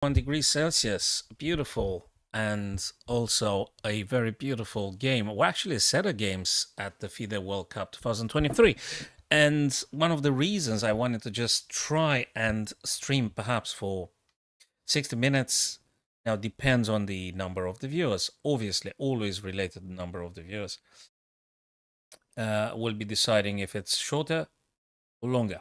1 degree Celsius, beautiful, and also a very beautiful game. Well, actually, a set of games at the FIDE World Cup 2023. And one of the reasons I wanted to just try and stream perhaps for 60 minutes now depends on the number of the viewers. Obviously, always related to the number of the viewers. We'll be deciding if it's shorter or longer.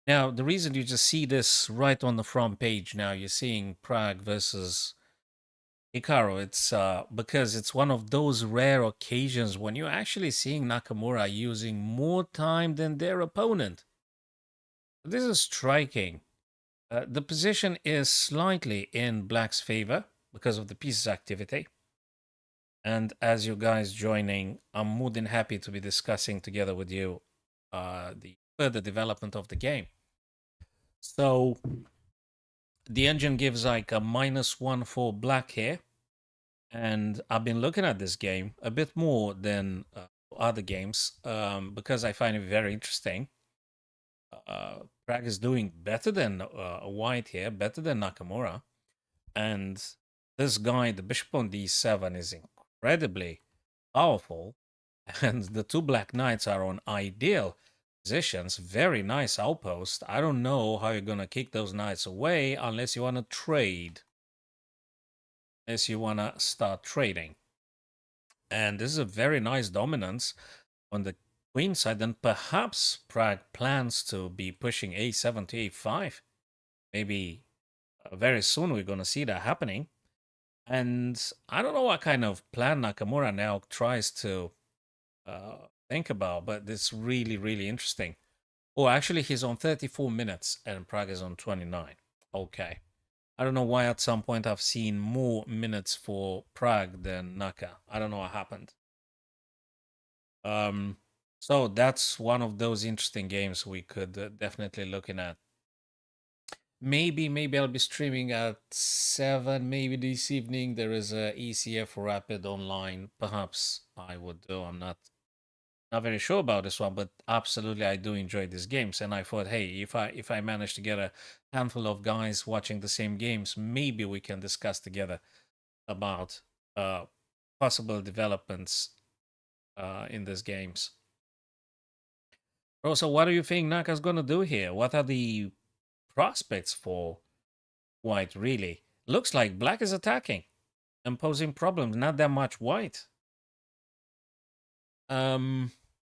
Now, the reason you just see this right on the front page now, you're seeing Prague versus Hikaru. It's because it's one of those rare occasions when you're actually seeing Nakamura using more time than their opponent. This is striking. The position is slightly in Black's favor because of the pieces activity. And as you guys joining, I'm more than happy to be discussing together with you the further development of the game. So the engine gives like a -1 for Black here. And I've been looking at this game a bit more than other games because I find it very interesting. Prague is doing better than White here, better than Nakamura. And this guy, the bishop on d7, is incredibly powerful. And the two black knights are on ideal positions. Very nice outpost. I don't know how you're going to kick those knights away unless you want to trade. Unless you want to start trading. And this is a very nice dominance on the queen side. And perhaps Prague plans to be pushing a7 to a5. Maybe very soon we're going to see that happening. And I don't know what kind of plan Nakamura now tries to think about, but it's really, really interesting. Oh, actually, he's on 34 minutes and Prague is on 29. Okay. I don't know why at some point I've seen more minutes for Prague than Naka. I don't know what happened. So that's one of those interesting games we could definitely looking at. Maybe I'll be streaming at 7. Maybe this evening there is a ECF Rapid online. Perhaps I would do. I'm not very sure about this one, but absolutely I do enjoy these games. And I thought, hey, if I manage to get a handful of guys watching the same games, maybe we can discuss together about possible developments in these games. Also, what do you think Naka's gonna do here? What are the prospects for White, really? Looks like Black is attacking and posing problems, not that much White.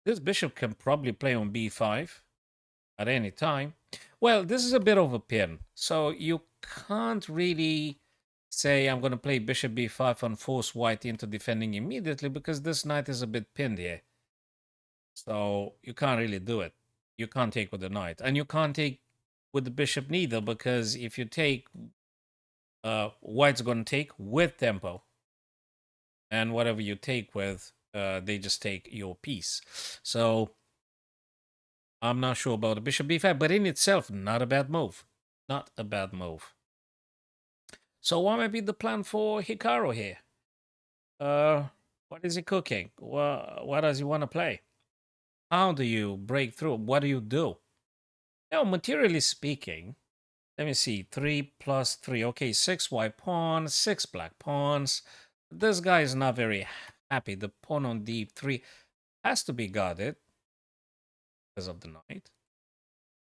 This bishop can probably play on b5 at any time. Well, this is a bit of a pin, so you can't really say I'm going to play bishop b5 and force White into defending immediately because this knight is a bit pinned here. So you can't really do it. You can't take with the knight. And you can't take with the bishop neither, because if you take, White's going to take with tempo. And whatever you take with, they just take your piece. So I'm not sure about the bishop b5, but in itself, not a bad move. Not a bad move. So what might be the plan for Hikaru here? What is he cooking? What does he want to play? How do you break through? What do you do? Now, materially speaking, let me see. 3 plus 3. Okay, 6 white pawns, 6 black pawns. This guy is not very happy. The pawn on d3 has to be guarded because of the knight.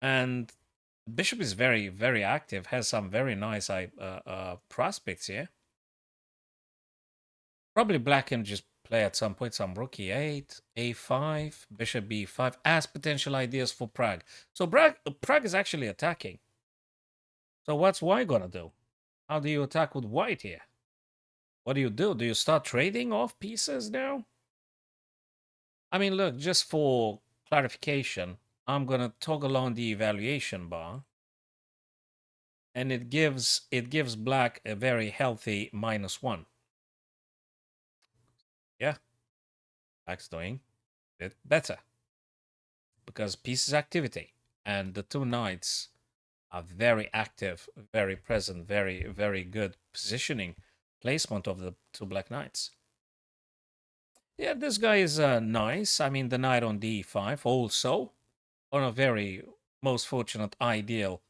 And the bishop is very, very active, has some very nice prospects here. Probably black can just play at some point some rook e8, a5, bishop b5 as potential ideas for Prague. So Prague is actually attacking. So what's White gonna do? How do you attack with White here? What do you do? Do you start trading off pieces now? I mean, look, just for clarification, I'm gonna toggle on the evaluation bar. And it gives black a very healthy -1. Yeah, black's doing it better because pieces activity and the two knights are very active, very present, very, very good positioning placement of the two black knights. Yeah, this guy is nice. I mean, the knight on d5 also on a very most fortunate ideal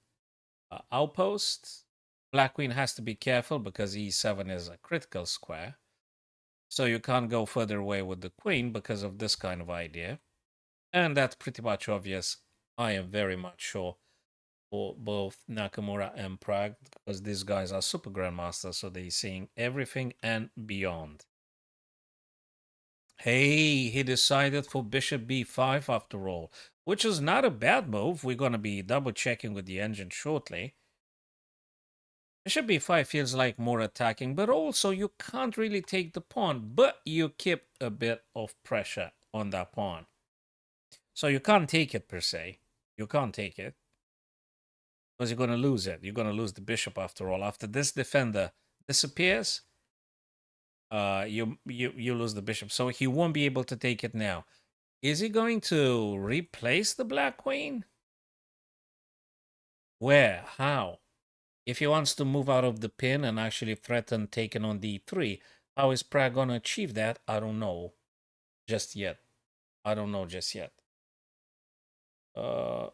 outpost. Black queen has to be careful because e7 is a critical square. So you can't go further away with the queen because of this kind of idea. And that's pretty much obvious. I am very much sure for both Nakamura and Prague because these guys are super grandmasters, so they're seeing everything and beyond. Hey, he decided for bishop b5 after all, which is not a bad move. We're going to be double checking with the engine shortly. Bishop b5 feels like more attacking, but also you can't really take the pawn, but you keep a bit of pressure on that pawn. So you can't take it per se. You can't take it because you're going to lose it. You're going to lose the bishop after all. After this defender disappears, you lose the bishop. So he won't be able to take it now. Is he going to replace the black queen? Where? How? If he wants to move out of the pin and actually threaten taking on d3, how is Prague going to achieve that? I don't know just yet. I don't know just yet.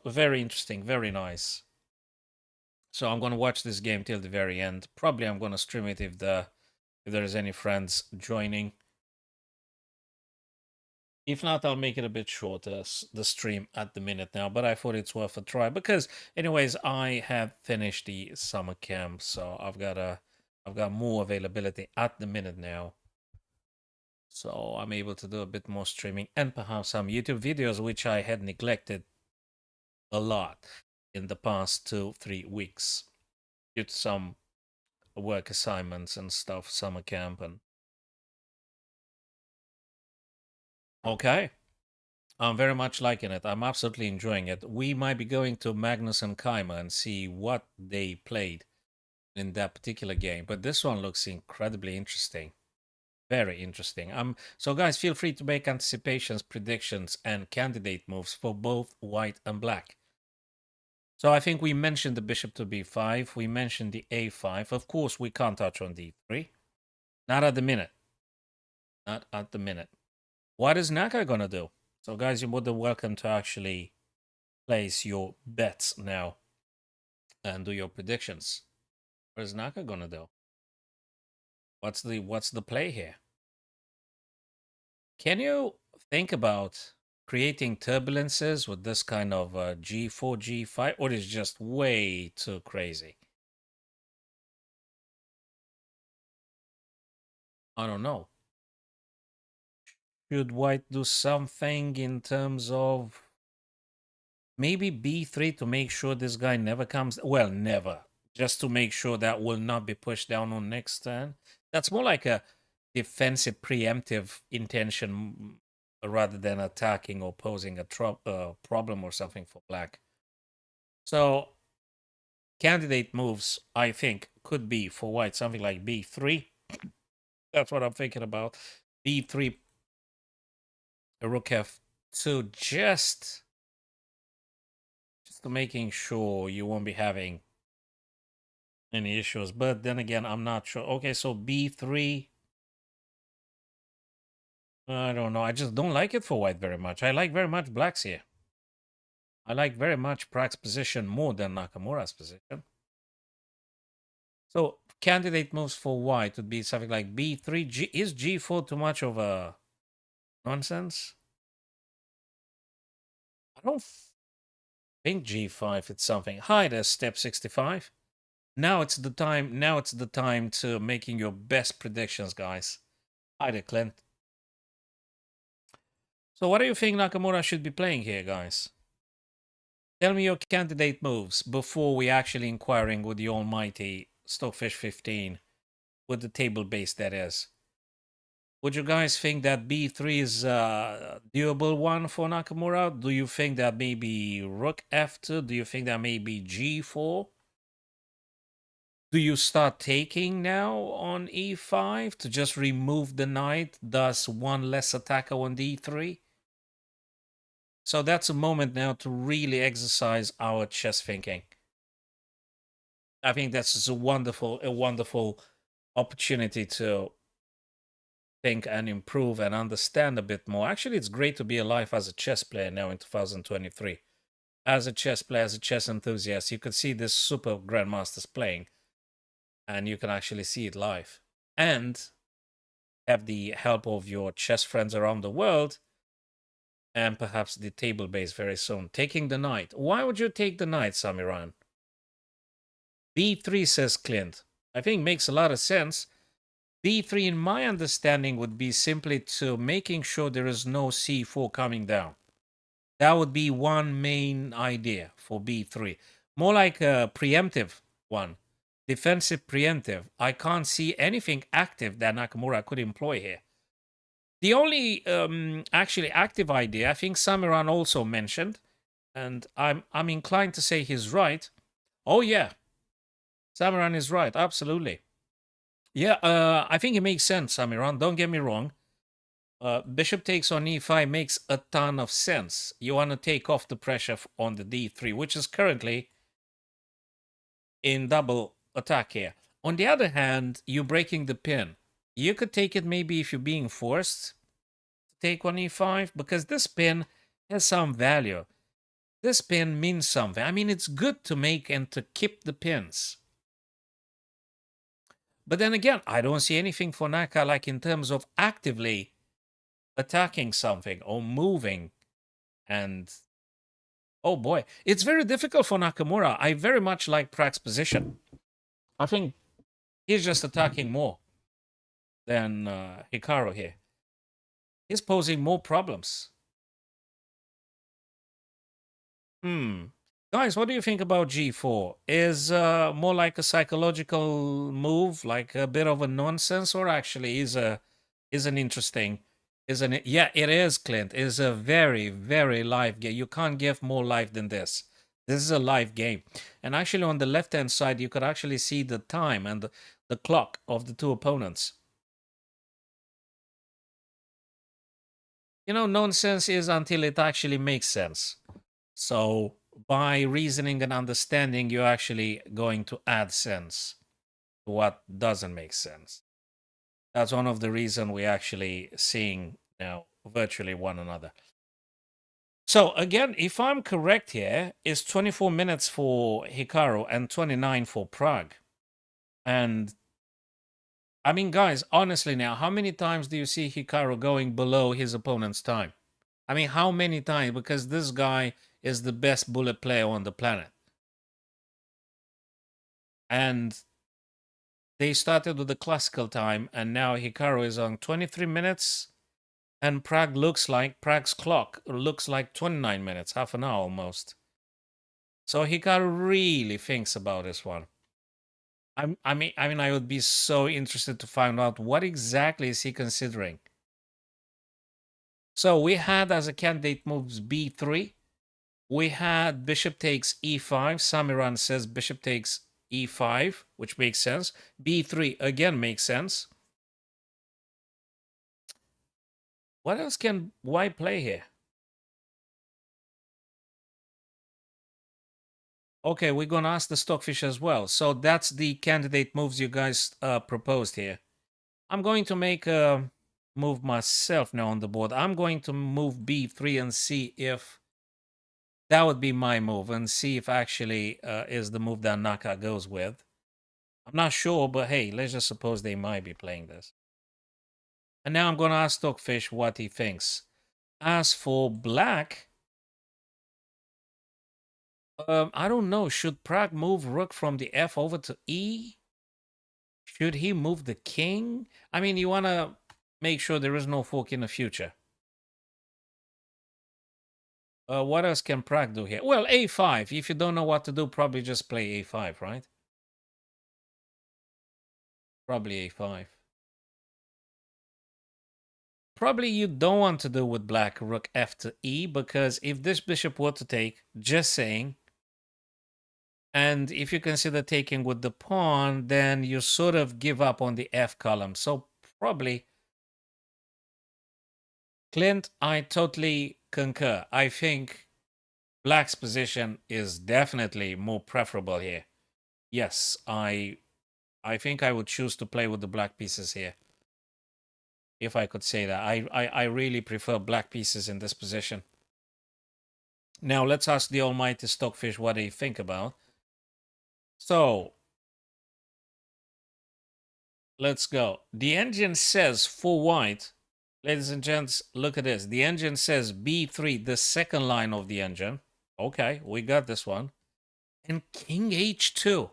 Very interesting, very nice. So I'm going to watch this game till the very end. Probably I'm going to stream it if there's any friends joining. If not, I'll make it a bit shorter, the stream at the minute now, but I thought it's worth a try because anyways, I have finished the summer camp, so I've got more availability at the minute now. So I'm able to do a bit more streaming and perhaps some YouTube videos, which I had neglected a lot in the past 2-3 weeks due to some work assignments and stuff, summer camp and okay. I'm very much liking it. I'm absolutely enjoying it. We might be going to Magnus and Kaima and see what they played in that particular game, but this one looks incredibly interesting. Very interesting. So guys, feel free to make anticipations, predictions, and candidate moves for both white and black. So I think we mentioned the bishop to b5. We mentioned the a5. Of course, we can't touch on d3. Not at the minute. Not at the minute. What is Naka going to do? So guys, you're more than welcome to actually place your bets now and do your predictions. What is Naka going to do? What's the play here? Can you think about creating turbulences with this kind of g4, g5, or is just way too crazy? I don't know. Should white do something in terms of maybe b3 to make sure this guy never comes? Well, never. Just to make sure that will not be pushed down on next turn. That's more like a defensive preemptive intention rather than attacking or posing a problem or something for black. So candidate moves, I think, could be for white something like b3. That's what I'm thinking about. b3, rook f2, just to making sure you won't be having any issues. But then again, I'm not sure. Okay, so b3. I don't know. I just don't like it for white very much. I like very much black's here. I like very much Prague's position more than Nakamura's position. So candidate moves for white would be something like b3. Is g4 too much of a nonsense? I don't think g5 it's something. Hi, there's step 65. Now it's the time. Now it's the time to making your best predictions, guys. Hi there, Clint. So what do you think Nakamura should be playing here, guys? Tell me your candidate moves before we actually inquiring with the almighty Stockfish 15 with the table base that is. Would you guys think that b3 is a doable one for Nakamura? Do you think that maybe rook f2? Do you think that maybe g4? Do you start taking now on e5 to just remove the knight, thus one less attacker on d3? So that's a moment now to really exercise our chess thinking. I think that's a wonderful opportunity to think and improve and understand a bit more. Actually, it's great to be alive as a chess player now in 2023. As a chess player, as a chess enthusiast, you could see this super grandmasters playing. and you can actually see it live and have the help of your chess friends around the world and perhaps the table base very soon. Taking the knight. Why would you take the knight, Samiran? B3, says Clint. I think makes a lot of sense. B3, in my understanding, would be simply to making sure there is no C4 coming down. That would be one main idea for B3. More like a preemptive one. Defensive preemptive. I can't see anything active that Nakamura could employ here. The only actually active idea, I think Samiran also mentioned, and I'm inclined to say he's right. Oh yeah, Samiran is right, absolutely. Yeah, I think it makes sense, Samiran. Don't get me wrong. Bishop takes on e5 makes a ton of sense. You want to take off the pressure on the d3, which is currently in double attack here. On the other hand, you're breaking the pin. You could take it maybe if you're being forced to take on e5, because this pin has some value. This pin means something. I mean, it's good to make and to keep the pins. But then again, I don't see anything for Naka like in terms of actively attacking something or moving. And oh boy, it's very difficult for Nakamura. I very much like Prag's position. I think he's just attacking more than Hikaru here. He's posing more problems. Guys, what do you think about G4? Is more like a psychological move, like a bit of a nonsense, or actually is an interesting? Isn't it? Yeah, it is, Clint. It's a very, very live game. You can't give more life than this. This is a live game. And actually on the left-hand side, you could actually see the time and the clock of the two opponents. You know, nonsense is until it actually makes sense. So by reasoning and understanding, you're actually going to add sense to what doesn't make sense. That's one of the reasons we're actually seeing now virtually one another. So again, if I'm correct here, it's 24 minutes for Hikaru and 29 for Prag. And I mean, guys, honestly now, how many times do you see Hikaru going below his opponent's time? I mean, how many times? Because this guy is the best bullet player on the planet. And they started with the classical time, and now Hikaru is on 23 minutes, and Prague's clock looks like 29 minutes, half an hour almost. So Hikaru really thinks about this one. I mean, I would be so interested to find out what exactly is he considering. So we had as a candidate moves b3. We had bishop takes e5. Samiran says bishop takes e5, which makes sense. b3 again makes sense. What else can white play here? Okay, we're gonna ask the Stockfish as well. So that's the candidate moves you guys proposed here. I'm going to make a move myself now on the board. I'm going to move b3 and see if that would be my move, and see if actually is the move that Naka goes with. I'm not sure, but hey, let's just suppose they might be playing this. And now I'm going to ask Stockfish what he thinks. As for black, I don't know. Should Prague move rook from the F over to E? Should he move the king? I mean, you want to make sure there is no fork in the future. What else can Prague do here? Well, A5. If you don't know what to do, probably just play A5, right? Probably A5. Probably you don't want to do with black rook F to E, because if this bishop were to take, just saying, and if you consider taking with the pawn, then you sort of give up on the F column. So probably, Clint, I totally concur. I think black's position is definitely more preferable here. Yes, I think I would choose to play with the black pieces here. If I could say that. I really prefer black pieces in this position. Now let's ask the almighty Stockfish what they think about. So Let's go. The engine says for white, ladies and gents, look at this. The engine says B3, the second line of the engine. Okay, we got this one. And King H2.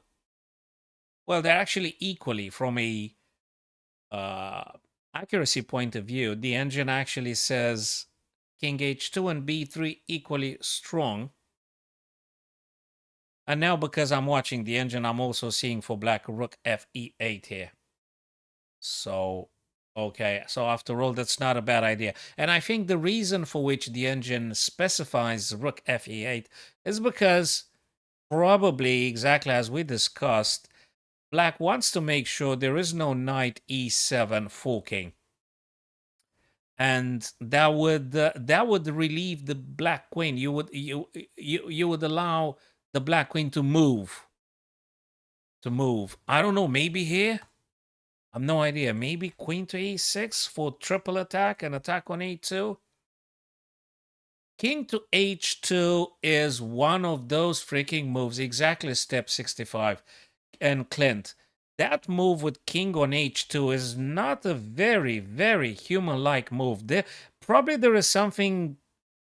Well, they're actually equally from a uh, accuracy point of view. The engine actually says King H2 and B3 equally strong. And now because I'm watching the engine, I'm also seeing for black Rook Fe8 here. So, okay. So after all, that's not a bad idea. And I think the reason for which the engine specifies Rook Fe8 is because probably exactly as we discussed, black wants to make sure there is no knight E7 forking. And that would relieve the black queen. You would allow the black queen to move. I don't know, maybe here? I've no idea. Maybe queen to e6 for triple attack and attack on e2. King to h2 is one of those freaking moves. Exactly step 65. And Clint, that move with king on h2 is not a very, very human-like move. Probably there is something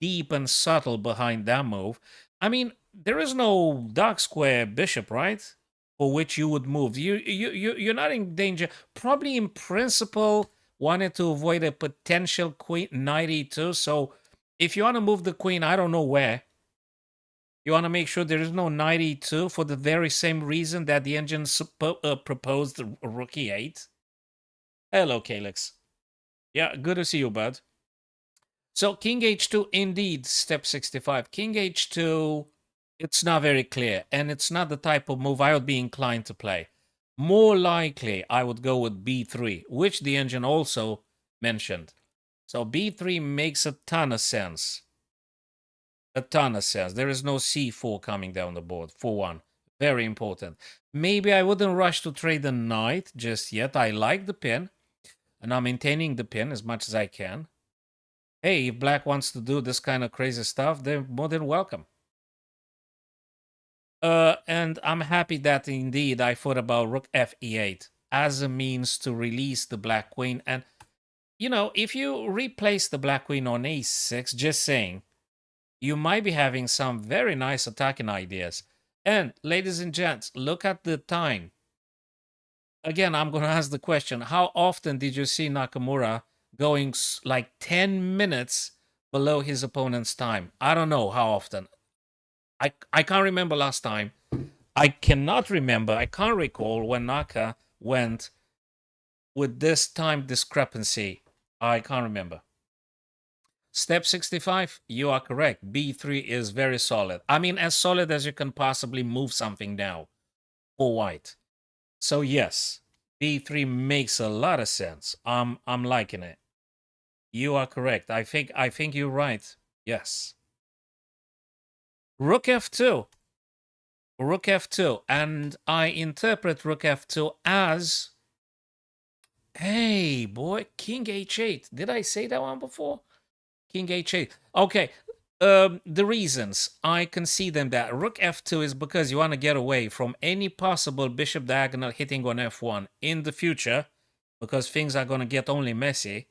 deep and subtle behind that move. I mean, there is no dark square bishop, right? For which you would move. You're not in danger. Probably in principle, wanted to avoid a potential queen knight e2. So if you want to move the queen, I don't know where. You want to make sure there is no knight e2 for the very same reason that the engine proposed the rook e8. Hello, Calyx. Yeah, good to see you, bud. So king h2, indeed, step 65. King h2, it's not very clear, and it's not the type of move I would be inclined to play. More likely, I would go with b3, which the engine also mentioned. So b3 makes a ton of sense. A ton of sense. There is no c4 coming down the board, for one. Very important. Maybe I wouldn't rush to trade the knight just yet. I like the pin, and I'm maintaining the pin as much as I can. Hey, if black wants to do this kind of crazy stuff, they're more than welcome. And I'm happy that indeed I thought about rook fe8 as a means to release the black queen. And, you know, if you replace the black queen on a6, just saying, you might be having some very nice attacking ideas. And, ladies and gents, look at the time. Again, I'm going to ask the question, how often did you see Nakamura going like 10 minutes below his opponent's time? I don't know how often. I can't remember last time. I cannot remember. I can't recall when Naka went with this time discrepancy. I can't remember. Step 65, you are correct. B3 is very solid. I mean, as solid as you can possibly move something now for white. So yes, B3 makes a lot of sense. I'm liking it. You are correct. I think you're right. Yes. Rook F2. Rook F2. And I interpret Rook F2 as, hey, boy, King H8. Did I say that one before? King H8. Okay. The reasons I can see them that Rook F2 is because you want to get away from any possible bishop diagonal hitting on F1 in the future, because things are going to get only messy.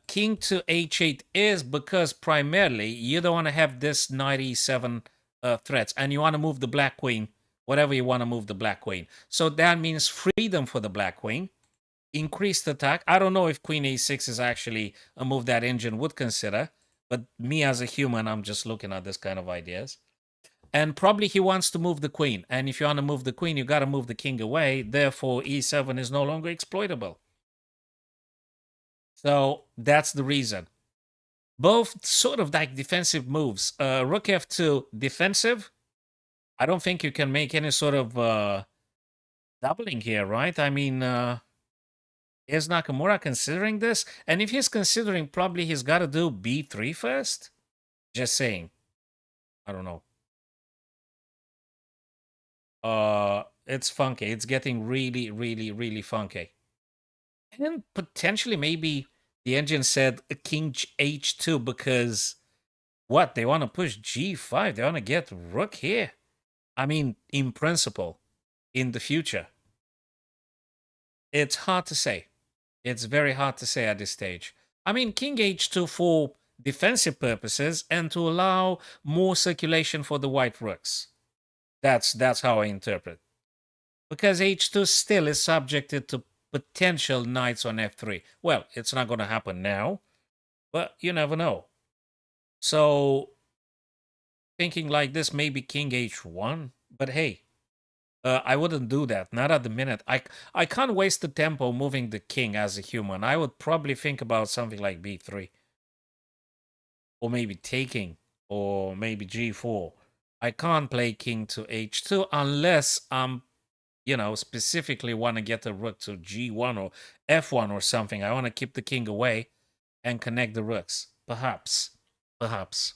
King to H8 is because primarily you don't want to have this knight E7 threats, and you want to move the black queen, whatever you want to move the black queen. So that means freedom for the black queen. Increased attack. I don't know if queen a6 is actually a move that engine would consider, but me as a human, I'm just looking at this kind of ideas. And probably he wants to move the queen. And if you want to move the queen, you got to move the king away. Therefore, e7 is no longer exploitable. So that's the reason. Both sort of like defensive moves. Rook f2, defensive. I don't think you can make any sort of doubling here, right? I mean, is Nakamura considering this? And if he's considering, probably he's got to do b3 first? Just saying. I don't know. It's funky. It's getting really, really, really funky. And potentially maybe the engine said king h2 because what? They want to push g5. They want to get rook here. I mean, in principle, in the future. It's hard to say. It's very hard to say at this stage. I mean, king h2 for defensive purposes and to allow more circulation for the white rooks. That's how I interpret. Because h2 still is subjected to potential knights on f3. Well, it's not going to happen now, but you never know. So, thinking like this, maybe king h1. But hey, I wouldn't do that. Not at the minute. I can't waste the tempo moving the king as a human. I would probably think about something like b3. Or maybe taking. Or maybe g4. I can't play king to h2 unless I'm, specifically want to get a rook to g1 or f1 or something. I want to keep the king away and connect the rooks. Perhaps. Perhaps.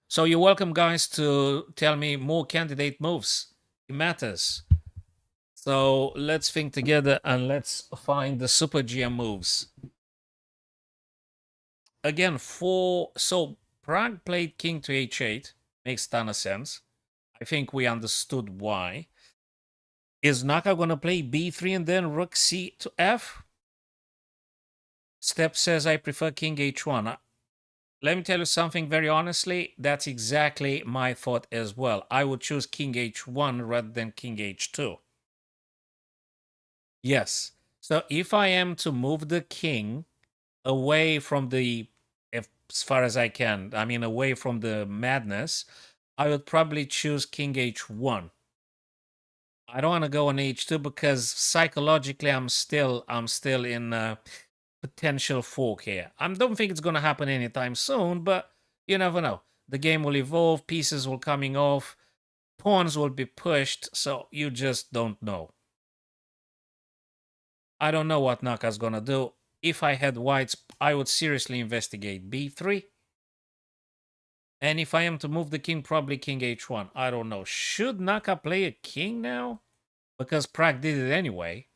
So you're welcome, guys, to tell me more candidate moves. It matters. So let's think together and let's find the super GM moves. Again, so Prague played king to h8. Makes ton of sense. I think we understood why. Is Naka going to play b3 and then rook c to f? Step says I prefer king h1. Let me tell you something very honestly. That's exactly my thought as well. I would choose king h1 rather than king h2. Yes. So if I am to move the king away from as far as I can, I mean away from the madness, I would probably choose king h1. I don't want to go on h2 because psychologically I'm still in potential fork here. I don't think it's going to happen anytime soon, but you never know. The game will evolve, pieces will coming off, pawns will be pushed, so you just don't know. I don't know what Naka's going to do. If I had whites, I would seriously investigate b3. And if I am to move the king, probably king h1. I don't know. Should Naka play a king now? Because Prague did it anyway.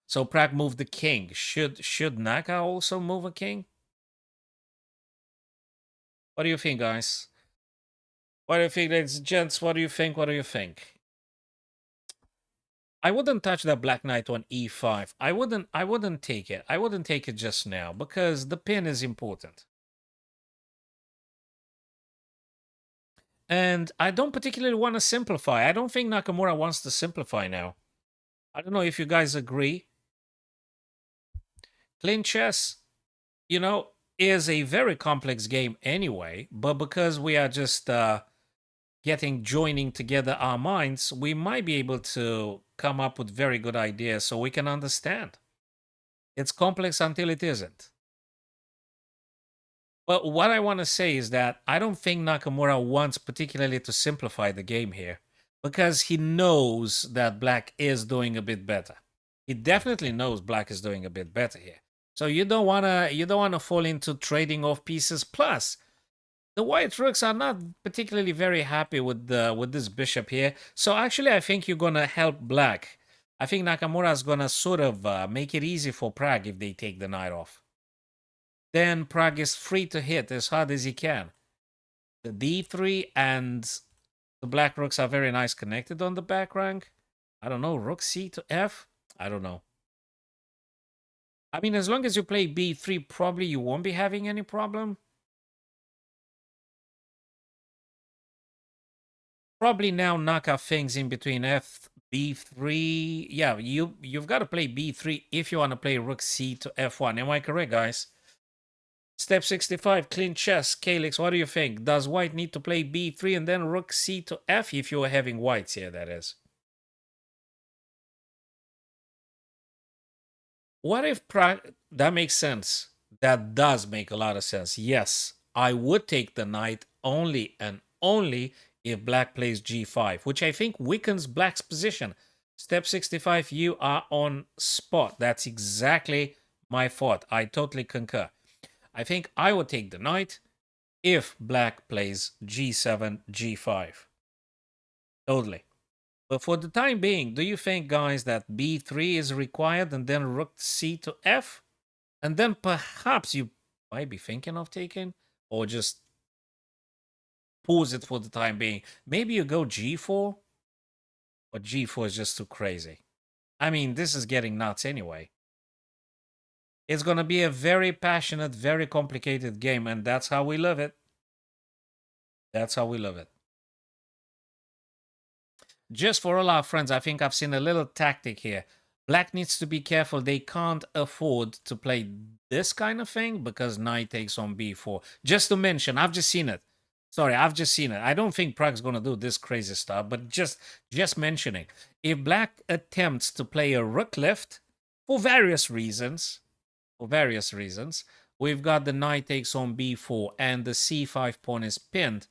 So Prague moved the king. Should Naka also move a king? What do you think, guys? What do you think, ladies and gents? What do you think? What do you think? I wouldn't touch that black knight on e5. I wouldn't take it. I wouldn't take it just now because the pin is important. And I don't particularly want to simplify. I don't think Nakamura wants to simplify now. I don't know if you guys agree. Clean chess, is a very complex game anyway, but because we are just joining together our minds, we might be able to come up with very good ideas so we can understand. It's complex until it isn't. But what I want to say is that I don't think Nakamura wants particularly to simplify the game here because he knows that Black is doing a bit better. He definitely knows Black is doing a bit better here. So you don't wanna fall into trading off pieces. Plus, the white rooks are not particularly very happy with this bishop here. So actually, I think you're gonna help Black. I think Nakamura is gonna sort of make it easy for Prague if they take the knight off. Then Prague is free to hit as hard as he can. The d3 and the black rooks are very nice connected on the back rank. I don't know, rook c to f? I don't know. I mean, as long as you play b3, probably you won't be having any problem. Probably now Naka things in between f, b3. Yeah, you've got to play b3 if you want to play rook c to f1. Am I correct, guys? Step 65, clean chess. Calix, what do you think? Does white need to play b3 and then rook c to f if you're having whites here, that is? What if that makes sense? That does make a lot of sense. Yes, I would take the knight only and only if black plays g5, which I think weakens black's position. Step 65, you are on spot. That's exactly my thought. I totally concur. I think I would take the knight if black plays g7, g5. Totally. But for the time being, do you think, guys, that b3 is required and then rook c to f? And then perhaps you might be thinking of taking, or just pause it for the time being. Maybe you go g4, but g4 is just too crazy. I mean, this is getting nuts anyway. It's going to be a very passionate, very complicated game, and that's how we love it. That's how we love it. Just for all our friends, I think I've seen a little tactic here. Black needs to be careful. They can't afford to play this kind of thing because knight takes on b4. Just to mention, I've just seen it. Sorry, I've just seen it. I don't think Prague's going to do this crazy stuff, but just mentioning. If black attempts to play a rook left, for various reasons, we've got the knight takes on b4 and the c5 pawn is pinned.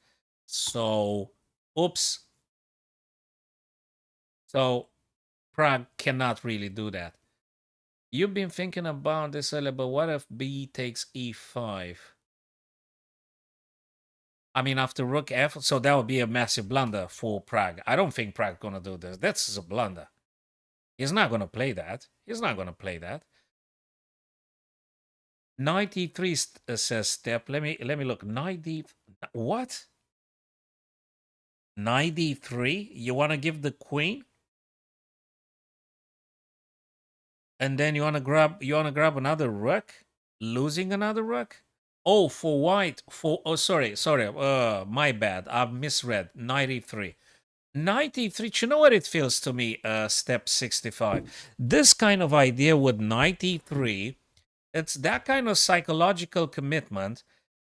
So, oops. So Prague cannot really do that. You've been thinking about this earlier, but what if b takes e5? I mean, after rook f, so that would be a massive blunder for Prague. I don't think Prague's going to do this. That's a blunder. He's not going to play that. He's not going to play that. 93 says step. Let me look. 90. What? 93? You want to give the queen? And then you want to grab another rook? Losing another rook? Oh, for white, sorry, my bad. I've misread. 93. 93, you know what it feels to me, step 65. This kind of idea with 93, it's that kind of psychological commitment.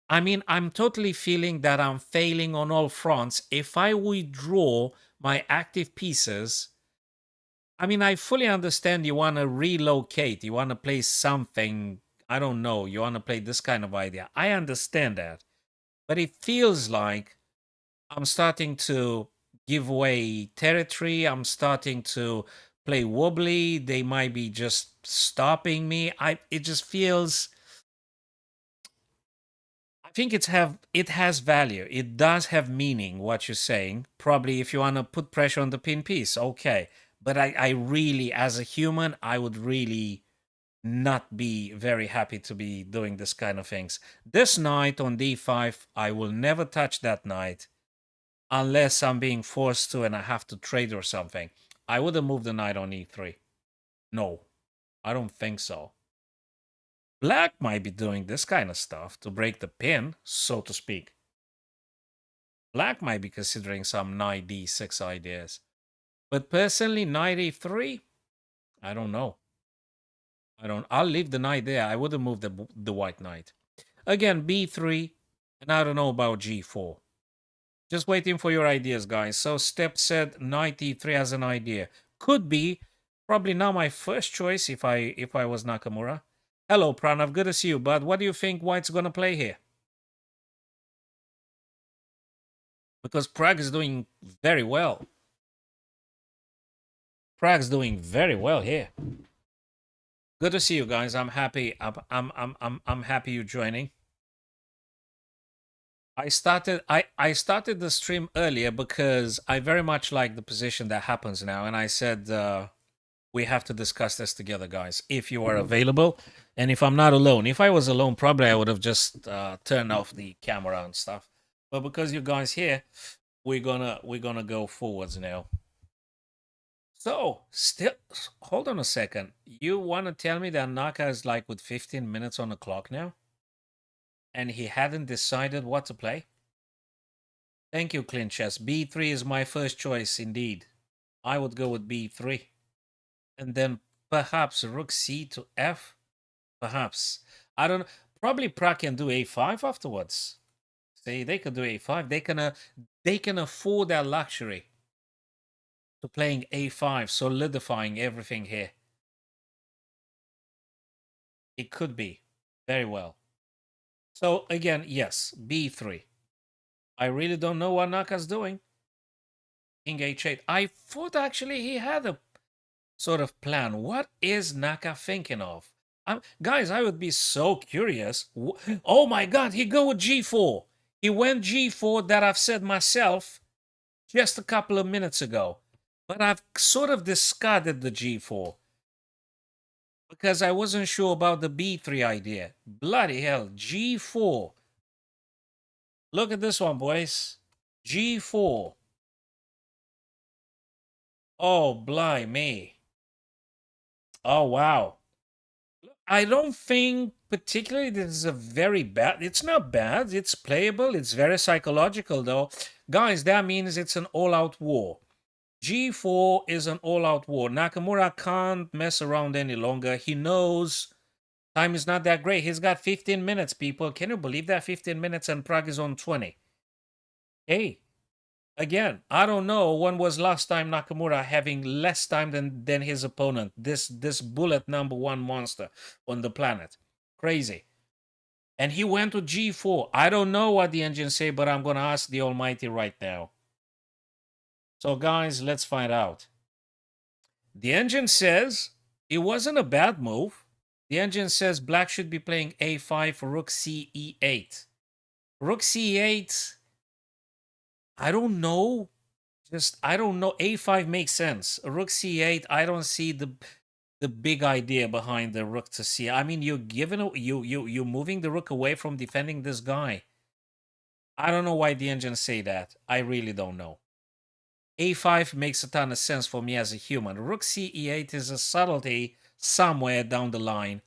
I mean, I'm totally feeling that I'm failing on all fronts. If I withdraw my active pieces, I mean, I fully understand you want to relocate, you want to play something, I don't know, you want to play this kind of idea. I understand that. But it feels like I'm starting to give away territory. I'm starting to play wobbly. They might be just stopping me. It just feels, I think it has value. It does have meaning, what you're saying. Probably if you want to put pressure on the pin piece, okay. But I really, as a human, I would really not be very happy to be doing this kind of things. This knight on d5, I will never touch that knight unless I'm being forced to and I have to trade or something. I wouldn't move the knight on e3. No, I don't think so. Black might be doing this kind of stuff to break the pin, so to speak. Black might be considering some knight d6 ideas. But personally, knight e3, I don't know. I'll leave the knight there. I wouldn't move the white knight. Again, b3, and I don't know about g4. Just waiting for your ideas, guys. So Step said knight e3 as an idea. Could be. Probably not my first choice if I was Nakamura. Hello, Pranav. Good to see you, bud. What do you think White's going to play here? Because Prague is doing very well. Prague's doing very well here. Good to see you guys. I'm happy. I'm happy you're joining. I started the stream earlier because I very much like the position that happens now, and I said we have to discuss this together, guys. If you are available, and if I'm not alone. If I was alone, probably I would have just turned off the camera and stuff. But because you guys here, we're gonna go forwards now. So, still, hold on a second. You want to tell me that Naka is like with 15 minutes on the clock now? And he hadn't decided what to play? Thank you, Clint Chess. B3 is my first choice, indeed. I would go with B3. And then perhaps Rook C to F? Perhaps. I don't know. Probably Prague can do A5 afterwards. See, they can do A5. They can afford that luxury to playing A5, solidifying everything here. It could be. Very well. So again, yes, B3. I really don't know what Naka's doing. King H8. I thought actually he had a sort of plan. What is Naka thinking of? Guys, I would be so curious. Oh my God, he go with G4. He went G4 that I've said myself just a couple of minutes ago. But I've sort of discarded the G4 because I wasn't sure about the B3 idea. Bloody hell, G4. Look at this one, boys. G4. Oh, blimey. Oh, wow. I don't think particularly this is a very bad. It's not bad. It's playable. It's very psychological, though. Guys, that means it's an all-out war. G4 is an all-out war. Nakamura can't mess around any longer. He knows time is not that great. He's got 15 minutes, people. Can you believe that? 15 minutes and Prague is on 20. Hey, again, I don't know when was last time Nakamura having less time than his opponent. This bullet number one monster on the planet. Crazy. And he went to G4. I don't know what the engine say, but I'm gonna ask the Almighty right now. So guys, let's find out. The engine says it wasn't a bad move. The engine says black should be playing A5, rook C E8. Rook C8, I don't know. Just I don't know. A5 makes sense. Rook C8, I don't see the big idea behind the rook to C. I mean, you're giving you moving the rook away from defending this guy. I don't know why the engine say that. I really don't know. A5 makes a ton of sense for me as a human. Rook C E8 is a subtlety somewhere down the line.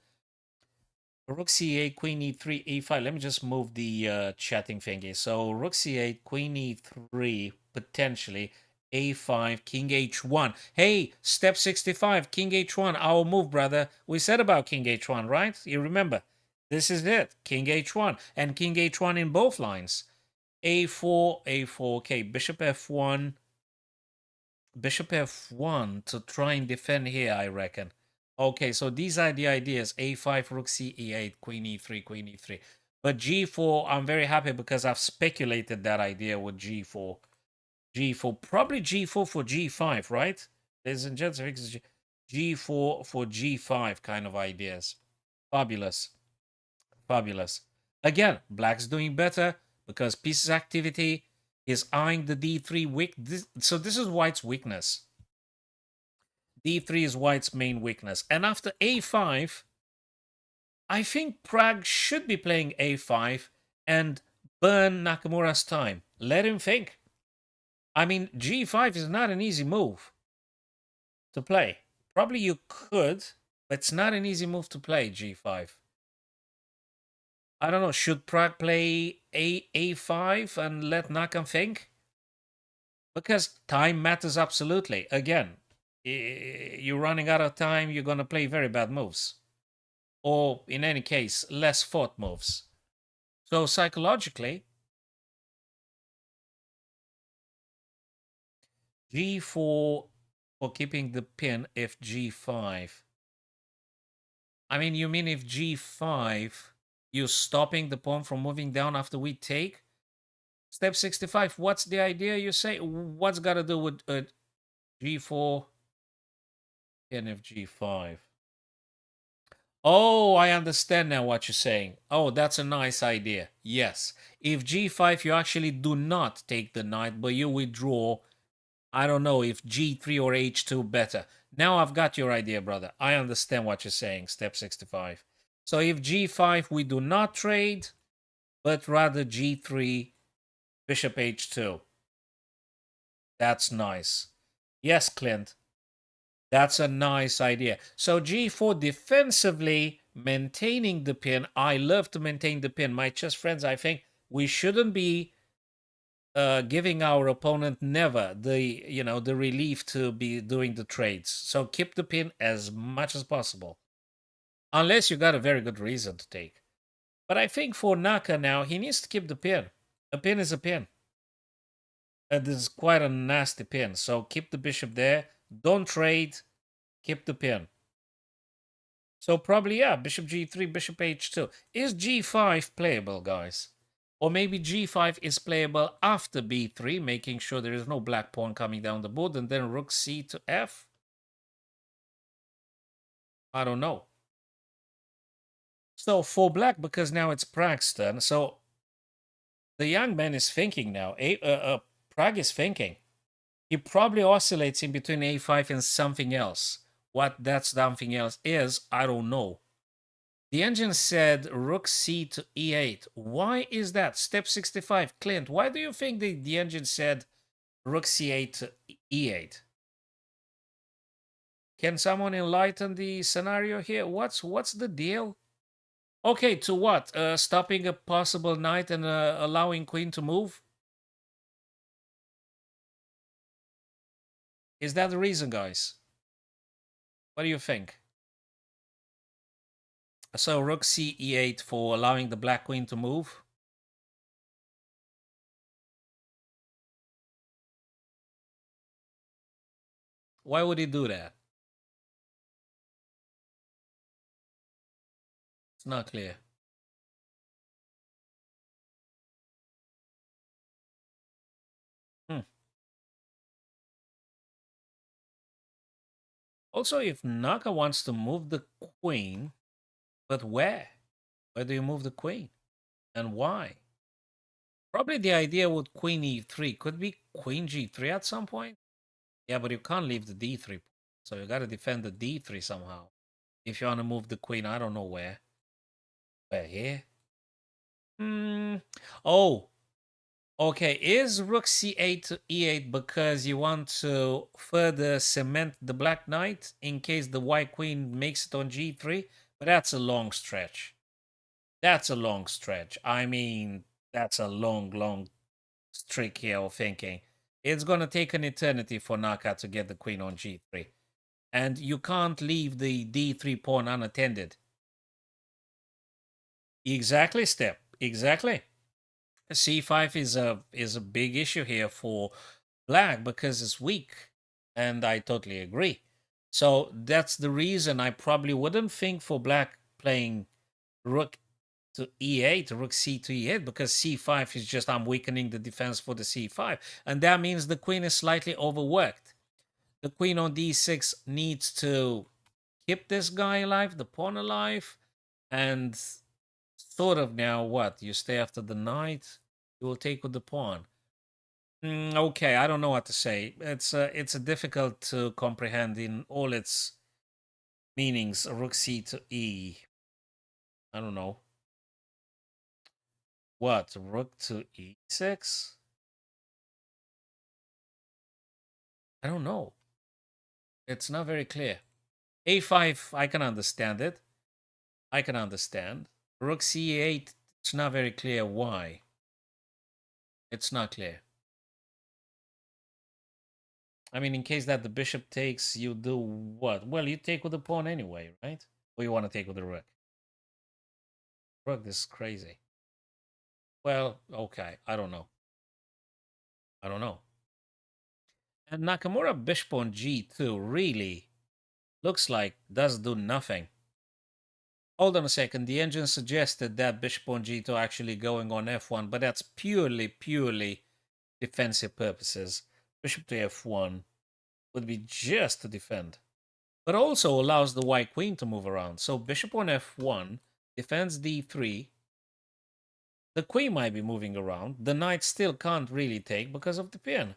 Rook C8, Queen E3, E5. Let me just move the chatting thingy. So Rook C8, Queen E3, potentially A5, King H1. Hey, step 65, King H1. Our move, brother. We said about King H1, right? You remember? This is it. King H1 and King H1 in both lines. A4, A4. Okay, Bishop F1. Bishop F1 to try and defend here, I reckon. Okay, so these are the ideas. A5, Rook C, E8, Queen E3, Queen E3. But G4, I'm very happy because I've speculated that idea with G4. G4, probably G4 for G5, right? Ladies and gentlemen, G4 for G5 kind of ideas. Fabulous. Fabulous. Again, black's doing better because pieces activity is eyeing the D3 weak. So this is white's weakness. D3 is white's main weakness. And after A5, I think Prague should be playing A5 and burn Nakamura's time. Let him think. I mean, G5 is not an easy move to play. Probably you could, but it's not an easy move to play, G5. I don't know, should Prague play A5 and let Nakam think? Because time matters absolutely. Again, you're running out of time, you're going to play very bad moves. Or, in any case, less fought moves. So, psychologically, G4 for keeping the pin if G5. I mean, you mean if G5, you're stopping the pawn from moving down after we take? Step 65, what's the idea you say? What's got to do with G4 and if G5? Oh, I understand now what you're saying. Oh, that's a nice idea. Yes. If G5, you actually do not take the knight, but you withdraw. I don't know if G3 or H2 better. Now I've got your idea, brother. I understand what you're saying, step 65. So if G5, we do not trade, but rather G3, Bishop H2. That's nice. Yes, Clint. That's a nice idea. So G4 defensively, maintaining the pin. I love to maintain the pin. My chess friends, I think we shouldn't be giving our opponent never the relief to be doing the trades. So keep the pin as much as possible. Unless you got a very good reason to take. But I think for Naka now, he needs to keep the pin. A pin is a pin. This is quite a nasty pin. So keep the bishop there. Don't trade. Keep the pin. So probably, yeah, bishop g3, bishop h2. Is g5 playable, guys? Or maybe g5 is playable after b3, making sure there is no black pawn coming down the board, and then rook c to f? I don't know. So for black, because now it's Prague's turn, so the young man is thinking now. Prague is thinking. He probably oscillates in between a5 and something else. What that something else is, I don't know. The engine said rook c to e8. Why is that? Step 65. Clint, why do you think the engine said rook c8 to e8? Can someone enlighten the scenario here? What's the deal? Okay, to what? Stopping a possible knight and allowing queen to move? Is that the reason, guys? What do you think? So rook c e8 for allowing the black queen to move. Why would he do that? It's not clear. Hmm. Also, if Naka wants to move the queen, but where? Where do you move the queen? And why? Probably the idea with queen e3 could be queen g3 at some point. Yeah, but you can't leave the d3. So you got to defend the d3 somehow. If you want to move the queen, I don't know where. Where, here? Hmm. Oh, okay. Is rook c8 to e8 because you want to further cement the black knight in case the white queen makes it on g3? But that's a long stretch. That's a long stretch. I mean, that's a long streak here of thinking. It's going to take an eternity for Naka to get the queen on g3. And you can't leave the d3 pawn unattended. Exactly, Step. Exactly. C5 is a big issue here for black because it's weak, and I totally agree. So that's the reason I probably wouldn't think for black playing rook to e8, rook c to e8, because c5 is just I'm weakening the defense for the c5, and that means the queen is slightly overworked. The queen on d6 needs to keep this guy alive, the pawn alive, and sort of now what? You stay after the knight, you will take with the pawn. Okay, I don't know what to say. It's a difficult to comprehend in all its meanings. Rook c to e. I don't know. What? Rook to e6? I don't know. It's not very clear. a5, I can understand it. I can understand. Rook c8, it's not very clear why. It's not clear. I mean, in case that the bishop takes, you do what? Well, you take with the pawn anyway, right? Or you want to take with the rook? Rook, this is crazy. Well, okay, I don't know. I don't know. And Nakamura bishop on g2 really looks like does do nothing. Hold on a second. The engine suggested that bishop on g2 actually going on f1, but that's purely defensive purposes. Bishop to f1 would be just to defend, but also allows the white queen to move around. So bishop on f1 defends d3. The queen might be moving around. The knight still can't really take because of the pin.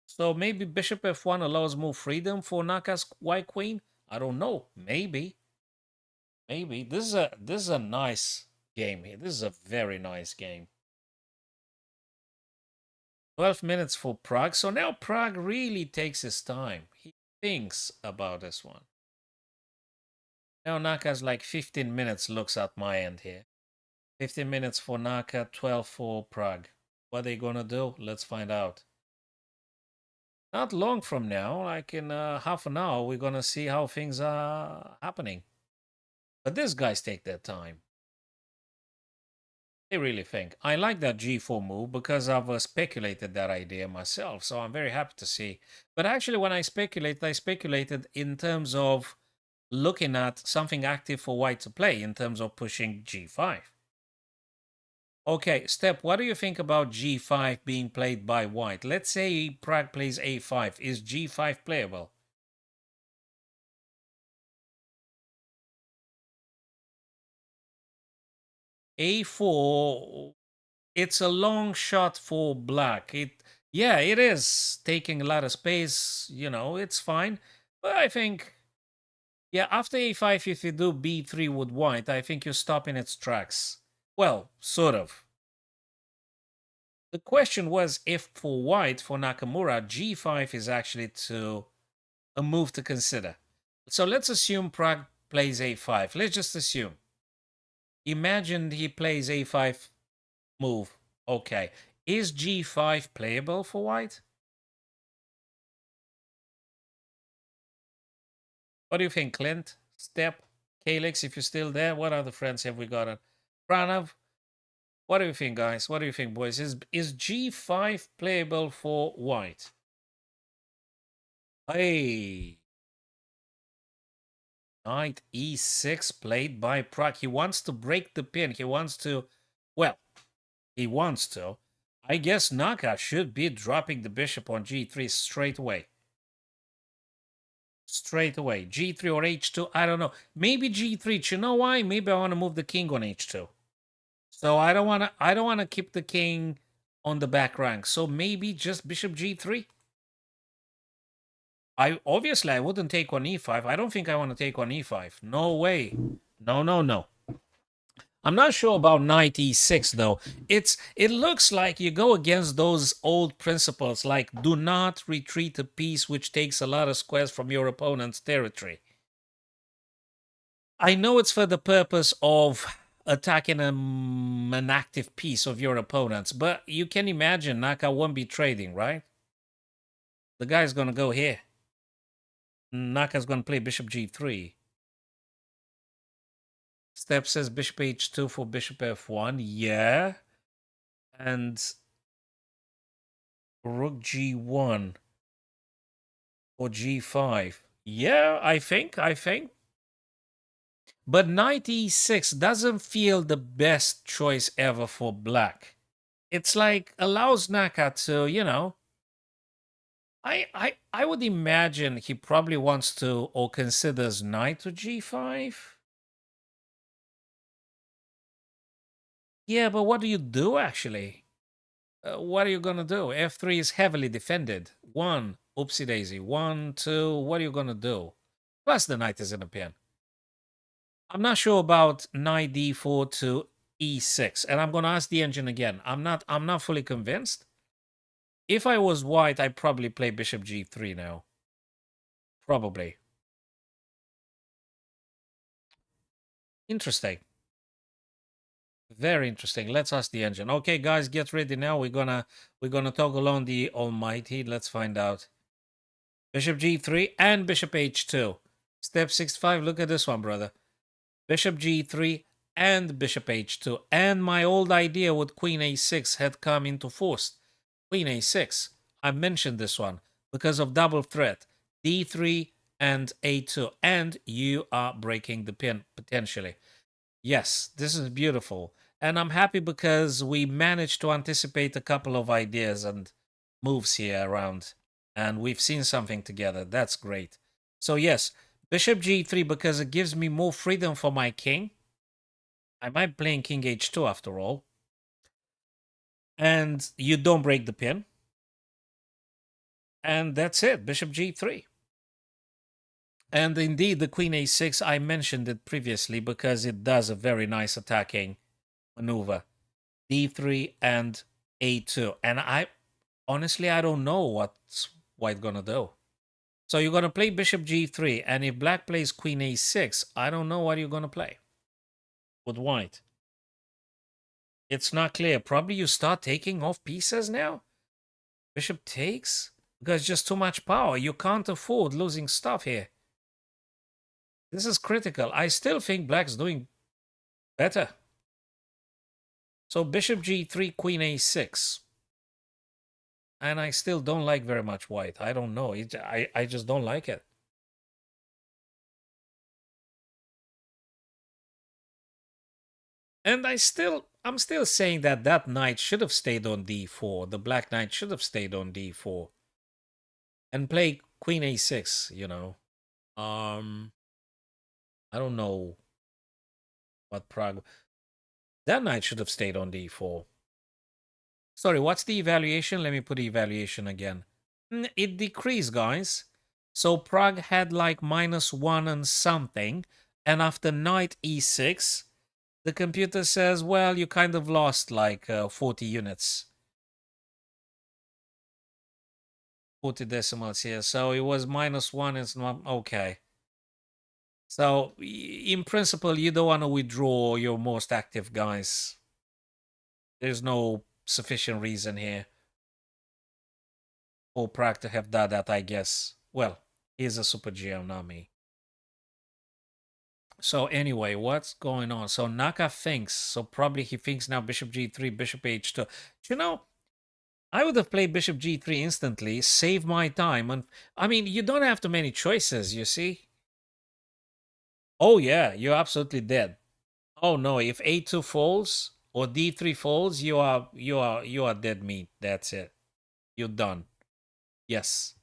So maybe bishop f1 allows more freedom for Naka's white queen. I don't know. Maybe. Maybe. This is a nice game here. This is a very nice game. 12 minutes for Prague. So now Prague really takes his time. He thinks about this one. Now Naka's like 15 minutes looks at my end here. 15 minutes for Naka, 12 for Prague. What are they gonna do? Let's find out. Not long from now, like in half an hour, we're gonna see how things are happening. But these guys take their time. They really think. I like that G4 move because I've speculated that idea myself, so I'm very happy to see. But actually, when I speculated in terms of looking at something active for white to play in terms of pushing G5. Okay, Step, what do you think about G5 being played by white? Let's say Prague plays A5. Is G5 playable? A4, it's a long shot for black. Yeah, it is taking a lot of space, it's fine. But I think, yeah, after A5, if you do B3 with white, I think you stop in its tracks. Well, sort of. The question was if for white, for Nakamura, G5 is actually a move to consider. So let's assume Prague plays a5. Let's just assume. Imagine he plays a5 move. Okay. Is g5 playable for white? What do you think, Clint? Step, Calix, if you're still there, what other friends have we got? Pranav, what do you think, guys? What do you think, boys? Is g5 playable for white? Hey, knight e6 played by Prague. He wants to break the pin. He wants to, well, he wants to. I guess Naka should be dropping the bishop on g3 straight away. Straight away. G3 or h2, I don't know. Maybe g3. Do you know why? Maybe I want to move the king on h2. So I don't want to keep the king on the back rank. So maybe just bishop g3. I wouldn't take on e5. I don't think I want to take on e5. No way. No, no, no. I'm not sure about knight e6 though. It looks like you go against those old principles like do not retreat a piece which takes a lot of squares from your opponent's territory. I know it's for the purpose of attacking an active piece of your opponent's, but you can imagine Naka won't be trading, right? The guy's gonna go here. Naka's gonna play bishop g3. Step says bishop h2 for bishop f1. Yeah. And rook g1 or g5. Yeah, I think. But knight e6 doesn't feel the best choice ever for black. It's like allows Naka to, I would imagine he probably wants to or considers knight to g5. Yeah, but what do you do actually? What are you gonna do? F3 is heavily defended. One, oopsie daisy. One, two. What are you gonna do? Plus the knight is in a pin. I'm not sure about knight d4 to e6, and I'm gonna ask the engine again. I'm not fully convinced. If I was white, I'd probably play bishop g3 now. Probably. Interesting. Very interesting. Let's ask the engine. Okay, guys, get ready now. We're gonna toggle on the Almighty. Let's find out. Bishop g3 and bishop h2. Step 65. Look at this one, brother. Bishop g3 and bishop h2. And my old idea with queen a6 had come into force. Queen a6. I mentioned this one because of double threat. d3 and a2. And you are breaking the pin potentially. Yes, this is beautiful. And I'm happy because we managed to anticipate a couple of ideas and moves here around. And we've seen something together. That's great. So yes, bishop g3 because it gives me more freedom for my king. I might play king h2 after all. And you don't break the pin. And that's it, bishop g3. And indeed, the queen a6, I mentioned it previously because it does a very nice attacking maneuver. d3 and a2. And honestly, I don't know what's white gonna do. So you're gonna play bishop g3, and if black plays queen a6, I don't know what you're gonna play with white. It's not clear. Probably you start taking off pieces now. Bishop takes because just too much power. You can't afford losing stuff here. This is critical. I still think black's doing better. So bishop g3, queen a6. And I still don't like very much white. I don't know. I just don't like it. And I'm still saying that knight should have stayed on d4. The black knight should have stayed on d4. And play queen a6, I don't know what Prague. That knight should have stayed on d4. Sorry, what's the evaluation? Let me put the evaluation again. It decreased, guys. So Prague had like -1 and something. And after knight e6, the computer says, well, you kind of lost like 40 units. 40 decimals here. So it was -1. It's not okay. So, in principle, you don't want to withdraw your most active guys. There's no sufficient reason here for Prague to have done that, I guess. Well, he's a super GM, not me. So anyway, what's going on? So Naka thinks, so probably he thinks now bishop g3, bishop h2. You know, I would have played bishop g3 instantly, save my time. And I mean, you don't have too many choices, you see? Oh yeah, you're absolutely dead. Oh no, if a2 falls or d3 falls, you are dead meat. That's it. You're done. Yes.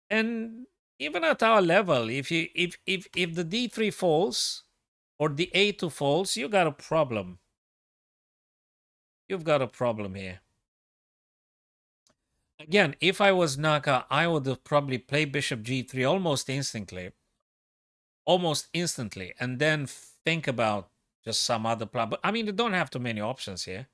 And even at our level, if the d3 falls or the a2 falls, you got a problem. You've got a problem here. Again, if I was Naka, I would have probably played bishop g3 almost instantly. Almost instantly. And then think about just some other plan. But I mean, you don't have too many options here.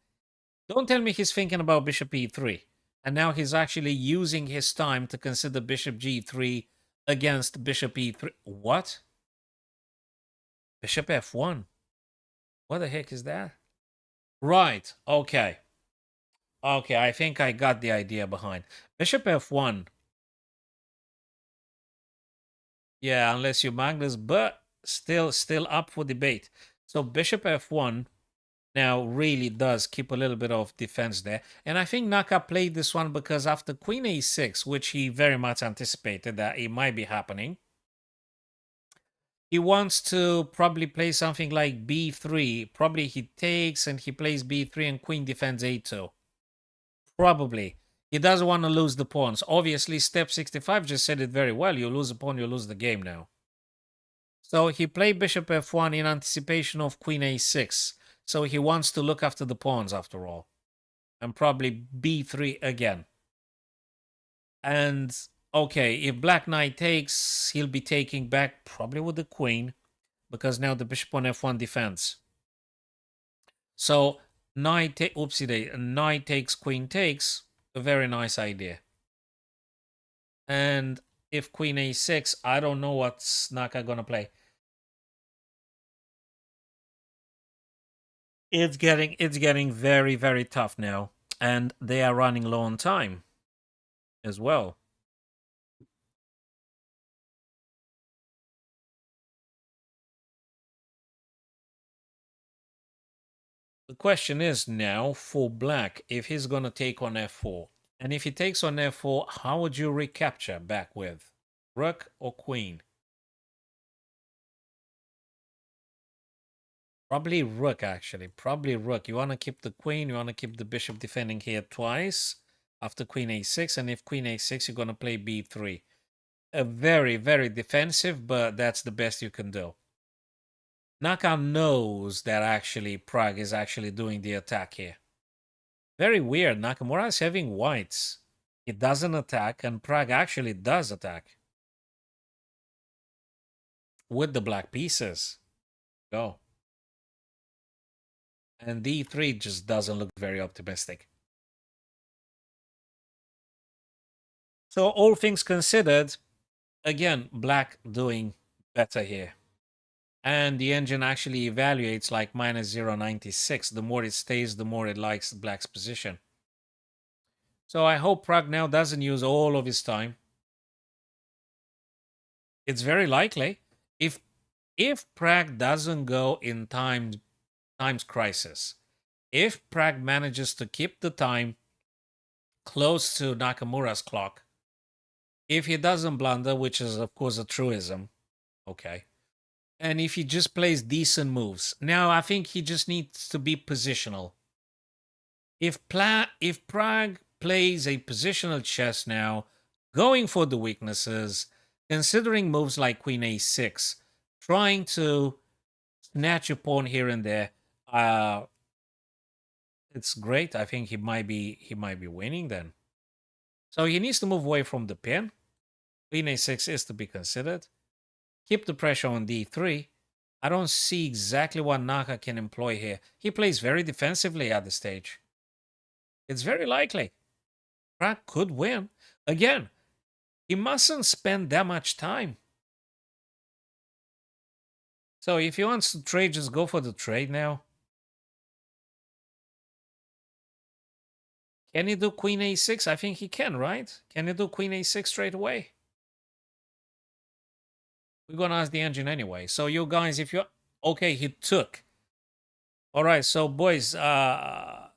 Don't tell me he's thinking about bishop e3. And now he's actually using his time to consider bishop g3 against bishop e3. What? Bishop f1. What the heck is that? Right. Okay. Okay, I think I got the idea behind. Bishop f1. Yeah, unless you Magnus, but still up for debate. So bishop f1 now really does keep a little bit of defense there. And I think Naka played this one because after queen a6, which he very much anticipated that it might be happening, he wants to probably play something like b3. Probably he takes and he plays b3 and queen defends a2. Probably. He doesn't want to lose the pawns. Obviously, step 65 just said it very well. You lose a pawn, you lose the game now. So he played bishop f1 in anticipation of queen a6. So he wants to look after the pawns after all. And probably b3 again. And okay, if black knight takes, he'll be taking back probably with the queen. Because now the bishop on f1 defends. So knight, oopsie day, knight takes, queen takes. A very nice idea. And if queen a6, I don't know what's Naka gonna play. It's getting very, very tough now. And they are running low on time as well. The question is now for black, if he's gonna take on f4. And if he takes on f4, how would you recapture back with? Rook or queen? Probably rook, actually. Probably rook. You want to keep the queen. You want to keep the bishop defending here twice after queen a6. And if queen a6, you're going to play b3. A very, very defensive, but that's the best you can do. Naka knows that actually Prague is actually doing the attack here. Very weird. Nakamura is having whites. He doesn't attack, and Prague actually does attack. With the black pieces. Go. And d3 just doesn't look very optimistic. So all things considered, again, black doing better here. And the engine actually evaluates like minus 0.96. The more it stays, the more it likes black's position. So I hope Prague now doesn't use all of his time. It's very likely. If Prague doesn't go in time's crisis, if Prague manages to keep the time close to Nakamura's clock, if he doesn't blunder, which is of course a truism, okay, and if he just plays decent moves. Now, I think he just needs to be positional. If Prague plays a positional chess now, going for the weaknesses, considering moves like queen a6, trying to snatch a pawn here and there, it's great. I think he might be winning then. So he needs to move away from the pin. Queen a6 is to be considered. Keep the pressure on d3. I don't see exactly what Naka can employ here. He plays very defensively at this stage. It's very likely. Prague could win. Again, he mustn't spend that much time. So if he wants to trade, just go for the trade now. Can he do queen a6? I think he can, right? Can he do queen a6 straight away? We're gonna ask the engine anyway. So you guys, if you okay, he took. All right, so boys, Prague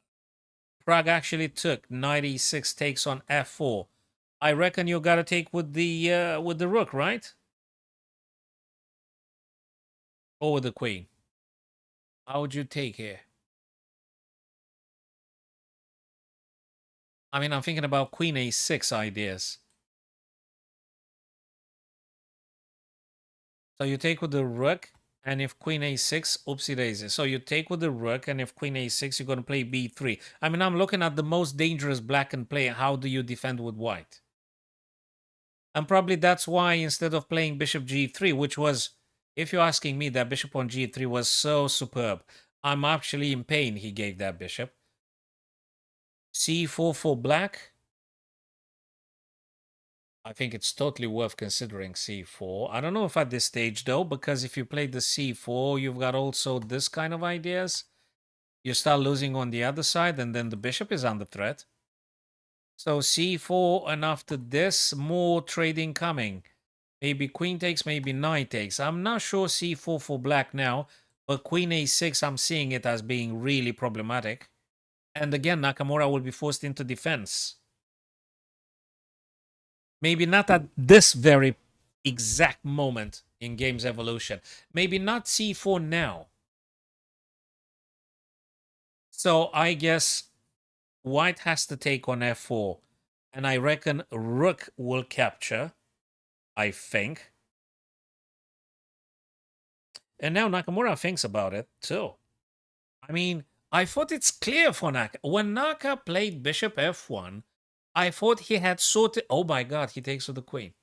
actually took 96 takes on f4. I reckon you gotta take with the rook, right? Or with the queen. How would you take here? I mean, I'm thinking about queen a6 ideas. So you take with the rook, and if queen a6, oopsie daisy. So you take with the rook, and if queen a6, you're going to play b3. I mean, I'm looking at the most dangerous black can play. How do you defend with white? And probably that's why instead of playing bishop g3, which was, if you're asking me, that bishop on g3 was so superb. I'm actually in pain he gave that bishop. c4 for black. I think it's totally worth considering c4. I don't know if at this stage though, because if you play the c4, you've got also this kind of ideas. You start losing on the other side, and then the bishop is under threat. So c4, and after this, more trading coming. Maybe queen takes, maybe knight takes. I'm not sure c4 for black now, but queen a6, I'm seeing it as being really problematic. And again, Nakamura will be forced into defense. Maybe not at this very exact moment in game's evolution. Maybe not c4 now. So I guess white has to take on f4. And I reckon rook will capture, I think. And now Nakamura thinks about it too. I mean, I thought it's clear for Naka. When Naka played bishop f1, I thought he had sorted... Oh my god, he takes with the queen.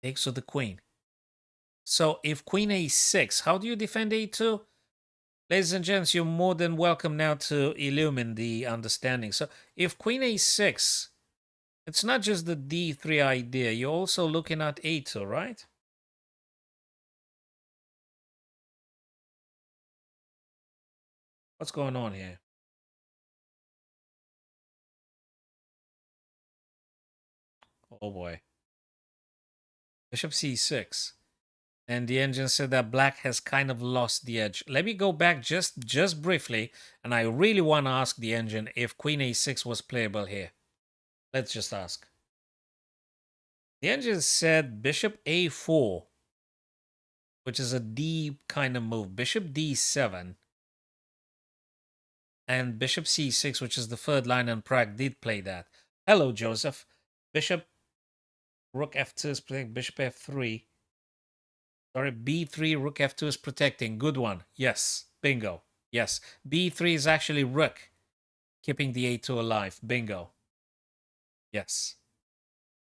Takes with the queen. So if queen a6, how do you defend a2? Ladies and gents, you're more than welcome now to illumine the understanding. So if queen a6, it's not just the d3 idea. You're also looking at a2, right? What's going on here? Oh boy. Bishop c6. And the engine said that black has kind of lost the edge. Let me go back just briefly, and I really want to ask the engine if queen a6 was playable here. Let's just ask. The engine said bishop a4, which is a D kind of move. Bishop d7 and bishop c6, which is the third line, and Prague did play that. Hello, Joseph. Bishop rook f2 is playing bishop f3. Sorry, b3, rook f2 is protecting. Good one. Yes. Bingo. Yes. b3 is actually rook, keeping the a2 alive. Bingo. Yes.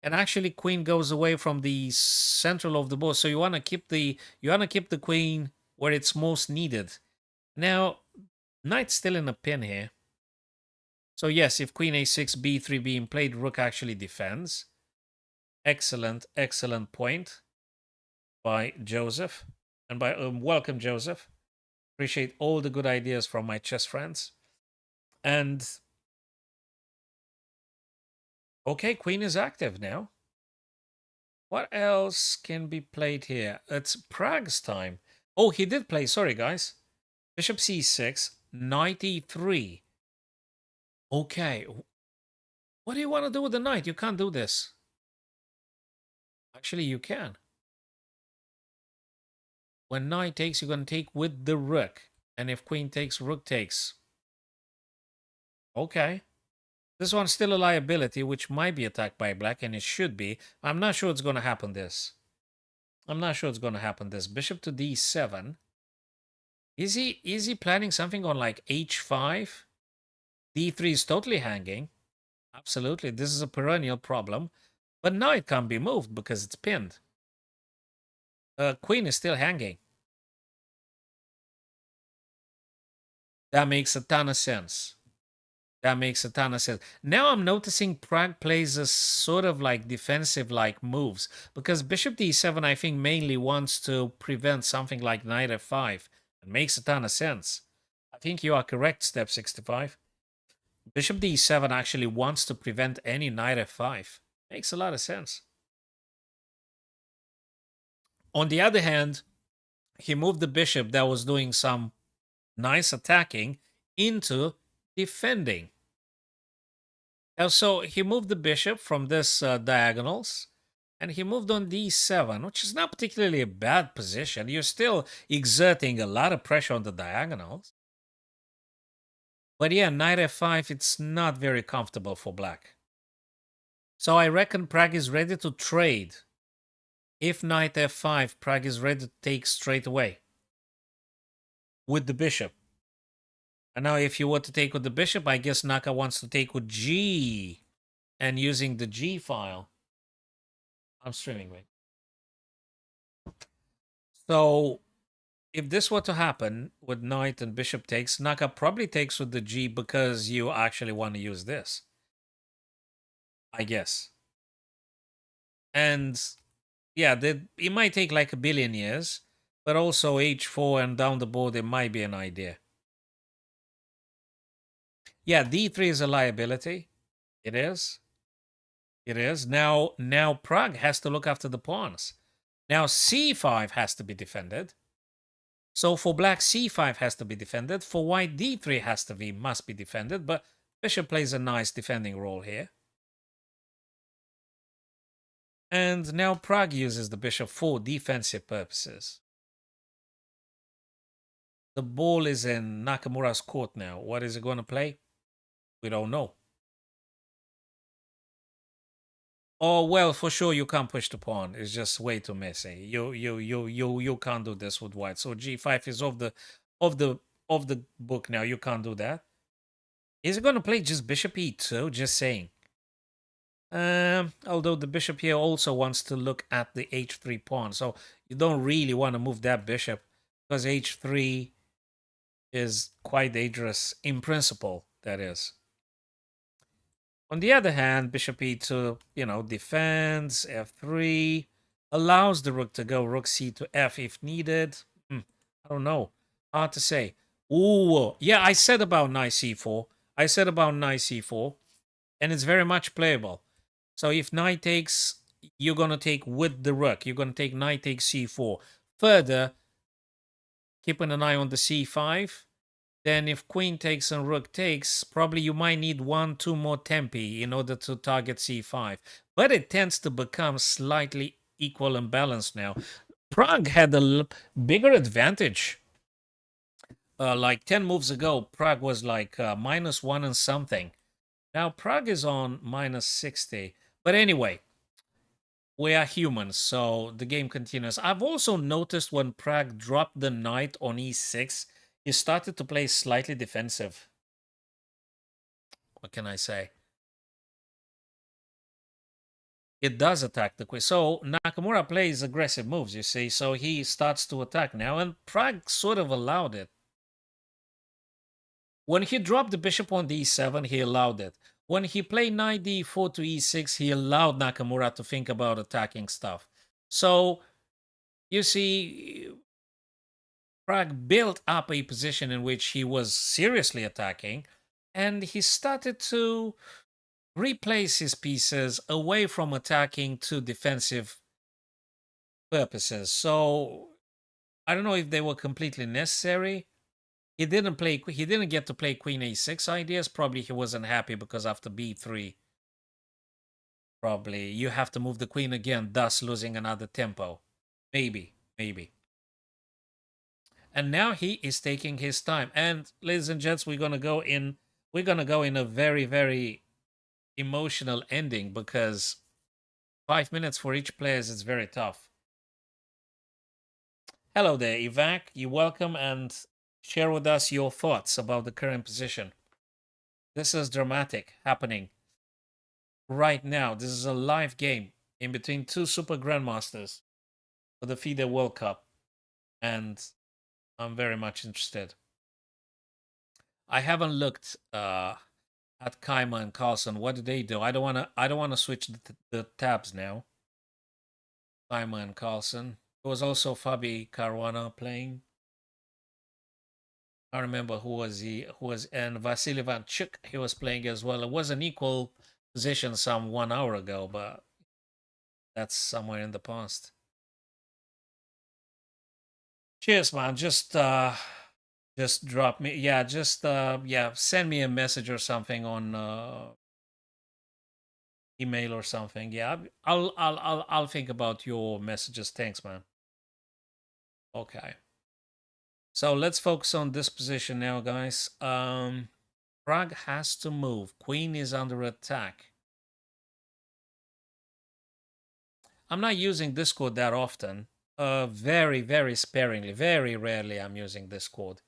And actually, queen goes away from the central of the board. So you want to keep the queen where it's most needed. Now, knight's still in a pin here. So yes, if queen a6, b3 being played, rook actually defends. Excellent, excellent point by Joseph. And by welcome, Joseph. Appreciate all the good ideas from my chess friends. And okay, queen is active now. What else can be played here? It's Prague's time. Oh, he did play. Sorry, guys. Bishop c6, knight e3. Okay. What do you want to do with the knight? You can't do this. Actually, you can. When knight takes, you're going to take with the rook. And if queen takes, rook takes. Okay. This one's still a liability, which might be attacked by black, and it should be. I'm not sure it's going to happen this. I'm not sure it's going to happen this. Bishop to d7. Is he planning something on like h5? d3 is totally hanging. Absolutely. This is a perennial problem. But now it can't be moved because it's pinned. Queen is still hanging. That makes a ton of sense. That makes a ton of sense. Now I'm noticing Prague plays a sort of like defensive like moves because bishop d7 I think mainly wants to prevent something like knight f5. It makes a ton of sense. I think you are correct, step 65. Bishop d7 actually wants to prevent any knight f5. Makes a lot of sense. On the other hand, he moved the bishop that was doing some nice attacking into defending. And so he moved the bishop from this diagonals and he moved on d7, which is not particularly a bad position. You're still exerting a lot of pressure on the diagonals. But yeah, knight f5, it's not very comfortable for black. So I reckon Prague is ready to trade. If knight f5, Prague is ready to take straight away with the bishop. And now if you were to take with the bishop, I guess Naka wants to take with g. And using the g file. I'm streaming, wait. So if this were to happen with knight and bishop takes, Naka probably takes with the g because you actually want to use this. I guess. And yeah, it might take like a billion years, but also h4 and down the board, it might be an idea. Yeah, d3 is a liability. It is. It is. Now Prague has to look after the pawns. Now c5 has to be defended. So for black, c5 has to be defended. For white, d3 must be defended. But bishop plays a nice defending role here. And now Prague uses the bishop for defensive purposes. The ball is in Nakamura's court now. What is he going to play? We don't know. Oh, well, for sure you can't push the pawn. It's just way too messy. You can't do this with white. So g5 is off the book now. You can't do that. Is he going to play just bishop e2? Just saying. Although the bishop here also wants to look at the h3 pawn. So you don't really want to move that bishop because h3 is quite dangerous in principle, that is. On the other hand, bishop e2, defends, f3, allows the rook to go rook c to f if needed. I don't know. Hard to say. Ooh, yeah, I said about knight c4. And it's very much playable. So if knight takes, you're going to take with the rook. You're going to take knight takes c4. Further, keeping an eye on the c5. Then if queen takes and rook takes, probably you might need 1-2 more tempi in order to target c5. But it tends to become slightly equal and balanced now. Prague had a bigger advantage. Like 10 moves ago, Prague was like -1 and something. Now Prague is on -60. But anyway, we are humans, so the game continues. I've also noticed when Prague dropped the knight on e6, he started to play slightly defensive. What can I say? It does attack the queen. So Nakamura plays aggressive moves, you see. So he starts to attack now, and Prague sort of allowed it. When he dropped the bishop on d7, he allowed it. When he played knight d4 to e6, he allowed Nakamura to think about attacking stuff. So, you see, Prague built up a position in which he was seriously attacking, and he started to replace his pieces away from attacking to defensive purposes. So, I don't know if they were completely necessary. He didn't get to play queen a6 ideas. Probably he wasn't happy because after b3, probably you have to move the queen again, thus losing another tempo. Maybe. And now he is taking his time. And ladies and gents, we're gonna go in a very, very emotional ending because 5 minutes for each player is very tough. Hello there, Ivak. You're welcome and share with us your thoughts about the current position. This is dramatic happening right now. This is a live game in between two super grandmasters for the FIDE World Cup, and I'm very much interested. I haven't looked At Kaima and Carlson, what do they do? I don't wanna switch the tabs now. Kaima and Carlson. There was also Fabi Caruana playing. I remember who was and Vasily Vanchuk, he was playing as well. It was an equal position some 1 hour ago, but that's somewhere in the past. Cheers, man. Just drop me, yeah, yeah, send me a message or something on email or something. Yeah, I'll think about your messages. Thanks, man. Okay. So let's focus on this position now, guys. Prague has to move. Queen is under attack. I'm not using Discord that often. Very, very sparingly. Very rarely I'm using Discord.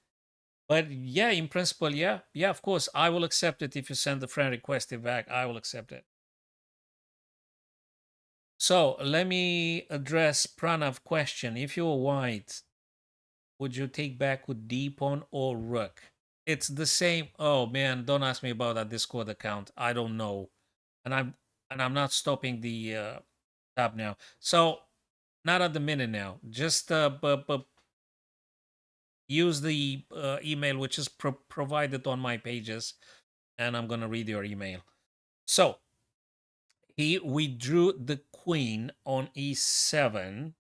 But yeah, in principle, yeah. Yeah, of course. I will accept it if you send the friend request back. I will accept it. So let me address Pranav question. If you're white, would you take back with D pawn or rook? It's the same. Oh man, don't ask me about that Discord account. I don't know, and I'm not stopping the tab now. So not at the minute now. Just use the email which is provided on my pages, and I'm gonna read your email. So he withdrew the queen on e7.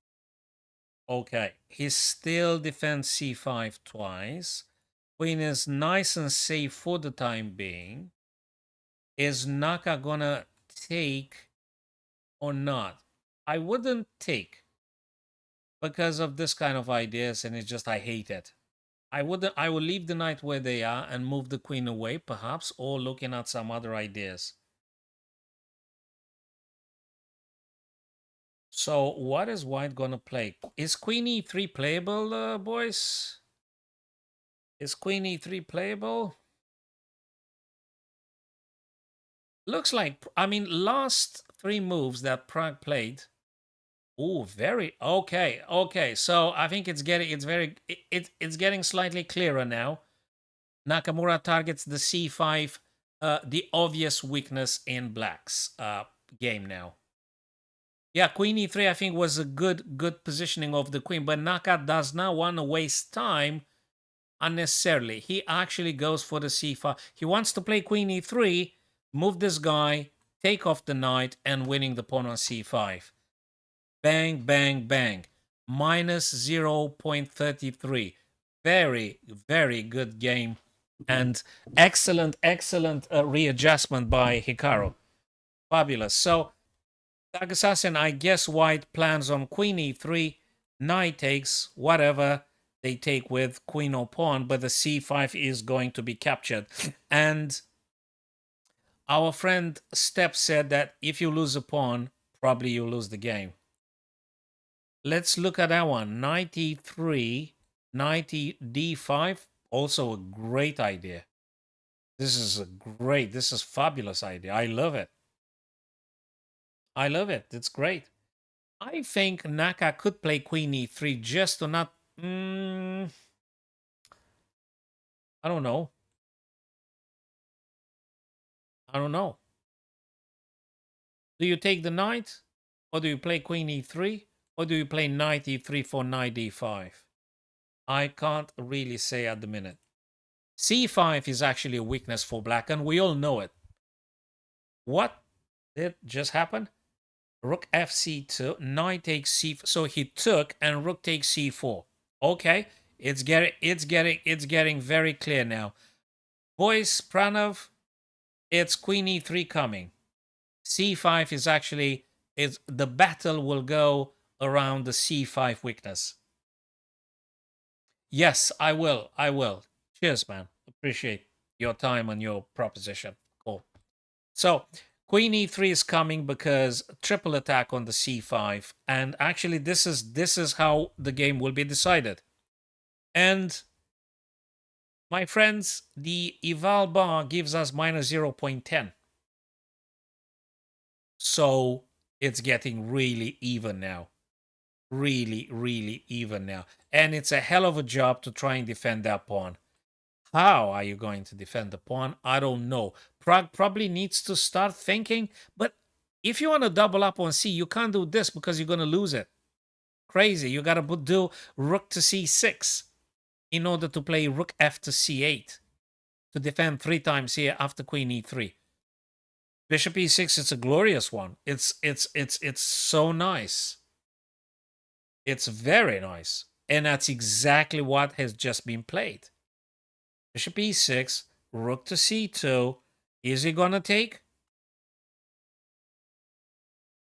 Okay, he still defends c5 twice. Queen is nice and safe for the time being. Is Naka gonna take or not? I wouldn't take because of this kind of ideas, and it's just I hate it. I will leave the knight where they are and move the queen away, perhaps, or looking at some other ideas. So what is white gonna play? Is queen e3 playable, boys? Is queen e3 playable? Looks like, I mean, last three moves that Prague played. Oh, very okay. Okay, so I think it's getting slightly clearer now. Nakamura targets the c5, the obvious weakness in Black's game now. Yeah, queen e3 I think was a good positioning of the queen, but Naka does not want to waste time unnecessarily. He actually goes for the c5. He wants to play queen e3, move this guy, take off the knight, and winning the pawn on c5. Bang, bang, bang. Minus 0.33. Very, very good game. And excellent, excellent readjustment by Hikaru. Fabulous. So, Dark Assassin, I guess white plans on queen e3, knight takes, whatever they take with queen or pawn, but the c5 is going to be captured. And our friend Step said that if you lose a pawn, probably you lose the game. Let's look at that one. Knight e3, knight d5, also a great idea. This is fabulous idea. I love it. I love it. It's great. I think Naka could play queen e3 just to not... I don't know. I don't know. Do you take the knight? Or do you play queen e3? Or do you play knight e3 for knight d5? I can't really say at the minute. c5 is actually a weakness for black, and we all know it. What did just happen? Rook fc2, knight takes c4. So he took, and rook takes c4. Okay, it's getting very clear now. Boys, Pranav, it's queen e3 coming. c5 is actually, the battle will go around the c5 weakness. Yes, I will. I will. Cheers, man. Appreciate your time and your proposition. Cool. So, queen e3 is coming because triple attack on the c5, and actually this is how the game will be decided. And my friends, the eval bar gives us minus 0.10. So it's getting really even now. Really, really even now. And it's a hell of a job to try and defend that pawn. How are you going to defend the pawn? I don't know. Prague probably needs to start thinking, but if you want to double up on C, you can't do this because you're going to lose it. Crazy. You got to do rook to C6 in order to play rook F to C8 to defend 3 times here after queen E3. Bishop E6, it's a glorious one. It's so nice. It's very nice. And that's exactly what has just been played. Bishop E6, rook to C2. Is he gonna take?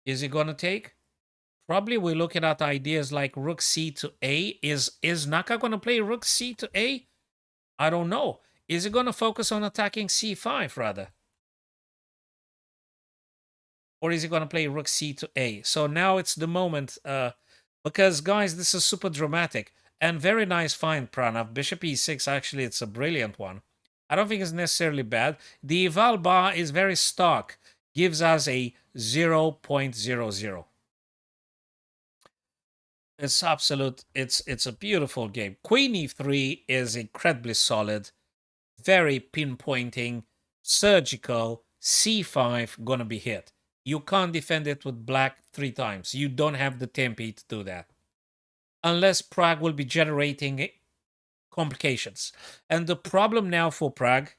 Is he gonna take? Probably we're looking at ideas like rook C to A. Is Naka gonna play rook C to A? I don't know. Is he gonna focus on attacking C5 rather? Or is he gonna play rook C to A? So now it's the moment, because guys, this is super dramatic. And very nice find, Pranav. Bishop E6, actually, it's a brilliant one. I don't think it's necessarily bad. The eval bar is very stark. Gives us a 0.00. It's absolute. It's a beautiful game. Queen E3 is incredibly solid, very pinpointing, surgical. C5 gonna be hit. You can't defend it with black 3 times. You don't have the tempi to do that. Unless Prague will be generating complications. And the problem now for Prague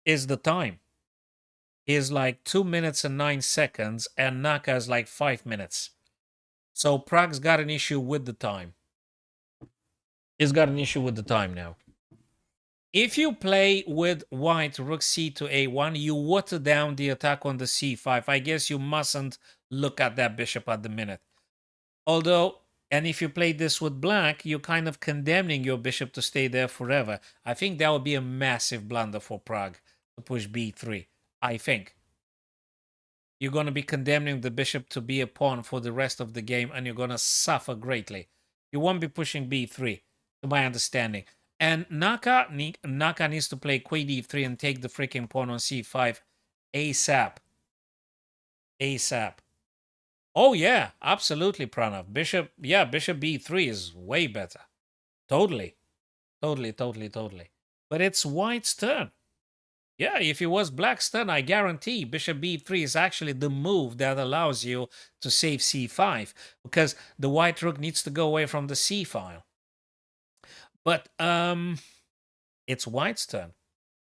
is the time. Is like 2 minutes and 9 seconds, and Naka is like 5 minutes. So Prague's got an issue with the time. He's got an issue with the time now. If you play with white rook c to a1, you water down the attack on the c5. I guess you mustn't look at that bishop at the minute. Although, and if you play this with black, you're kind of condemning your bishop to stay there forever. I think that would be a massive blunder for Prague to push b3. I think. You're going to be condemning the bishop to be a pawn for the rest of the game, and you're going to suffer greatly. You won't be pushing b3, to my understanding. And Naka needs to play queen e3 and take the freaking pawn on c5 ASAP. ASAP. Oh, yeah, absolutely, Pranav. Bishop b3 is way better. Totally. Totally. But it's white's turn. Yeah, if it was black's turn, I guarantee bishop b3 is actually the move that allows you to save c5, because the white rook needs to go away from the c file. But it's white's turn.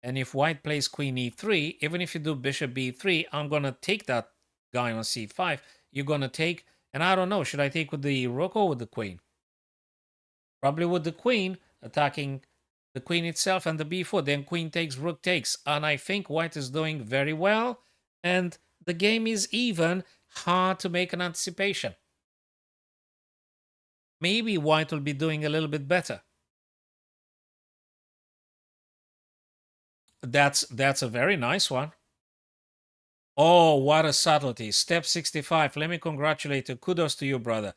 And if white plays queen e3, even if you do bishop b3, I'm going to take that guy on c5. You're going to take, and I don't know, should I take with the rook or with the queen? Probably with the queen, attacking the queen itself and the b4. Then queen takes, rook takes. And I think white is doing very well. And the game is even. Hard to make an anticipation. Maybe white will be doing a little bit better. That's a very nice one. Oh, what a subtlety. Step 65. Let me congratulate you. Kudos to you, brother.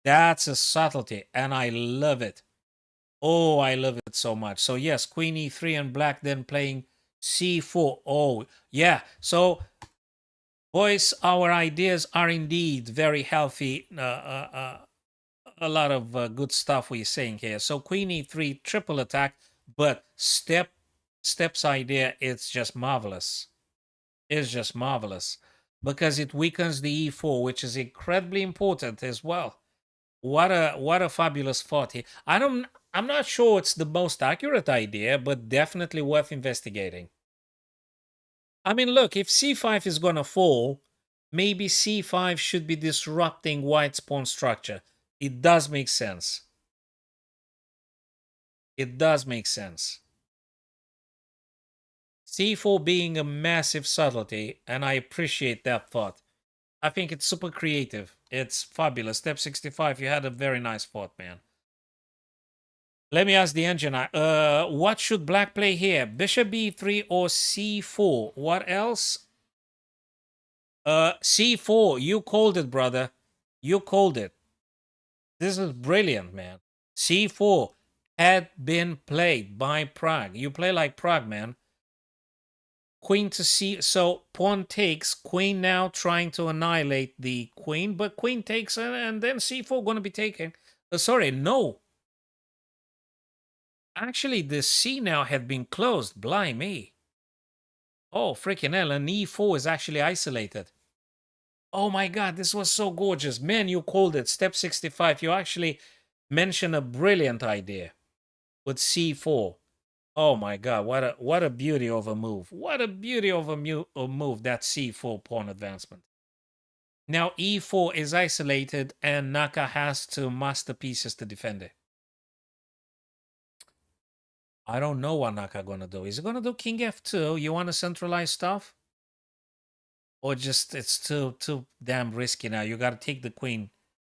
That's a subtlety, and I love it. Oh, I love it so much. So, yes, queen e3 and black then playing c4. Oh, yeah. So, boys, our ideas are indeed very healthy. A lot of good stuff we're saying here. So, queen e3, triple attack, but Step's idea, it's just marvelous. It's just marvelous because it weakens the e4, which is incredibly important as well. What a fabulous thought here. I'm not sure it's the most accurate idea, but definitely worth investigating. I mean, look, if c5 is gonna fall, maybe c5 should be disrupting white's pawn structure. It does make sense. It does make sense. C4 being a massive subtlety, and I appreciate that thought. I think it's super creative. It's fabulous. Step 65, you had a very nice thought, man. Let me ask the engine. What should black play here? Bishop b3 or c4? What else? C4. You called it, brother. You called it. This is brilliant, man. C4 had been played by Prague. You play like Prague, man. Queen to c, so pawn takes, queen now trying to annihilate the queen, but queen takes and then c4 going to be taken. Sorry, no. Actually, the C now had been closed. Blimey. Oh, freaking hell. And E4 is actually isolated. Oh my God, this was so gorgeous. Man, you called it. Step 65. You actually mentioned a brilliant idea with C4. Oh my God, what a beauty of a move. What a beauty of a move, that C4 pawn advancement. Now E4 is isolated and Naka has to master pieces to defend it. I don't know what Naka gonna do. Is he gonna do King F2? You want to centralize stuff? Or just it's too damn risky now. You gotta take the queen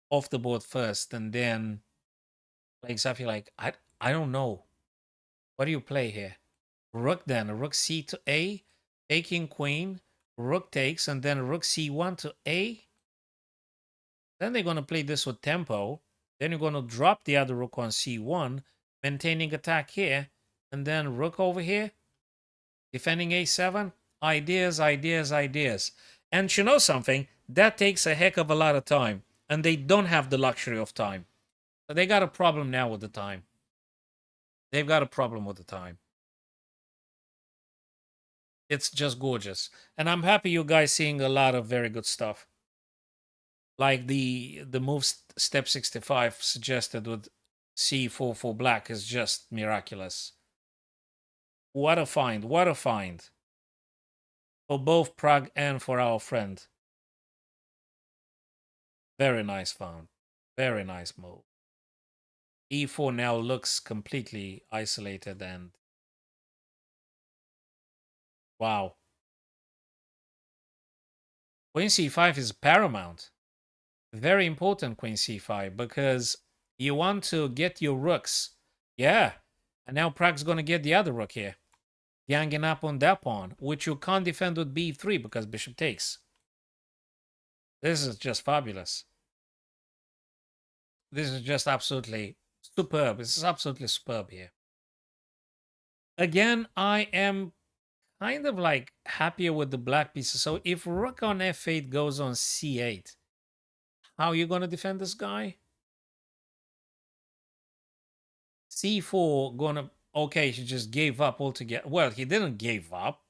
off the board first and then play exactly like I don't know. What do you play here? Rook then, rook c to a, taking queen, rook takes, and then rook c1 to a. Then they're going to play this with tempo. Then you're going to drop the other rook on c1, maintaining attack here, and then rook over here, defending a7. Ideas, ideas, ideas. And you know something? That takes a heck of a lot of time, and they don't have the luxury of time. So they got a problem now with the time. They've got a problem with the time. It's just gorgeous. And I'm happy you guys seeing a lot of very good stuff. Like the move step 65 suggested with c4 for black is just miraculous. What a find, what a find. For both Prague and for our friend. Very nice found. Very nice move. e4 now looks completely isolated and wow. Queen c5 is paramount. Very important, Queen c5, because you want to get your rooks. Yeah. And now Prague's going to get the other rook here. Ganging up on that pawn, which you can't defend with b3 because bishop takes. This is just fabulous. This is just absolutely superb. This is absolutely superb here. Again, I am kind of like happier with the black pieces. So if rook on f8 goes on c8, how are you going to defend this guy? c4 gonna... Okay, he just gave up altogether. Well, he didn't give up.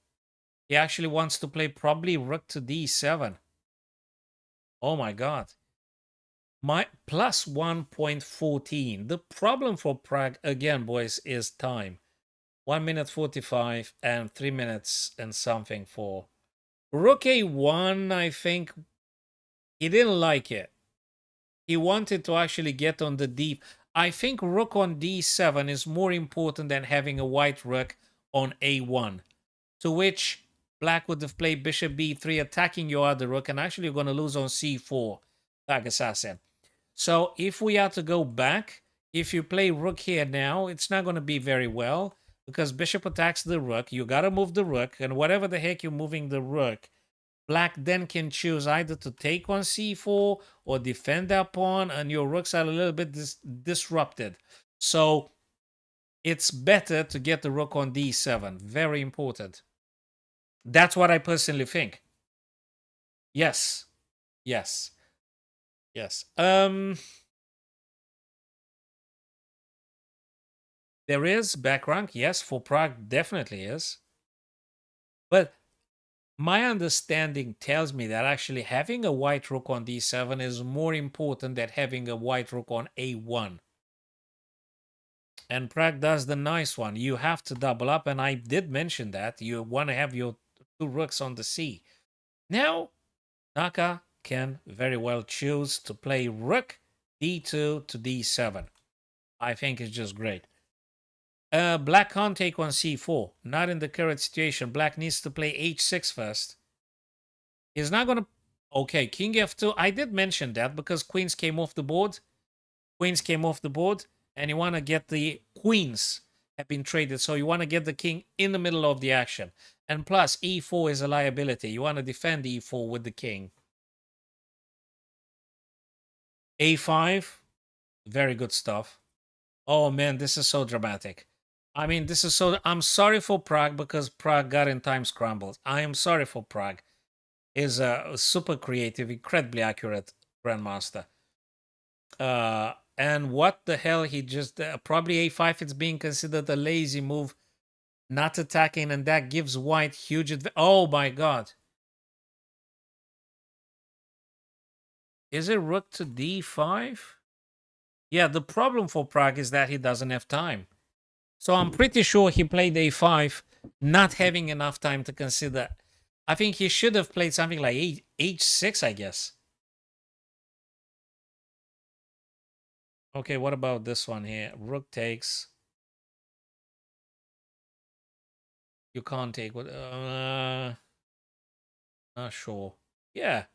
He actually wants to play probably rook to d7. Oh my God. My plus 1.14. The problem for Prague, again, boys, is time. 1 minute 45 and 3 minutes and something for rook a1. I think he didn't like it. He wanted to actually get on the deep. I think rook on d7 is more important than having a white rook on a1. To which black would have played bishop b3, attacking your other rook, and actually you're going to lose on c4, Tag Assassin. So if we are to go back, if you play rook here now, it's not going to be very well, because bishop attacks the rook. You got to move the rook, and whatever the heck you're moving the rook, black then can choose either to take on c4 or defend that pawn, and your rooks are a little bit disrupted. So it's better to get the rook on d7. Very important. That's what I personally think. Yes. Yes. Yes. There is back rank. Yes, for Prague definitely is. But my understanding tells me that actually having a white rook on d7 is more important than having a white rook on a1. And Prague does the nice one. You have to double up, and I did mention that. You want to have your two rooks on the c. Now, Naka can very well choose to play rook d2 to d7. I think it's just great. Black can't take on c4. Not in the current situation. Black needs to play h6 first. He's not going to... Okay, king f2. I did mention that because queens came off the board. Queens came off the board. And you want to get the queens have been traded. So you want to get the king in the middle of the action. And plus, e4 is a liability. You want to defend e4 with the king. a5. Very good stuff. Oh, man, this is so dramatic. I mean, this is so... I'm sorry for Prague because Prague got in time scrambled. I am sorry for Prague. He's a super creative, incredibly accurate grandmaster. And what the hell? He just probably a5. It's being considered a lazy move, not attacking, and that gives white huge advantage. Oh my god. Is it rook to d5? Yeah, the problem for Prague is that he doesn't have time. So I'm pretty sure he played a5, not having enough time to consider. I think he should have played something like h6, I guess. Okay, what about this one here? Rook takes. You can't take what? Not sure. Yeah.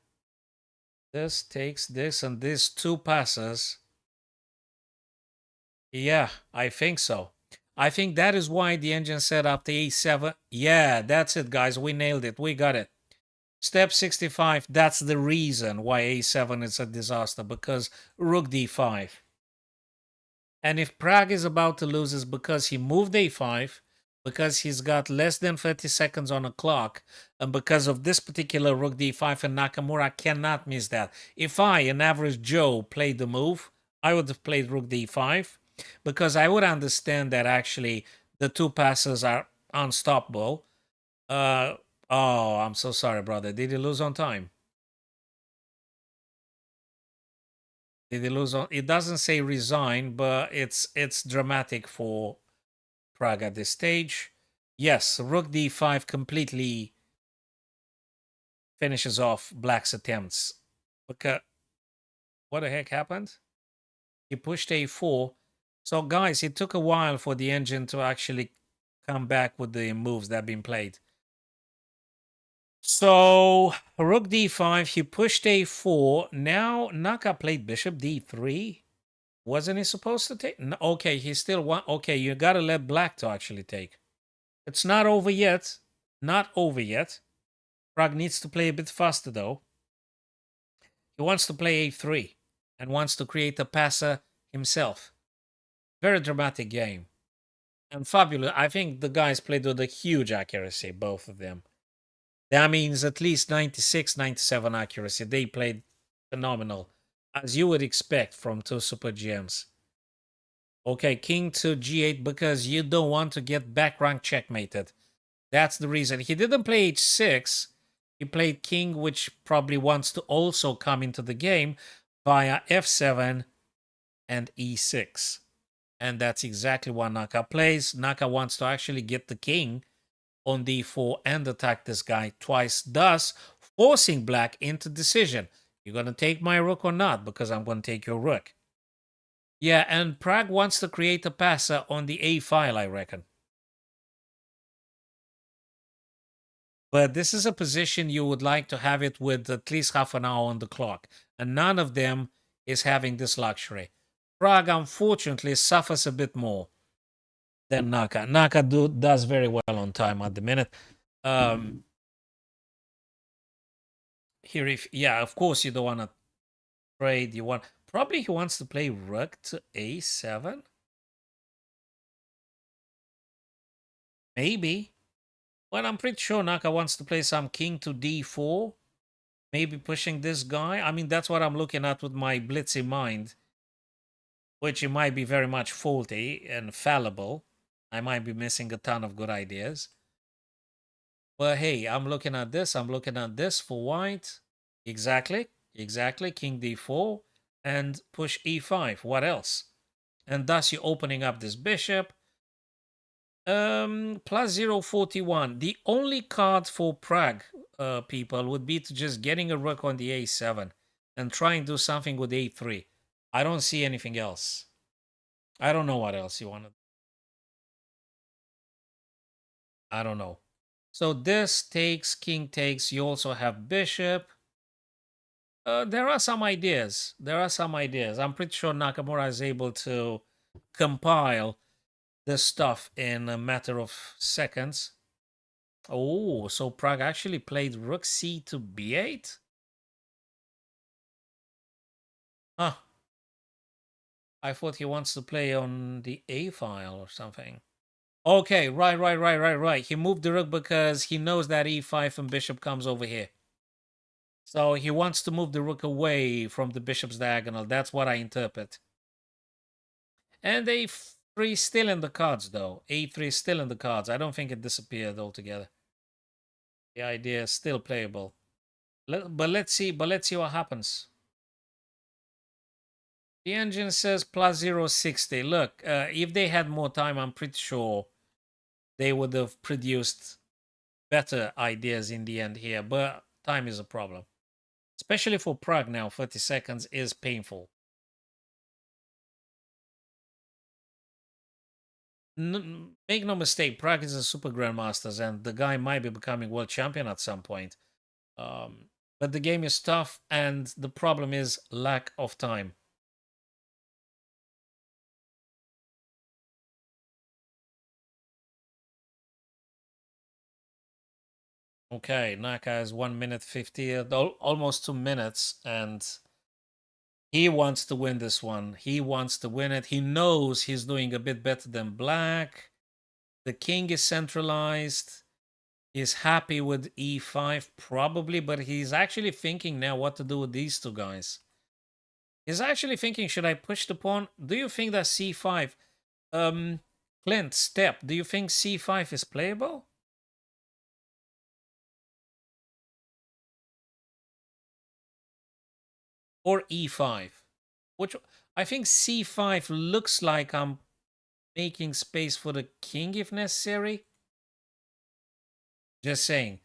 This takes this, and this two passes. Yeah, I think so. I think that is why the engine set up the a7. Yeah, that's it, guys. We nailed it. We got it. Step 65, that's the reason why a7 is a disaster, because rook d5. And if Prague is about to lose, it's because he moved a5, because he's got less than 30 seconds on the clock, and because of this particular rook d5, and Nakamura cannot miss that. If I, an average Joe, played the move, I would have played rook d5, because I would understand that actually the two passes are unstoppable. Oh, I'm so sorry, brother. Did he lose on time? Did he lose on? It doesn't say resign, but it's dramatic for Prague at this stage. Yes, rook d5 completely finishes off Black's attempts. Because what the heck happened? He pushed a4. So guys, it took a while for the engine to actually come back with the moves that have been played. So rook d5, he pushed a4. Now Naka played bishop d3. Wasn't he supposed to take? No, okay, he still want. Okay, you gotta let Black to actually take. It's not over yet. Not over yet. Prague needs to play a bit faster though. He wants to play a3 and wants to create a passer himself. Very dramatic game. And fabulous. I think the guys played with a huge accuracy, both of them. That means at least 96, 97 accuracy. They played phenomenal, as you would expect from two super GMs. Okay, king to g8 because you don't want to get back rank checkmated. That's the reason. He didn't play h6. He played king, which probably wants to also come into the game via f7 and e6. And that's exactly what Naka plays. Naka wants to actually get the king on d4 and attack this guy twice, thus forcing Black into decision. You're going to take my rook or not? Because I'm going to take your rook. Yeah, and Prague wants to create a passer on the A file, I reckon. But this is a position you would like to have it with at least half an hour on the clock. And none of them is having this luxury. Prague, unfortunately, suffers a bit more than Naka. Naka does very well on time at the minute. Here, yeah, of course you don't want to trade. You want probably he wants to play rook to a7. Maybe. Well, I'm pretty sure Naka wants to play some king to d4. Maybe pushing this guy. I mean, that's what I'm looking at with my blitzy mind, which it might be very much faulty and fallible. I might be missing a ton of good ideas. But hey, I'm looking at this. I'm looking at this for white. Exactly. Exactly. King d4 and push e5. What else? And thus you're opening up this bishop. Plus 041. The only card for Prague people would be to just getting a rook on the a7 and try and do something with a3. I don't see anything else. I don't know what else you want to. I don't know. So this takes, king takes. You also have bishop. There are some ideas. There are some ideas. I'm pretty sure Nakamura is able to compile this stuff in a matter of seconds. Oh, so Prague actually played rook c to b8? Huh. I thought he wants to play on the a file or something. Okay, right. He moved the rook because he knows that e5 and bishop comes over here. So he wants to move the rook away from the bishop's diagonal. That's what I interpret. And a3 still in the cards, though. a3 is still in the cards. I don't think it disappeared altogether. The idea is still playable. But let's see. But let's see what happens. The engine says plus 060. Look, if they had more time, I'm pretty sure they would have produced better ideas in the end here. But time is a problem, especially for Prague now. 30 seconds is painful. Make no mistake, Prague is a super grandmasters, and the guy might be becoming world champion at some point. But the game is tough, and the problem is lack of time. Okay, Naka has 1 minute 50, almost 2 minutes, and he wants to win this one. He wants to win it. He knows he's doing a bit better than Black. The king is centralized. He's happy with e5, probably, but he's actually thinking now what to do with these two guys. He's actually thinking, should I push the pawn? Do you think that c5? Clint, step, do you think c5 is playable? Or e5? Which I think c5 looks like I'm making space for the king if necessary. Just saying.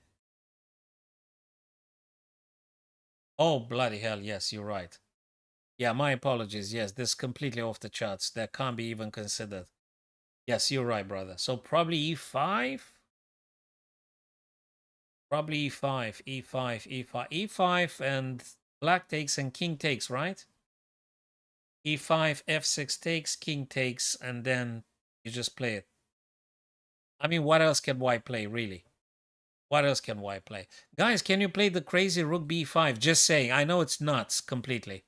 Oh, bloody hell, yes, you're right. Yeah, my apologies. Yes, this is completely off the charts. That can't be even considered. Yes, you're right, brother. So probably e5? Probably e5, e5, e5, e5, and black takes and king takes, right? e5, f6 takes, king takes, and then you just play it. I mean, what else can white play, really? What else can white play? Guys, can you play the crazy rook b5? Just saying. I know it's nuts completely.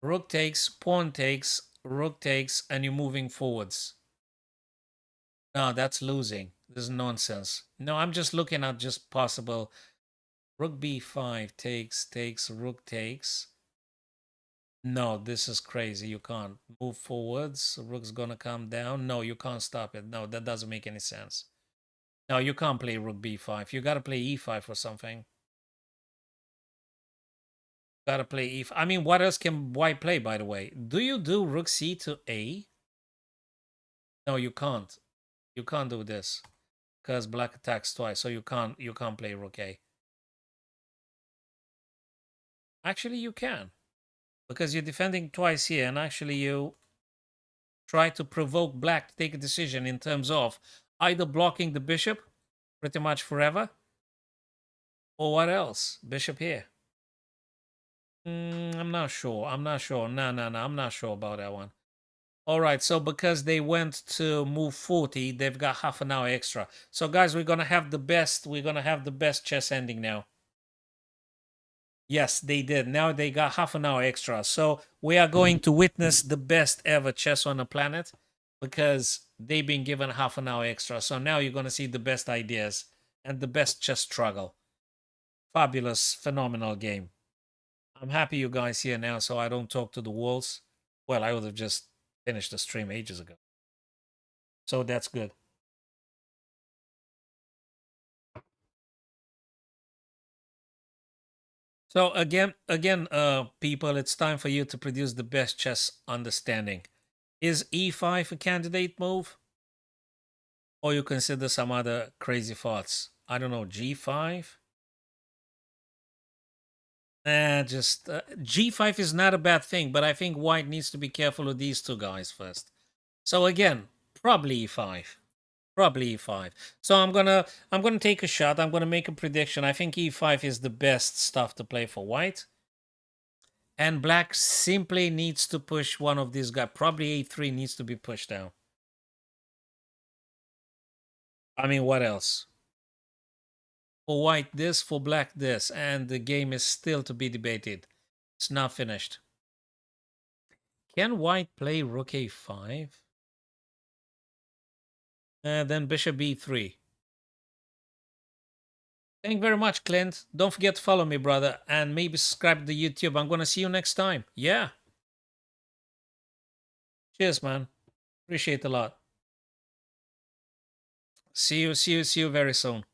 Rook takes, pawn takes, rook takes, and you're moving forwards. No, that's losing. This is nonsense. No, I'm just looking at just possible. Rook b5 takes, rook takes. No, this is crazy. You can't move forwards. Rook's gonna come down. No, you can't stop it. No, that doesn't make any sense. No, you can't play rook b5. You gotta play e5 or something. Gotta play e5. I mean, what else can white play, by the way? Do you do rook c to a? No, you can't. You can't do this because black attacks twice, so you can't play rook a. Actually, you can because you're defending twice here, and actually you try to provoke black to take a decision in terms of either blocking the bishop pretty much forever, or what else? Bishop here. I'm not sure. I'm not sure. No, no, no. I'm not sure about that one. All right. So because they went to move 40, they've got half an hour extra. So guys, we're gonna have the best. We're gonna have the best chess ending now. Yes, they did. Now they got half an hour extra. So we are going to witness the best ever chess on the planet because they've been given half an hour extra. So now you're going to see the best ideas and the best chess struggle. Fabulous, phenomenal game. I'm happy you guys here now so I don't talk to the walls. Well, I would have just finished the stream ages ago. So that's good. So again, people, it's time for you to produce the best chess understanding. Is e5 a candidate move? Or you consider some other crazy thoughts? I don't know, g5? Just g5 is not a bad thing, but I think white needs to be careful with these two guys first. So again, probably e5. Probably e5. So I'm gonna take a shot. I'm gonna make a prediction. I think e5 is the best stuff to play for white. And black simply needs to push one of these guys. Probably a3 needs to be pushed down. I mean, what else? For white this, for black this, and the game is still to be debated. It's not finished. Can white play rook a5? Then bishop b3. Thank you very much, Clint. Don't forget to follow me, brother, and maybe subscribe to the YouTube. I'm gonna see you next time. Yeah. Cheers, man. Appreciate a lot. See you very soon.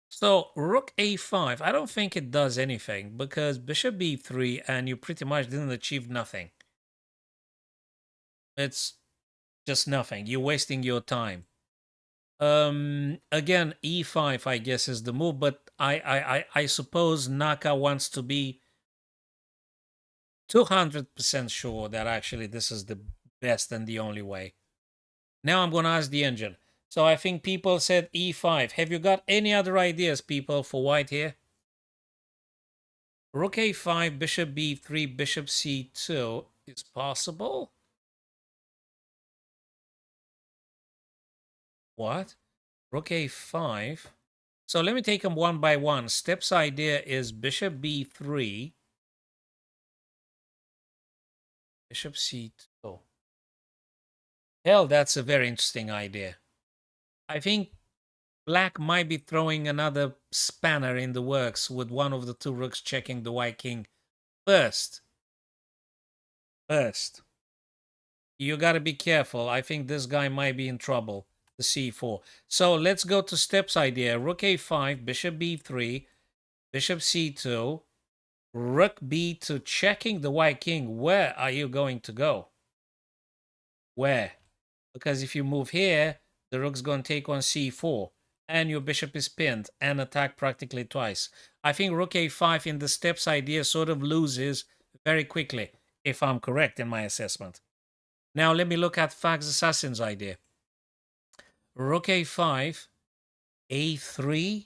So rook a5, I don't think it does anything because bishop b3 and you pretty much didn't achieve nothing. It's just nothing. You're wasting your time. Again, e5 I guess is the move, but I suppose Naka wants to be 200% sure that actually this is the best and the only way. Now I'm going to ask the engine. So I think people said e5. Have you got any other ideas, people, for white here? Rook a5, bishop b3, bishop c2 is possible. What? Rook a5. So let me take them one by one. Steps idea is bishop b3, bishop c2. Hell, that's a very interesting idea. I think black might be throwing another spanner in the works with one of the two rooks checking the white king first. You got to be careful. I think this guy might be in trouble. The c4. So let's go to steps idea. Rook a5, bishop b3, bishop c2, rook b2, checking the white king. Where are you going to go? Where? Because if you move here, the rook's going to take on c4, and your bishop is pinned and attacked practically twice. I think rook a5 in the steps idea sort of loses very quickly, if I'm correct in my assessment. Now let me look at Fax Assassin's idea. Rook a5, a3,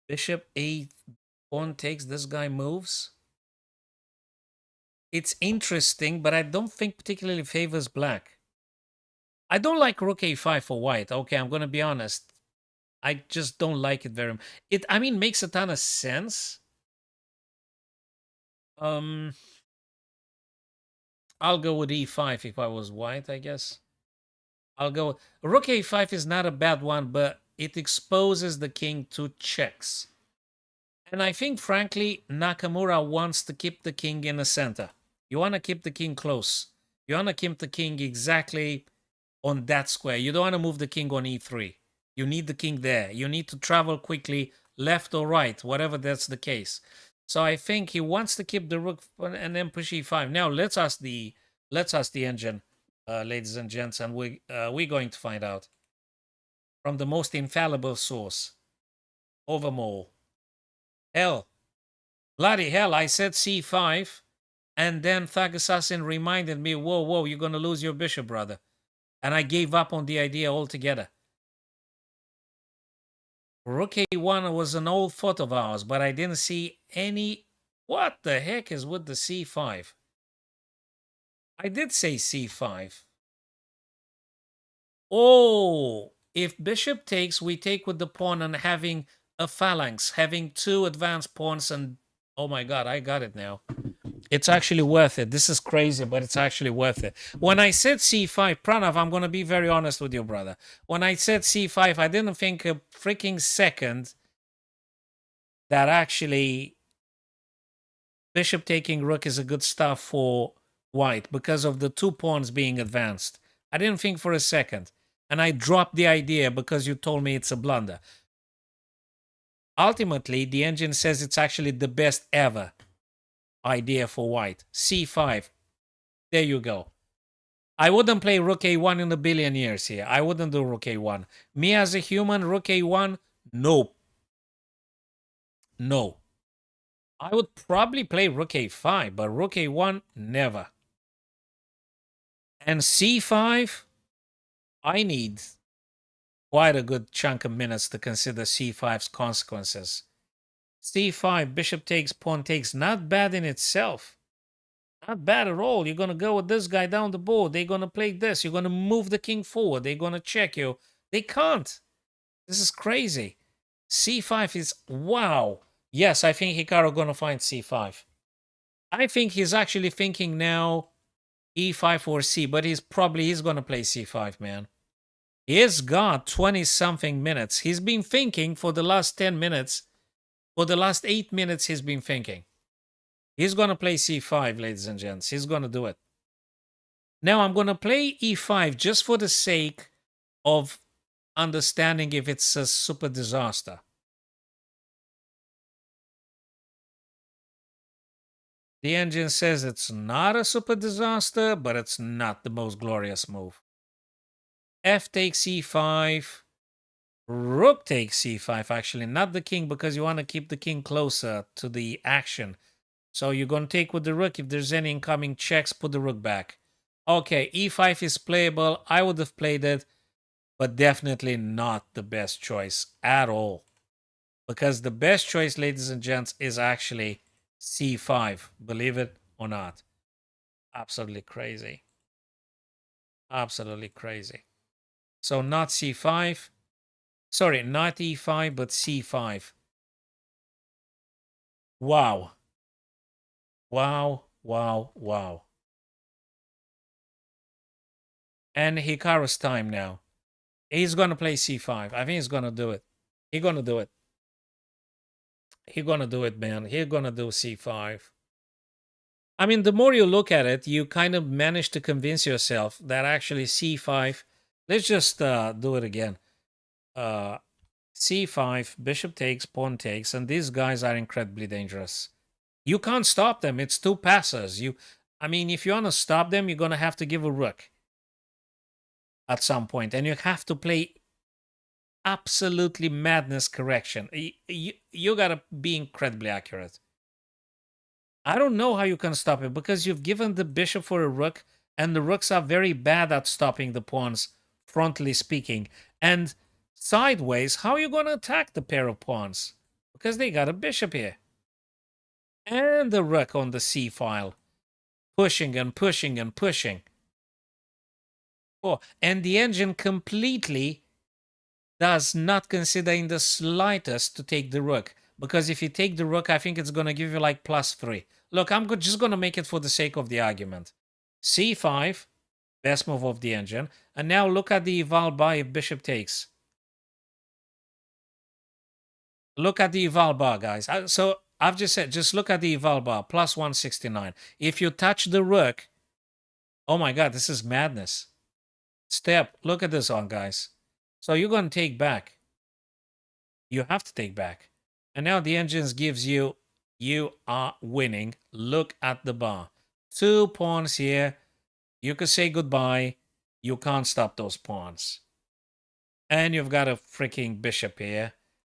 bishop a, pawn takes, this guy moves. It's interesting, but I don't think particularly favors black. I don't like rook a5 for white. Okay, I'm going to be honest. I just don't like it very much. I mean, makes a ton of sense. I'll go with e5 if I was white, I guess. I'll go. Rook a5 is not a bad one, but it exposes the king to checks. And I think, frankly, Nakamura wants to keep the king in the center. You want to keep the king close. You want to keep the king exactly on that square. You don't want to move the king on e3. You need the king there. You need to travel quickly, left or right, whatever that's the case. So I think he wants to keep the rook and then push e5. Now let's ask the engine, ladies and gents, and we're going to find out from the most infallible source, Overmore. Hell, bloody hell! I said c5, and then Thug Assassin reminded me, "Whoa, you're gonna lose your bishop, brother," and I gave up on the idea altogether. Rook a1 was an old thought of ours, but I didn't see any. What the heck is with the c5? I did say c5. Oh, if bishop takes, we take with the pawn and having a phalanx, having two advanced pawns, and oh my god, I got it now. It's actually worth it. This is crazy, but it's actually worth it. When I said c5, Pranav, I'm going to be very honest with you, brother. When I said c5, I didn't think a freaking second that actually bishop taking rook is a good stuff for white because of the two pawns being advanced. I didn't think for a second. And I dropped the idea because you told me it's a blunder. Ultimately, the engine says it's actually the best ever idea for white. c5. There you go. I wouldn't play rook a1 in a billion years here. I wouldn't do rook a1. Me as a human, rook a1, nope. No. I would probably play rook a5, but rook a1, never. And c5, I need quite a good chunk of minutes to consider c5's consequences. c5, bishop takes, pawn takes, not bad in itself. Not bad at all. You're going to go with this guy down the board. They're going to play this. You're going to move the king forward. They're going to check you. They can't. This is crazy. c5 is, wow. Yes, I think Hikaru going to find c5. I think he's actually thinking now e5 or c, but he's going to play c5, man. He's got 20-something minutes. He's been thinking for the last 10 minutes For the last 8 minutes, he's been thinking. He's going to play c5, ladies and gents. He's going to do it. Now I'm going to play e5 just for the sake of understanding if it's a super disaster. The engine says it's not a super disaster, but it's not the most glorious move. F takes e5. Rook takes c5, actually, not the king, because you want to keep the king closer to the action. So you're going to take with the rook. If there's any incoming checks, put the rook back. Okay, e5 is playable. I would have played it, but definitely not the best choice at all. Because the best choice, ladies and gents, is actually c5. Believe it or not. Absolutely crazy. Absolutely crazy. So not c5. Sorry, not e5, but c5. Wow. Wow, wow, wow. And Hikaru's time now. He's going to play c5. I think he's going to do it. He's going to do it. He's going to do it, man. He's going to do c5. I mean, the more you look at it, you kind of manage to convince yourself that actually c5... Let's just do it again. C5, bishop takes, pawn takes, and these guys are incredibly dangerous. You can't stop them. It's two passes. I mean, if you want to stop them, you're going to have to give a rook at some point, and you have to play absolutely madness correction. You got to be incredibly accurate. I don't know how you can stop it, because you've given the bishop for a rook, and the rooks are very bad at stopping the pawns, frontally speaking. And sideways, how are you going to attack the pair of pawns? Because they got a bishop here. And the rook on the c file. Pushing and pushing and pushing. Oh, and the engine completely does not consider in the slightest to take the rook. Because if you take the rook, I think it's going to give you like +3. Look, I'm just going to make it for the sake of the argument. c5, best move of the engine. And now look at the eval bar if bishop takes. Look at the eval bar, guys. So I've just said, just look at the eval bar, +169. If you touch the rook, oh my God, this is madness. Step, look at this one, guys. So you're going to take back. You have to take back. And now the engines gives you, you are winning. Look at the bar. 2 pawns here. You could say goodbye. You can't stop those pawns. And you've got a freaking bishop here.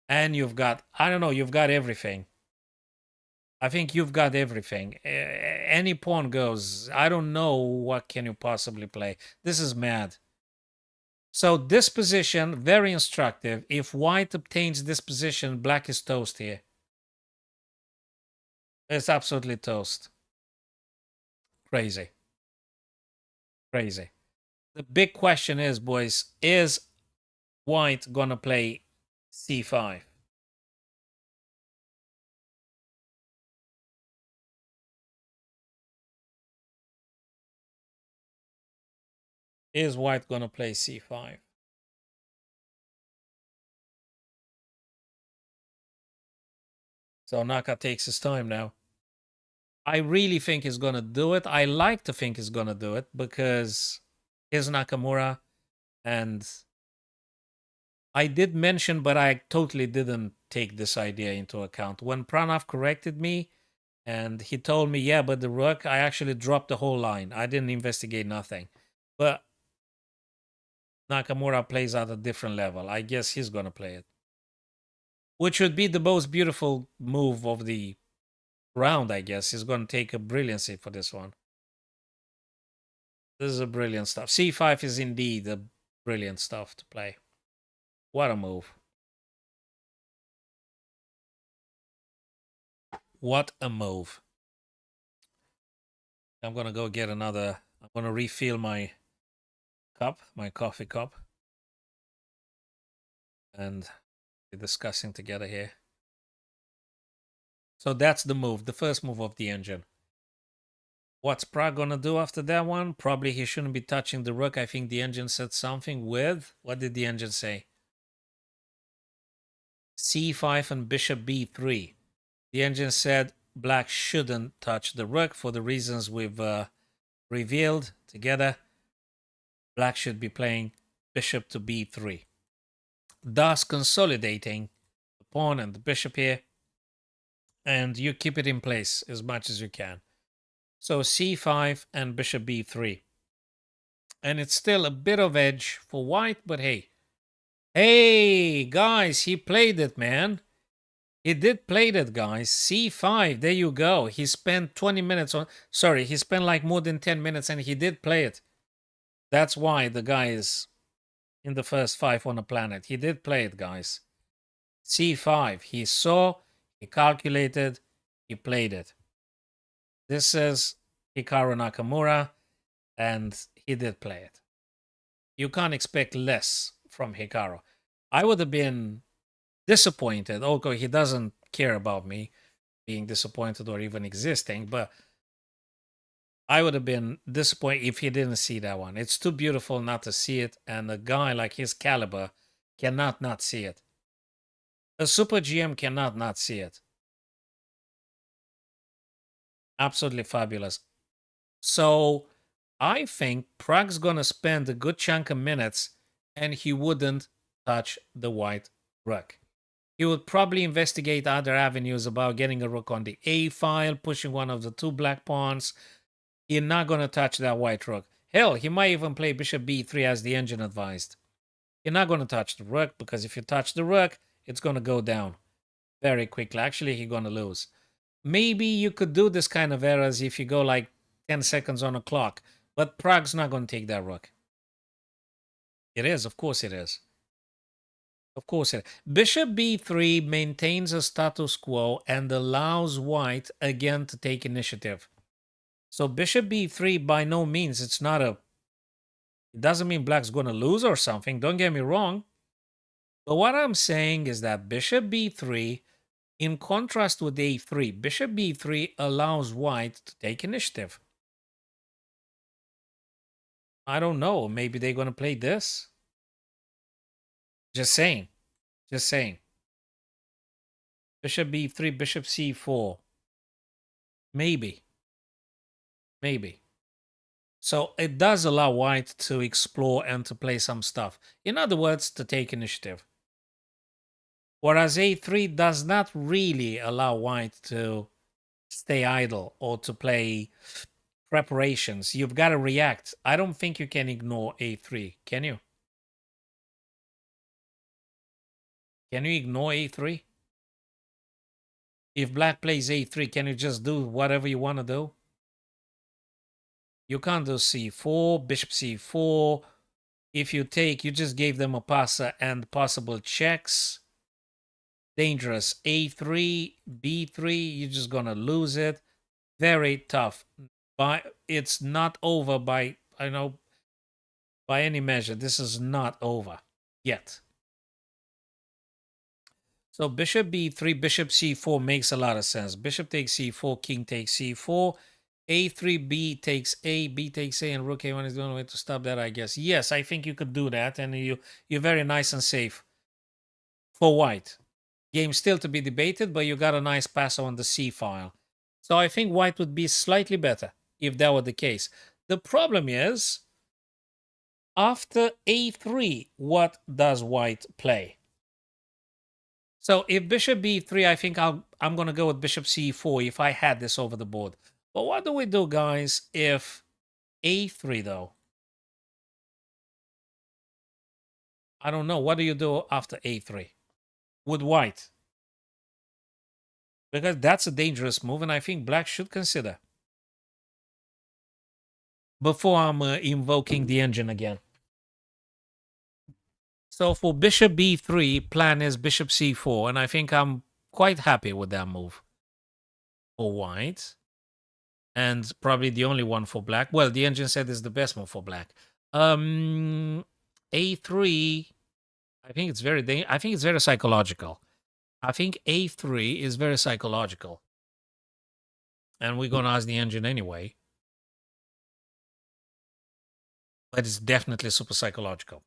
And you've got, I don't know, you've got everything. I think you've got everything. Any pawn goes. I don't know what can you possibly play. This is mad. So this position, very instructive. If white obtains this position, black is toast here. It's absolutely toast. Crazy. Crazy. The big question is, boys, is white gonna play c5? Is white gonna play c5? So Naka takes his time now. I really think he's gonna do it. I like to think he's gonna do it because here's Nakamura, and I did mention, but I totally didn't take this idea into account. When Pranav corrected me and he told me, yeah, but the rook, I actually dropped the whole line. I didn't investigate nothing. But Nakamura plays at a different level. I guess he's gonna play it. Which would be the most beautiful move of the round, I guess. He's gonna take a brilliancy for this one. This is a brilliant stuff. c5 is indeed a brilliant stuff to play. What a move. What a move. I'm gonna go get another. I'm gonna refill my cup, my coffee cup. And we're discussing together here. So that's the move, the first move of the engine. What's Prague gonna do after that one? Probably he shouldn't be touching the rook. I think the engine said something with... What did the engine say? c5 and bishop b3. The engine said black shouldn't touch the rook for the reasons we've revealed together. Black should be playing bishop to b3, thus consolidating the pawn and the bishop here, and you keep it in place as much as you can. So c5 and bishop b3. And it's still a bit of edge for white, but hey. Hey, guys, he played it, man. He did play that, guys. c5, there you go. He spent 20 minutes on... Sorry, he spent like more than 10 minutes and he did play it. That's why the guy is in the first 5 on the planet. He did play it, guys. c5, he saw, he calculated, he played it. This is Hikaru Nakamura, and he did play it. You can't expect less from Hikaru. I would have been disappointed. Okay, he doesn't care about me being disappointed or even existing, but I would have been disappointed if he didn't see that one. It's too beautiful not to see it, and a guy like his caliber cannot not see it. A super GM cannot not see it. Absolutely fabulous. So I think Prag's gonna spend a good chunk of minutes and he wouldn't touch the white rook. He would probably investigate other avenues about getting a rook on the A file, pushing one of the 2 black pawns. He's not gonna touch that white rook. Hell, he might even play bishop b3 as the engine advised. You're not gonna touch the rook, because if you touch the rook, it's gonna go down very quickly. Actually, he's gonna lose. Maybe you could do this kind of errors if you go like 10 seconds on a clock, but Prague's not going to take that rook. It is, of course it is. Of course it is. Bishop b3 maintains a status quo and allows white again to take initiative. So bishop b3, by no means, it's not a... It doesn't mean black's going to lose or something, don't get me wrong. But what I'm saying is that bishop b3, in contrast with a3, bishop b3 allows white to take initiative. I don't know. Maybe they're going to play this. Just saying. Just saying. Bishop b3, bishop c4. Maybe. Maybe. So it does allow white to explore and to play some stuff. In other words, to take initiative. Whereas a3 does not really allow white to stay idle or to play preparations. You've got to react. I don't think you can ignore a3, can you? Can you ignore a3? If black plays a3, can you just do whatever you want to do? You can't do c4, bishop c4. If you take, you just gave them a passer and possible checks. Dangerous. a3, b3, you're just going to lose it. Very tough. But it's not over by, I know, by any measure. This is not over yet. So bishop b3, bishop c4 makes a lot of sense. Bishop takes c4, king takes c4. a3, b takes a, b takes a, and rook a1 is the only way to stop that, I guess. Yes, I think you could do that, and you're very nice and safe for white. Game still to be debated, but you got a nice pass on the c file. So I think white would be slightly better if that were the case. The problem is, after a3, what does white play? So if bishop b3, I think I'm going to go with bishop c4 if I had this over the board. But what do we do, guys, if a3, though? I don't know. What do you do after a3 with white? Because that's a dangerous move, and I think black should consider. Before I'm invoking the engine again. So for bishop b3, plan is bishop c4, and I think I'm quite happy with that move for white. And probably the only one for black. Well, the engine said is the best move for black. A3, I think it's very psychological. I think a3 is very psychological. And we're going to ask the engine anyway. But it's definitely super psychological.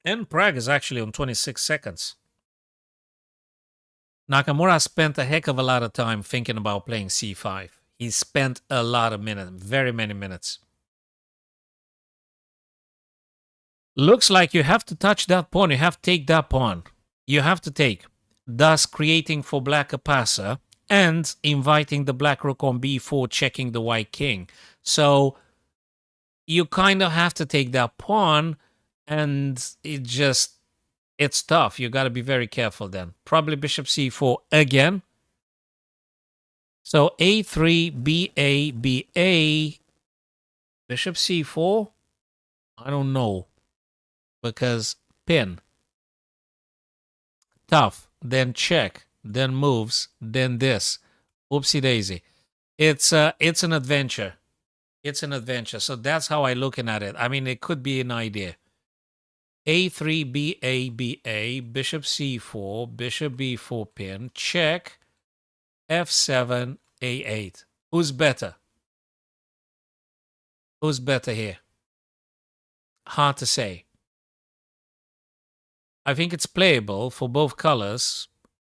And Prague is actually on 26 seconds. Nakamura spent a heck of a lot of time thinking about playing c5. He spent a lot of minutes, very many minutes. Looks like you have to touch that pawn. You have to take that pawn. You have to take, thus creating for black a passer and inviting the black rook on b4, checking the white king. So you kind of have to take that pawn, and it's tough. You got to be very careful then. Probably bishop c4 again. So a3, ba, ba, bishop c4. I don't know, because pin, tough, then check, then moves, then this. Oopsie daisy. It's an adventure. It's an adventure. So that's how I'm looking at it. I mean, it could be an idea. A3, ba, ba, bishop c4, bishop b4 pin, check, f7, a8. Who's better? Who's better here? Hard to say. I think it's playable for both colors.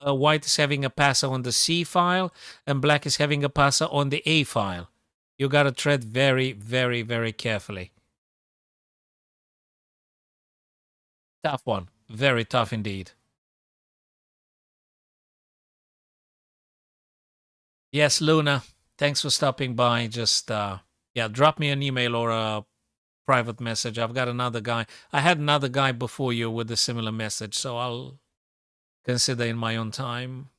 White is having a passer on the C file, and black is having a passer on the A file. You got to tread very, very, very carefully. Tough one. Very tough indeed. Yes, Luna. Thanks for stopping by. Just, yeah, drop me an email or a private message. I've got another guy. I had another guy before you with a similar message, so I'll consider in my own time.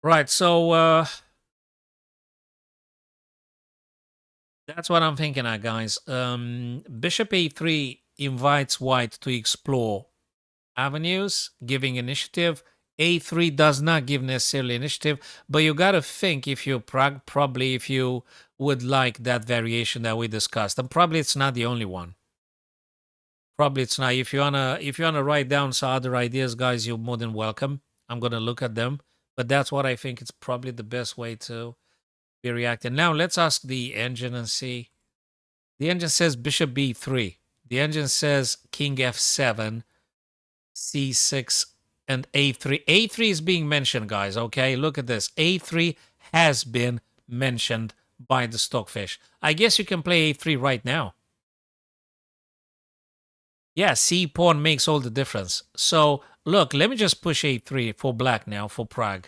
Right, so that's what I'm thinking of, guys. Bishop a3 invites white to explore avenues, giving initiative. A3 does not give necessarily initiative, but you got to think if you probably if you would like that variation that we discussed, and probably it's not the only one. Probably it's not. If you wanna write down some other ideas, guys, you're more than welcome. I'm gonna look at them, but that's what I think it's probably the best way to be reacting. Now let's ask the engine and see. The engine says bishop b3. The engine says king f7, c6, and a3. A3 is being mentioned, guys, okay? Look at this. A3 has been mentioned by the Stockfish. I guess you can play a3 right now. Yeah, c pawn makes all the difference. So, look, let me just push a3 for black now, for Prague.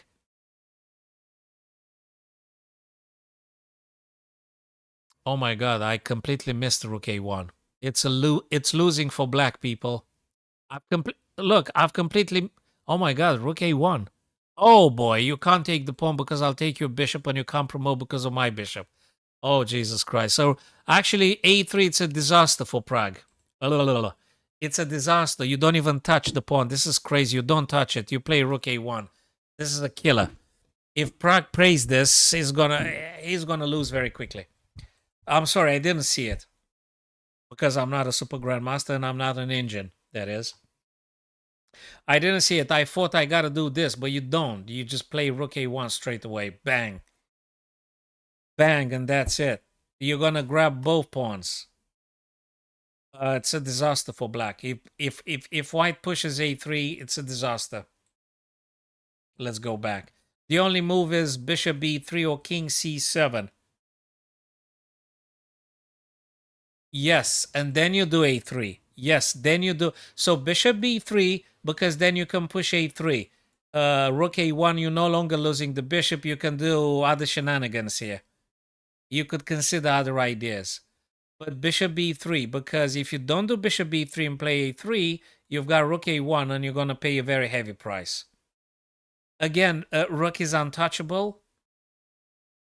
Oh my god, I completely missed rook a1. It's losing for black, people. I've completely. Oh my god, rook a1. Oh boy, you can't take the pawn because I'll take your bishop, and you can't promote because of my bishop. Oh Jesus Christ! So actually, a3 it's a disaster for Prague. It's a disaster. You don't even touch the pawn. This is crazy. You don't touch it. You play rook a1. This is a killer. If Prague plays this, he's gonna lose very quickly. I'm sorry, I didn't see it because I'm not a super grandmaster and I'm not an engine. That is. I didn't see it. I thought I gotta do this, but you don't. You just play rook a1 straight away. Bang. Bang, and that's it. You're gonna grab both pawns. It's a disaster for black. If white pushes a3, it's a disaster. Let's go back. The only move is bishop b3 or king c7. Yes, and then you do a3. Yes, then you do. So bishop b3, because then you can push a3. Rook a1, you're no longer losing the bishop. You can do other shenanigans here. You could consider other ideas. But bishop b3, because if you don't do bishop b3 and play a3, you've got rook a1 and you're going to pay a very heavy price. Again, rook is untouchable.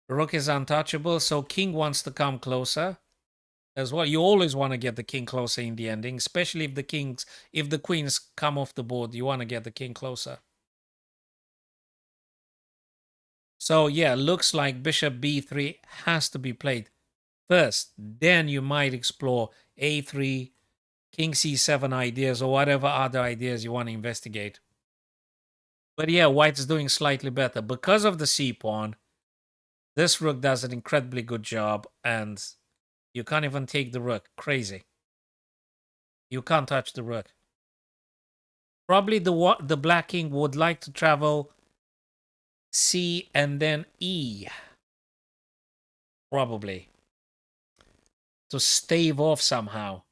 Rook is untouchable, so king wants to come closer as well. You always want to get the king closer in the ending, especially if the queens come off the board. You want to get the king closer. So yeah, looks like bishop b3 has to be played first. Then you might explore a3, king c7 ideas, or whatever other ideas you want to investigate. But yeah, white is doing slightly better because of the c pawn. This rook does an incredibly good job, and you can't even take the rook. Crazy. You can't touch the rook. Probably the black king would like to travel C and then E. Probably. To stave off somehow.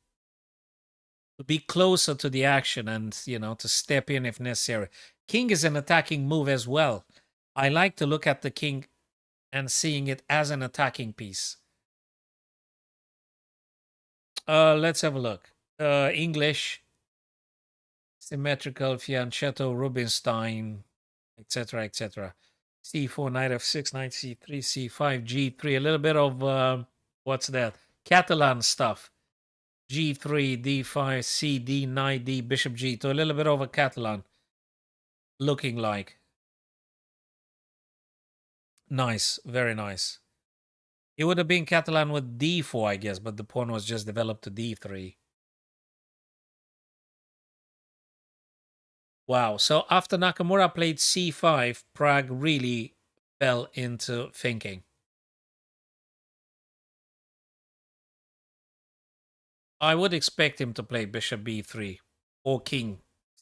To be closer to the action and, to step in if necessary. King is an attacking move as well. I like to look at the king and seeing it as an attacking piece. Let's have a look. English, symmetrical, fianchetto, Rubinstein, etc., etc. C4, knight f6, knight c3, c5, g3. A little bit of, what's that? Catalan stuff. G3, D5, C, D, knight, D, bishop G2. A little bit of a Catalan looking like. Nice, very nice. It would have been Catalan with D4, I guess, but the pawn was just developed to D3. Wow, so after Nakamura played C5, Prague really fell into thinking. I would expect him to play bishop B3 or king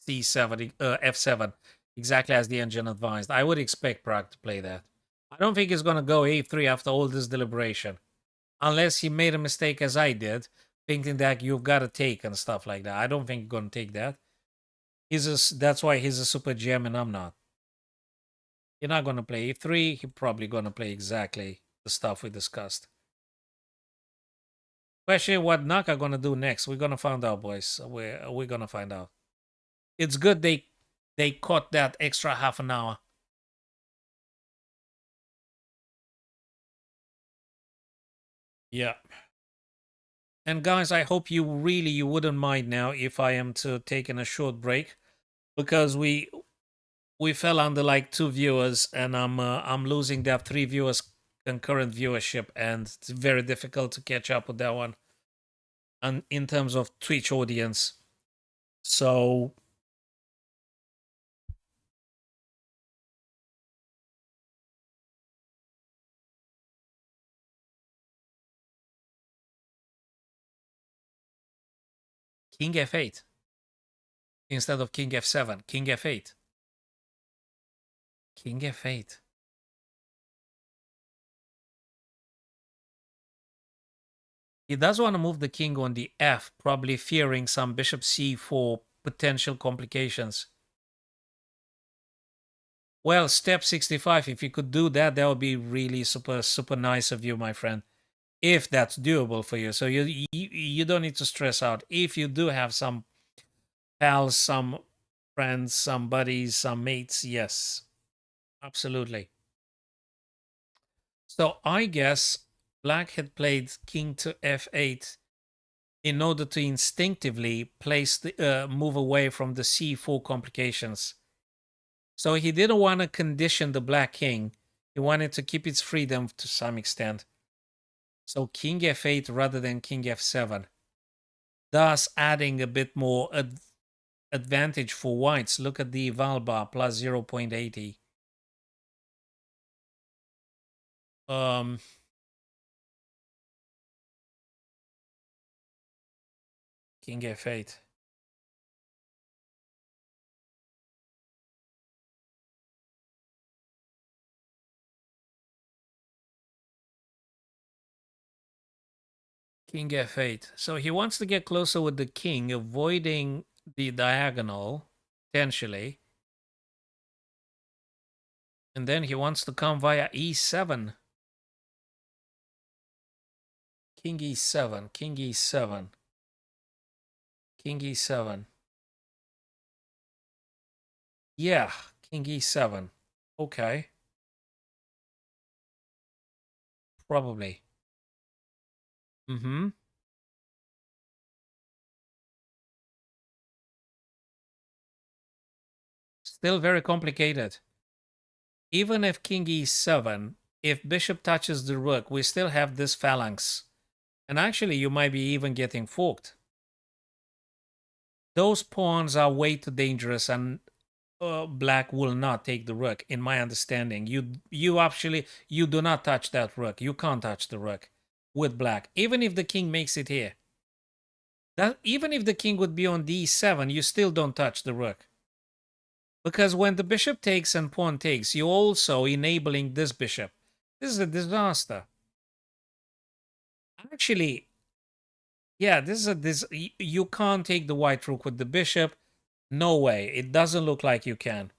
C7, F7, exactly as the engine advised. I would expect Prague to play that. I don't think he's going to go A3 after all this deliberation. Unless he made a mistake as I did, thinking that you've got to take and stuff like that. I don't think he's going to take that. That's why he's a super gem and I'm not. You're not going to play A3. You're probably going to play exactly the stuff we discussed. Question what Naka going to do next. We're going to find out, boys. We're going to find out. It's good they caught that extra half an hour. Yeah. And guys, I hope you wouldn't mind now if I am to taking a short break, because we fell under like 2 viewers and I'm losing that 3 viewers concurrent viewership, and it's very difficult to catch up with that one. And in terms of Twitch audience. So King F8 instead of King F7. King F8. King F8. He does want to move the king on the F, probably fearing some bishop C4 potential complications. Well, step 65, if you could do that, that would be really super, super nice of you, my friend. If that's doable for you. So you don't need to stress out. If you do have some pals, some friends, some buddies, some mates, yes, absolutely. So I guess black had played king to f8 in order to instinctively place the move away from the c4 complications. So he didn't want to condition the black king. He wanted to keep its freedom to some extent. So king f8 rather than king f7. Thus adding a bit more advantage for whites. Look at the eval bar, plus 0.80. King f8. King f8. So he wants to get closer with the king, avoiding the diagonal, potentially. And then he wants to come via e7. King e7, king e7, king e7. Yeah, king e7. Okay. Probably. Mm-hmm. Still very complicated. Even if king e7, if bishop touches the rook, we still have this phalanx. And actually, you might be even getting forked. Those pawns are way too dangerous, and black will not take the rook, in my understanding. You do not touch that rook. You can't touch the rook with black, even if the king makes it here. Even if the king would be on d7, you still don't touch the rook. Because when the bishop takes and pawn takes, you're also enabling this bishop. This is a disaster. Actually, yeah, this is a this. You can't take the white rook with the bishop. No way. It doesn't look like you can.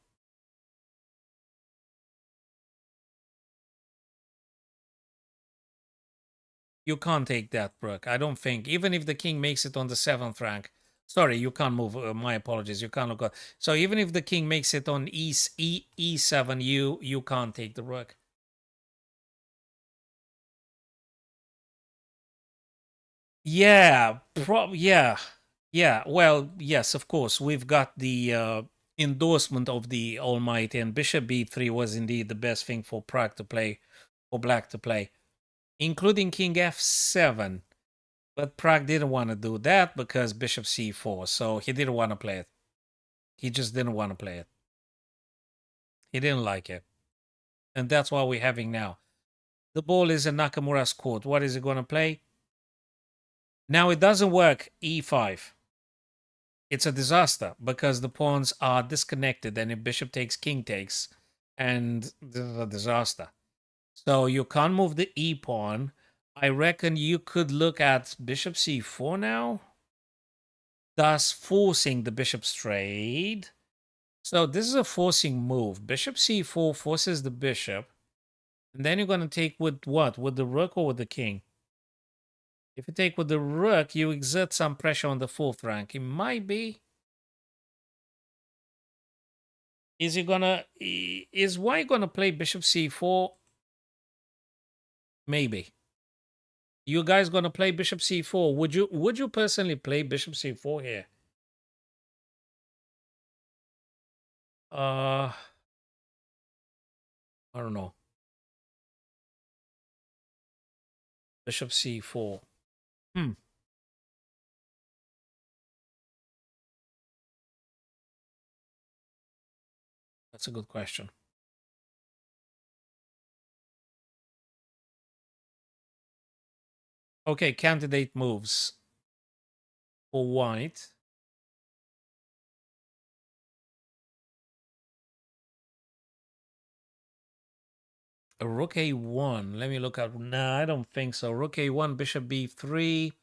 You can't take that rook. I don't think. Even if the king makes it on the 7th rank. Sorry, you can't move. My apologies. You can't look up. So even if the king makes it on E7, you can't take the rook. Yeah, yeah. Well, yes, of course. We've got the endorsement of the Almighty, and Bishop B3 was indeed the best thing for Prague to play, for Black to play, including King F7. But Prague didn't want to do that because Bishop C4, so he didn't want to play it. He just didn't want to play it. He didn't like it. And that's what we're having now. The ball is in Nakamura's court. What is he going to play? Now it doesn't work, E5. It's a disaster because the pawns are disconnected, and if bishop takes, king takes, and this is a disaster. So you can't move the e pawn. I reckon you could look at bishop c4 now, thus forcing the bishop's trade. So this is a forcing move. Bishop c4 forces the bishop, and then you're going to take with what? With the rook or with the king? If you take with the rook, you exert some pressure on the 4th rank. It might be. Is white gonna play bishop c4? Maybe. You guys gonna play bishop c4? Would you personally play bishop c4 here? I don't know. Bishop c4. That's a good question. Okay, candidate moves for white. A rook a1. Let me look at. No, I don't think so. Rook a1, bishop b3.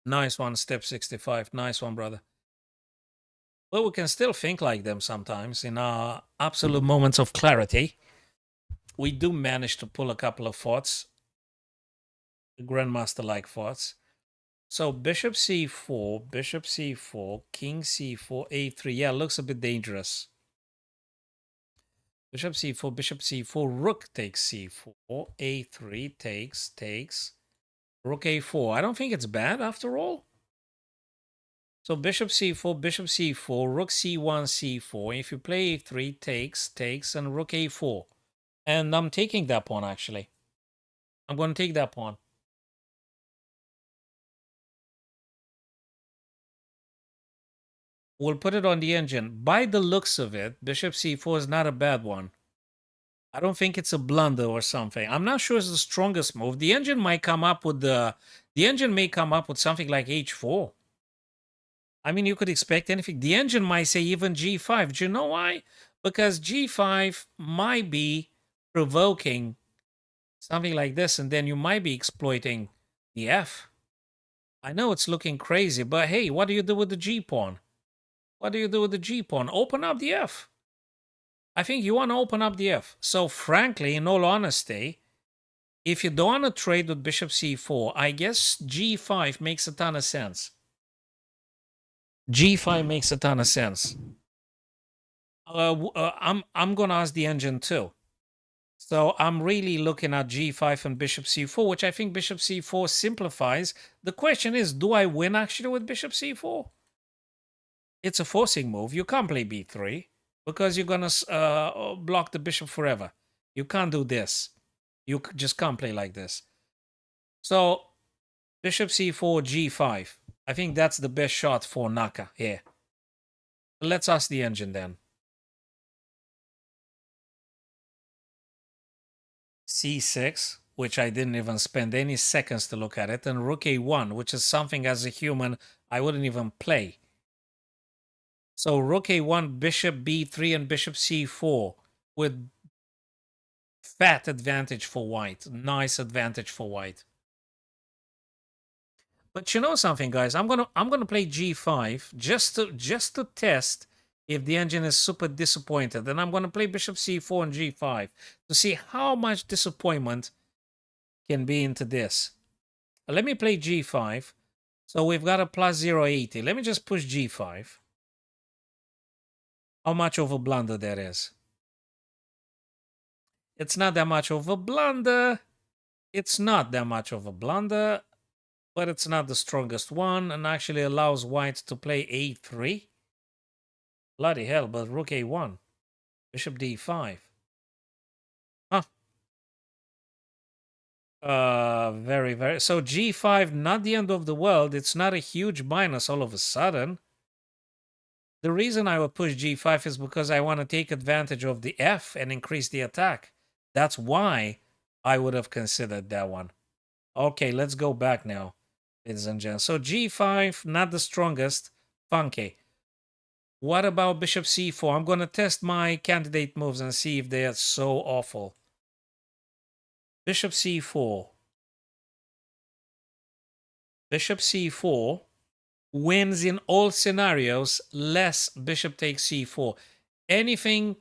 Nice one, step 65. Nice one, brother. Well, we can still think like them sometimes in our absolute moments of clarity. We do manage to pull a couple of thoughts, grandmaster-like thoughts. So bishop c4, king c4, a3. Yeah, looks a bit dangerous. Bishop c4, rook takes c4, a3 takes, rook a4. I don't think it's bad after all. So bishop c4, rook c1, c4. If you play a3, takes, and rook a4. And I'm taking that pawn, actually. I'm going to take that pawn. We'll put it on the engine. By the looks of it, bishop c4 is not a bad one. I don't think it's a blunder or something. I'm not sure it's the strongest move. The engine might come up with the engine may come up with something like h4. I mean, you could expect anything. The engine might say even g5. Do you know why? Because g5 might be provoking something like this, and then you might be exploiting the f. I know it's looking crazy, but hey, what do you do with the g pawn? What do you do with the g pawn? Open up the f. I think you want to open up the f. So frankly, in all honesty, if you don't want to trade with bishop c4, I guess g5 makes a ton of sense. G5 makes a ton of sense. I'm gonna ask the engine too. So I'm really looking at g5 and bishop c4, which I think bishop c4 simplifies. The question is, do I win actually with bishop c4? It's a forcing move. You can't play b3 because you're gonna block the bishop forever. You can't do this. You just can't play like this. So bishop c4, g5. I think that's the best shot for Naka here. Let's ask the engine then. c6. which I didn't even spend any seconds to look at it, and rook a1, which is something as a human I wouldn't even play. So rook a1, bishop b3, and bishop c4 with fat advantage for white. Nice advantage for white. But you know something, guys? I'm gonna play g5 just to test if the engine is super disappointed. Then I'm gonna play bishop c4 and g5 to see how much disappointment can be into this. Let me play g5. So we've got a plus 0.80. Let me just push g5. How much of a blunder that is? It's not that much of a blunder. It's not that much of a blunder, but it's not the strongest one, and actually allows white to play a3. Bloody hell, but rook a1. Bishop d5. Huh. Very, very... So g5, not the end of the world. It's not a huge minus all of a sudden. The reason I would push g5 is because I want to take advantage of the f and increase the attack. That's why I would have considered that one. Okay, let's go back now, ladies and gentlemen. So g5, not the strongest. Funky. What about bishop c4? I'm going to test my candidate moves and see if they are so awful. Bishop c4. Bishop c4 wins in all scenarios, less bishop takes c4. Anything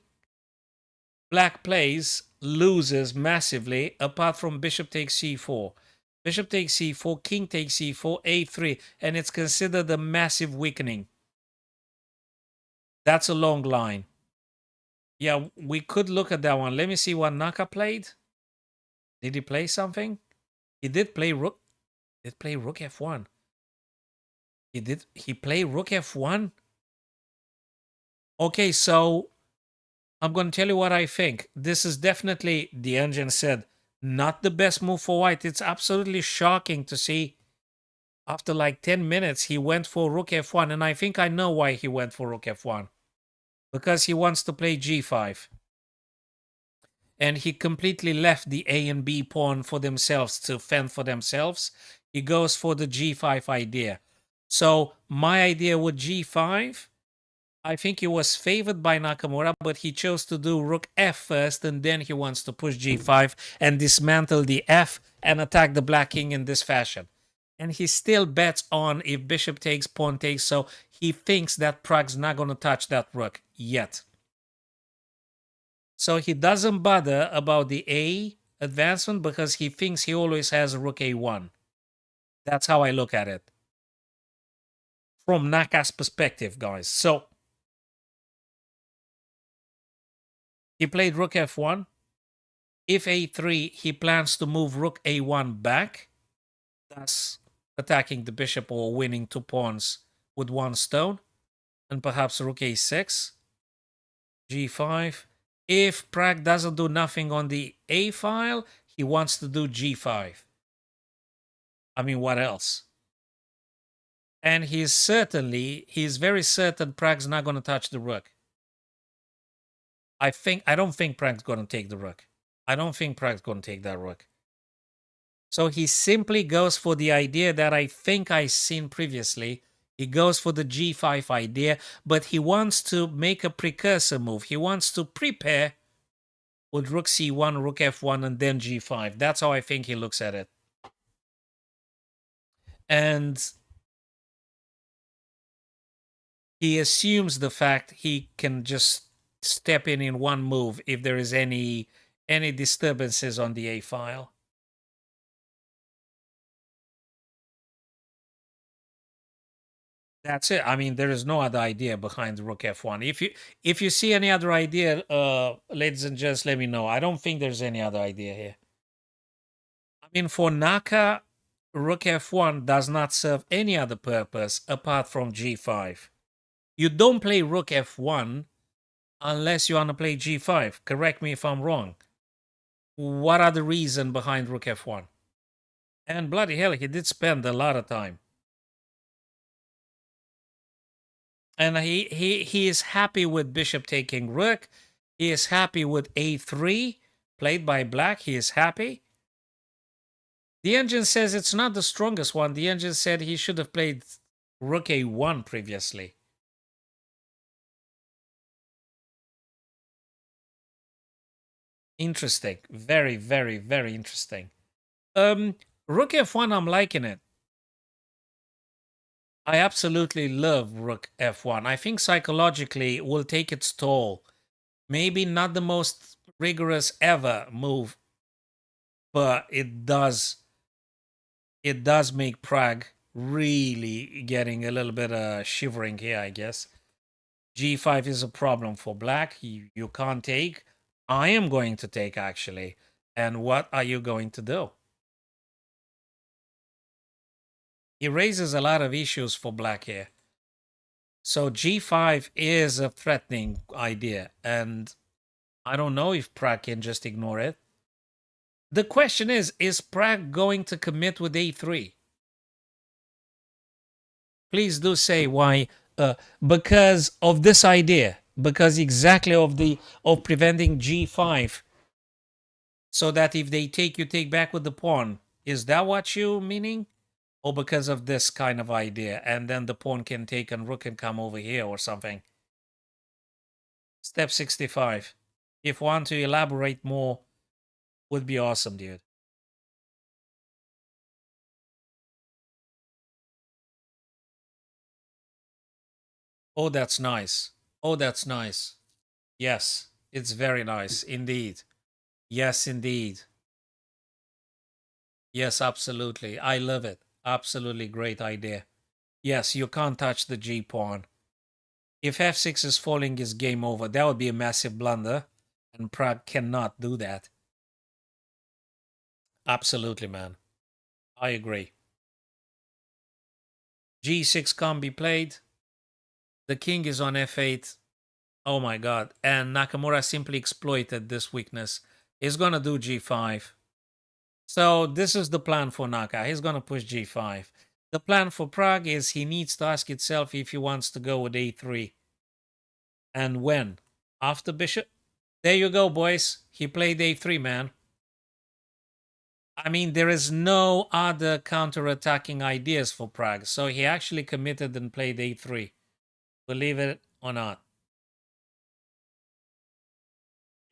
black plays loses massively apart from bishop takes c4. Bishop takes c4, king takes c4, a3, and it's considered a massive weakening. That's a long line. Yeah, we could look at that one. Let me see what Naka played. Did he play something? He did play rook. Did play rook f1. He played rook f1? Okay, so I'm going to tell you what I think. This is definitely, the engine said, not the best move for white. It's absolutely shocking to see after like 10 minutes he went for rook f1, and I think I know why he went for rook f1. Because he wants to play g5. And he completely left the A and B pawn for themselves to fend for themselves. He goes for the g5 idea. So my idea with g5, I think he was favored by Nakamura, but he chose to do rook f first, and then he wants to push g5 and dismantle the f and attack the black king in this fashion. And he still bets on if bishop takes, pawn takes, so he thinks that Prague's not going to touch that rook yet. So he doesn't bother about the A advancement because he thinks he always has rook a1. That's how I look at it. From Naka's perspective, guys. So he played rook f1. If a3, he plans to move rook a1 back, thus attacking the bishop or winning 2 pawns with 1 stone. And perhaps rook a6, g5. If Prague doesn't do nothing on the A file, he wants to do g5. I mean, what else? And he's very certain Prague's not going to touch the rook. I don't think Prague's going to take the rook. I don't think Prague's going to take that rook. So he simply goes for the idea that I think I've seen previously. He goes for the g5 idea, but he wants to make a precursor move. He wants to prepare with rook c1, rook f1, and then g5. That's how I think he looks at it. And he assumes the fact he can just step in one move if there is any disturbances on the A file. That's it. I mean, there is no other idea behind rook f1. If you see any other idea, ladies and gents, let me know. I don't think there's any other idea here. I mean, for Naka, rook f1 does not serve any other purpose apart from g5. You don't play rook f1 unless you want to play g5. Correct me if I'm wrong. What are the reason behind rook f1? And bloody hell, he did spend a lot of time. And he is happy with bishop taking rook. He is happy with a3 played by black. He is happy. The engine says it's not the strongest one. The engine said he should have played rook a1 previously. Interesting. Very, very, very interesting. Rook f1, I'm liking it. I absolutely love rook f1. I think psychologically it will take its toll. Maybe not the most rigorous ever move, but it does make Prague really getting a little bit shivering here, I guess. G5 is a problem for black. You can't take. I am going to take, actually. And what are you going to do? He raises a lot of issues for black here. So G5 is a threatening idea. And I don't know if Prague can just ignore it. The question is Prague going to commit with A3? Please do say why. Because of this idea. Because exactly of preventing G5. So that if they take, you take back with the pawn. Is that what you meaning? Or because of this kind of idea, and then the pawn can take and rook can come over here or something? Step 65. If want to elaborate more, would be awesome, dude. Oh, that's nice. Oh, that's nice. Yes, it's very nice indeed. Yes, indeed. Yes, absolutely. I love it. Absolutely great idea. Yes, you can't touch the G pawn. If f6 is falling, is game over. That would be a massive blunder, and Prague cannot do that. Absolutely, man. I agree. G6 can't be played. The king is on f8. Oh my god. And Nakamura simply exploited this weakness. He's gonna do g5. So this is the plan for Naka. He's gonna push g5. The plan for Prague is he needs to ask itself if he wants to go with a3. And when? After bishop? There you go, boys. He played a3, man. I mean, there is no other counter-attacking ideas for Prague. So he actually committed and played a3. Believe it or not.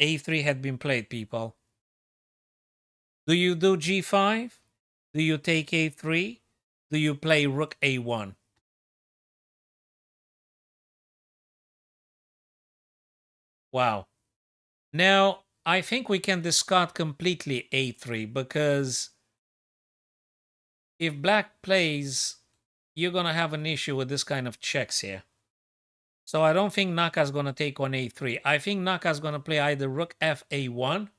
A3 had been played, people. Do you do G5? Do you take A3? Do you play Rook A1? Wow. Now, I think we can discard completely A3 because if black plays, you're going to have an issue with this kind of checks here. So I don't think Naka's going to take on A3. I think Naka's going to play either Rook F A1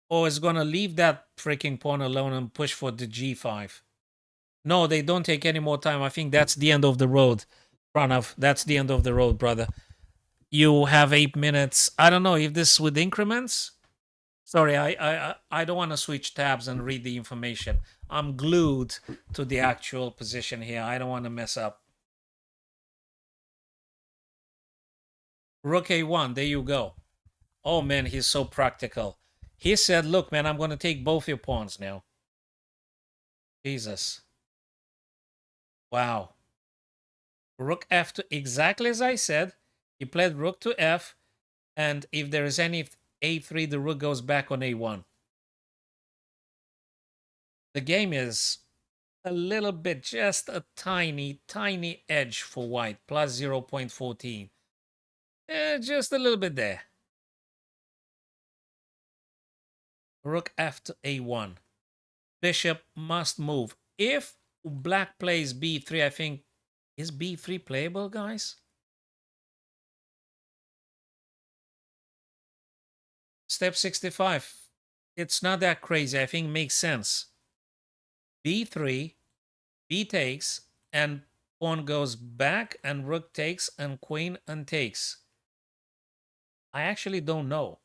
or is going to leave that freaking pawn alone and push for the G5. No, they don't take any more time. I think that's the end of the road, Pranav. That's the end of the road, brother. You have 8 minutes. I don't know if this with increments. Sorry, I don't want to switch tabs and read the information. I'm glued to the actual position here. I don't want to mess up. Rook A1, there you go. Oh man, he's so practical. He said, look, man, I'm going to take both your pawns now. Jesus. Wow. Rook F to, exactly as I said. He played rook to F, and if there is any A3, the rook goes back on A1. The game is a little bit, just a tiny, tiny edge for white, plus 0.14. Just a little bit there. Rook F to A1. Bishop must move. If black plays B3, I think, is B3 playable, guys? Step 65. It's not that crazy. I think makes sense. B3, B takes, and pawn goes back, and rook takes, and queen and takes. I actually don't know.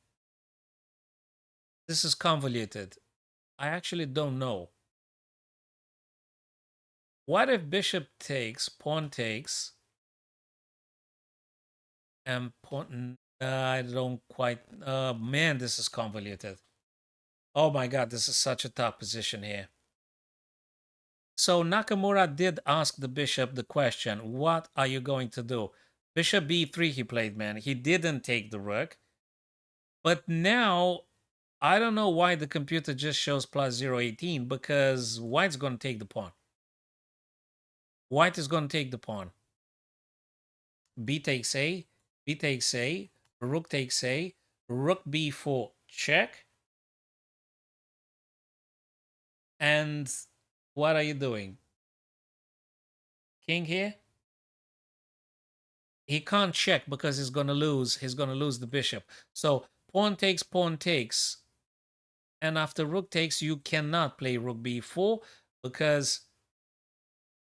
This is convoluted. I actually don't know. What if bishop takes, pawn takes, and pawn... I don't quite... man, this is convoluted. Oh my god, this is such a tough position here. So Nakamura did ask the bishop the question, what are you going to do? Bishop b3 he played, man. He didn't take the rook. But now, I don't know why the computer just shows plus 0.18, because white's going to take the pawn. White is going to take the pawn. B takes A, B takes A, rook takes A, rook b4 check. And what are you doing? King here? He can't check because he's going to lose. He's going to lose the bishop. So pawn takes, pawn takes. And after rook takes, you cannot play rook b4 because,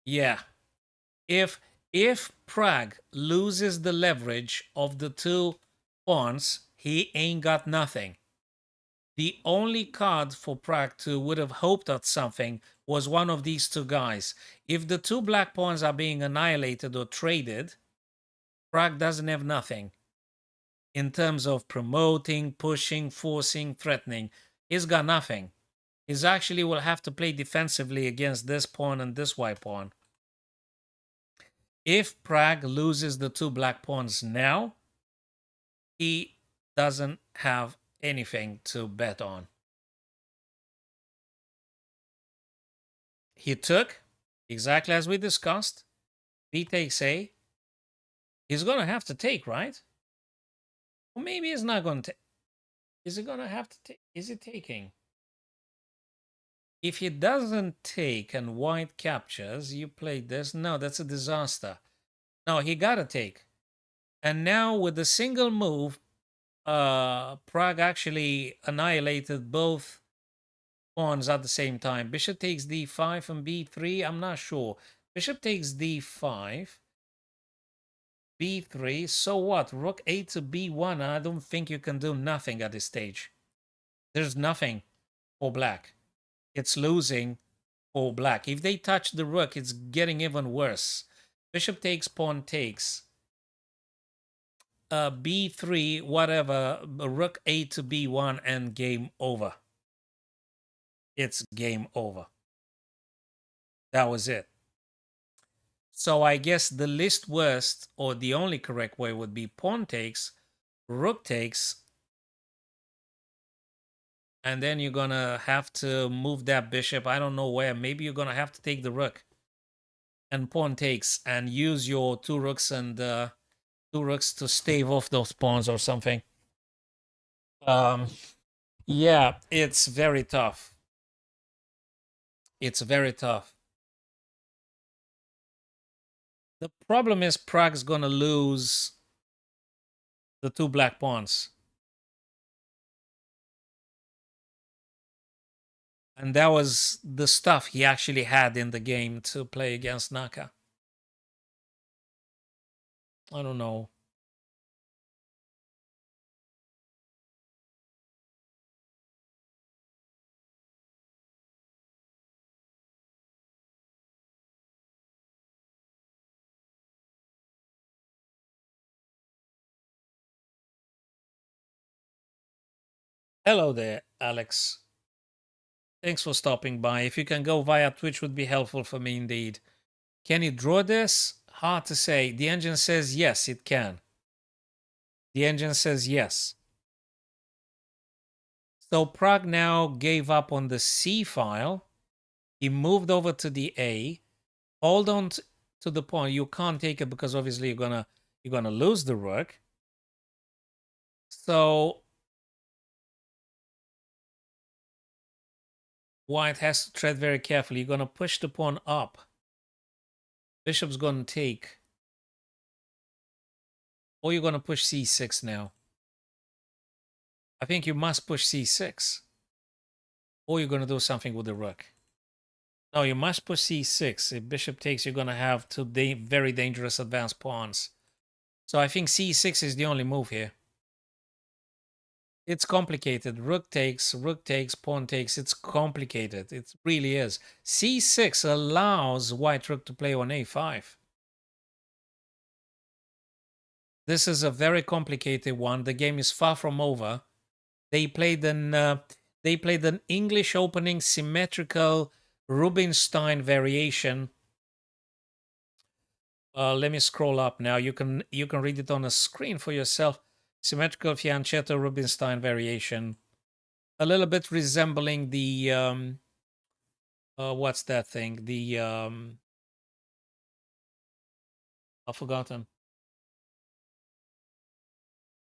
yeah, if Pragg loses the leverage of the two pawns, he ain't got nothing. The only card for Pragg to would have hoped at something was one of these two guys. If the two black pawns are being annihilated or traded, Pragg doesn't have nothing in terms of promoting, pushing, forcing, threatening. He's got nothing. He's actually will have to play defensively against this pawn and this white pawn. If Pragg loses the two black pawns now, he doesn't have anything to bet on. He took, exactly as we discussed, B takes A. He's going to have to take, right? Or maybe he's not going to. Is he going to have to take? Is he taking? If he doesn't take and white captures, you play this. No, that's a disaster. No, he got to take. And now with a single move, Pragg actually annihilated both pawns at the same time. Bishop takes d5 and b3. I'm not sure. Bishop takes d5. b3. So what? Rook a to b1. I don't think you can do nothing at this stage. There's nothing for black. It's losing for black. If they touch the rook, it's getting even worse. Bishop takes, pawn takes. b3, whatever. Rook a to b1 and game over. It's game over. That was it. So I guess the least worst or the only correct way would be pawn takes, rook takes, and then you're gonna have to move that bishop. I don't know where. Maybe you're gonna have to take the rook and pawn takes and use your two rooks and two rooks to stave off those pawns or something. Yeah, it's very tough. It's very tough. The problem is Prague's gonna lose the two black pawns. And that was the stuff he actually had in the game to play against Naka. I don't know. Hello there, Alex. Thanks for stopping by. If you can go via Twitch would be helpful for me indeed. Can you draw this? Hard to say. The engine says yes, it can. The engine says yes. So Prague now gave up on the C file. He moved over to the A. Hold on to the pawn. You can't take it because obviously you're gonna lose the rook. So white has to tread very carefully. You're gonna push the pawn up. Bishop's gonna take. Or you're gonna push c6 now. I think you must push c6. Or you're gonna do something with the rook. No, you must push c6. If bishop takes, you're gonna have two very dangerous advanced pawns. So I think c6 is the only move here. It's complicated. Rook takes, pawn takes. It's complicated. It really is. c6 allows white rook to play on a5. This is a very complicated one. The game is far from over. They played an They played an English opening symmetrical Rubinstein variation. Let me scroll up now. You can read it on a screen for yourself. Symmetrical fianchetto Rubinstein variation, a little bit resembling the what's that thing? The I've forgotten.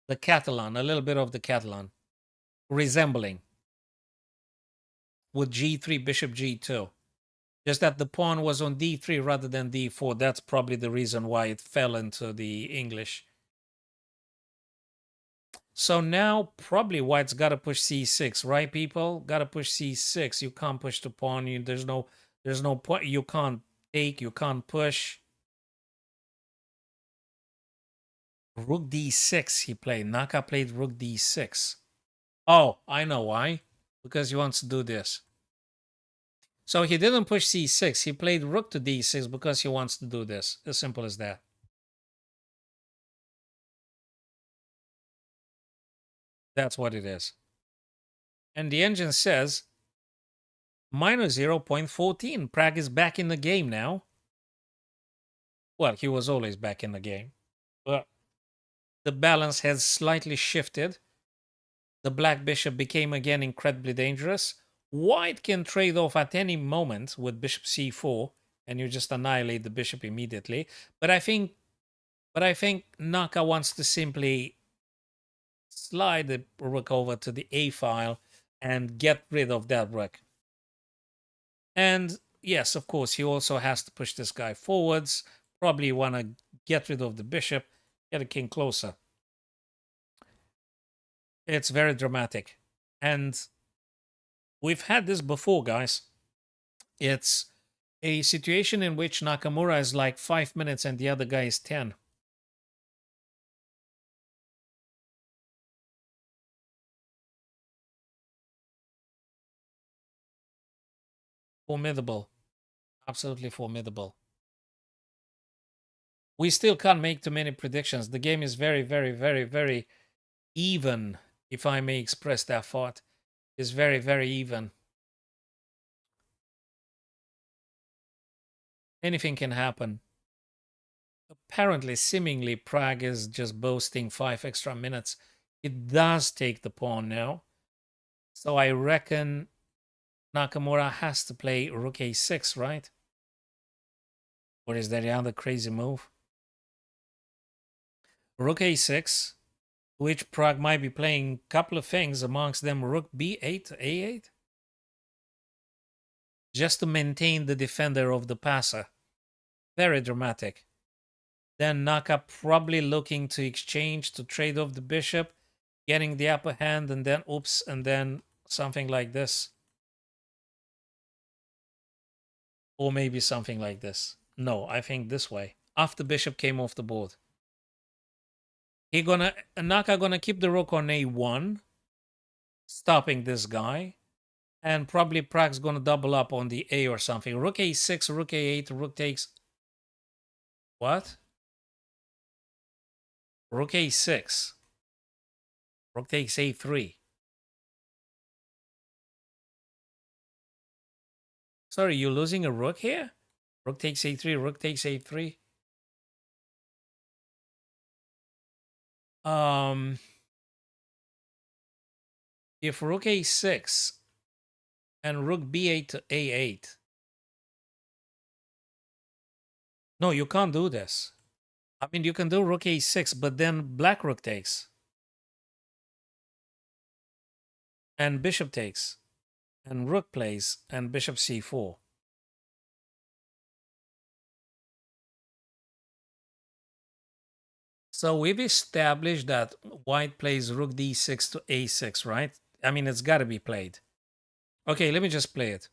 The Catalan, a little bit of the Catalan, resembling with G3 Bishop G2. Just that the pawn was on D3 rather than D4. That's probably the reason why it fell into the English. So now probably white's got to push C6, right, people? Got to push C6. You can't push the pawn. There's no point. You can't take. You can't push. Rook D6. He played. Naka played Rook D6. Oh, I know why. Because he wants to do this. So he didn't push C6. He played Rook to D6 because he wants to do this. As simple as that. That's what it is. And the engine says minus 0.14. Prague is back in the game now. Well, he was always back in the game. But the balance has slightly shifted. The black bishop became again incredibly dangerous. White can trade off at any moment with bishop c4, and you just annihilate the bishop immediately. But I think Naka wants to simply slide the rook over to the a file and get rid of that rook. And yes, of course, he also has to push this guy forwards. Probably want to get rid of the bishop, get a king closer. It's very dramatic. And we've had this before, guys. It's a situation in which Nakamura is like 5 minutes and the other guy is 10. Formidable. Absolutely formidable. We still can't make too many predictions. The game is very, very, very, very even, if I may express that thought. It's very, very even. Anything can happen. Apparently, seemingly, Prague is just boasting 5 extra minutes. It does take the pawn now. So I reckon Nakamura has to play rook a6, right? Or is there another crazy move? Rook a6, which Prague might be playing a couple of things, amongst them rook b8, a8. Just to maintain the defender of the passer. Very dramatic. Then Naka probably looking to exchange, to trade off the bishop, getting the upper hand, and then oops, and then something like this. Or maybe something like this. No, I think this way. After bishop came off the board. Naka gonna keep the rook on a1, stopping this guy. And probably Prague's gonna double up on the a or something. Rook a6, rook a8, rook takes... What? Rook a6. Rook takes a3. Sorry, you losing a rook here? Rook takes a3, rook takes a3. If rook a6 and rook b8 to a8. No, you can't do this. I mean, you can do rook a6, but then black rook takes. And bishop takes. And rook plays, and bishop c4. So we've established that white plays rook d6 to a6, right? I mean, it's got to be played. Okay, let me just play it.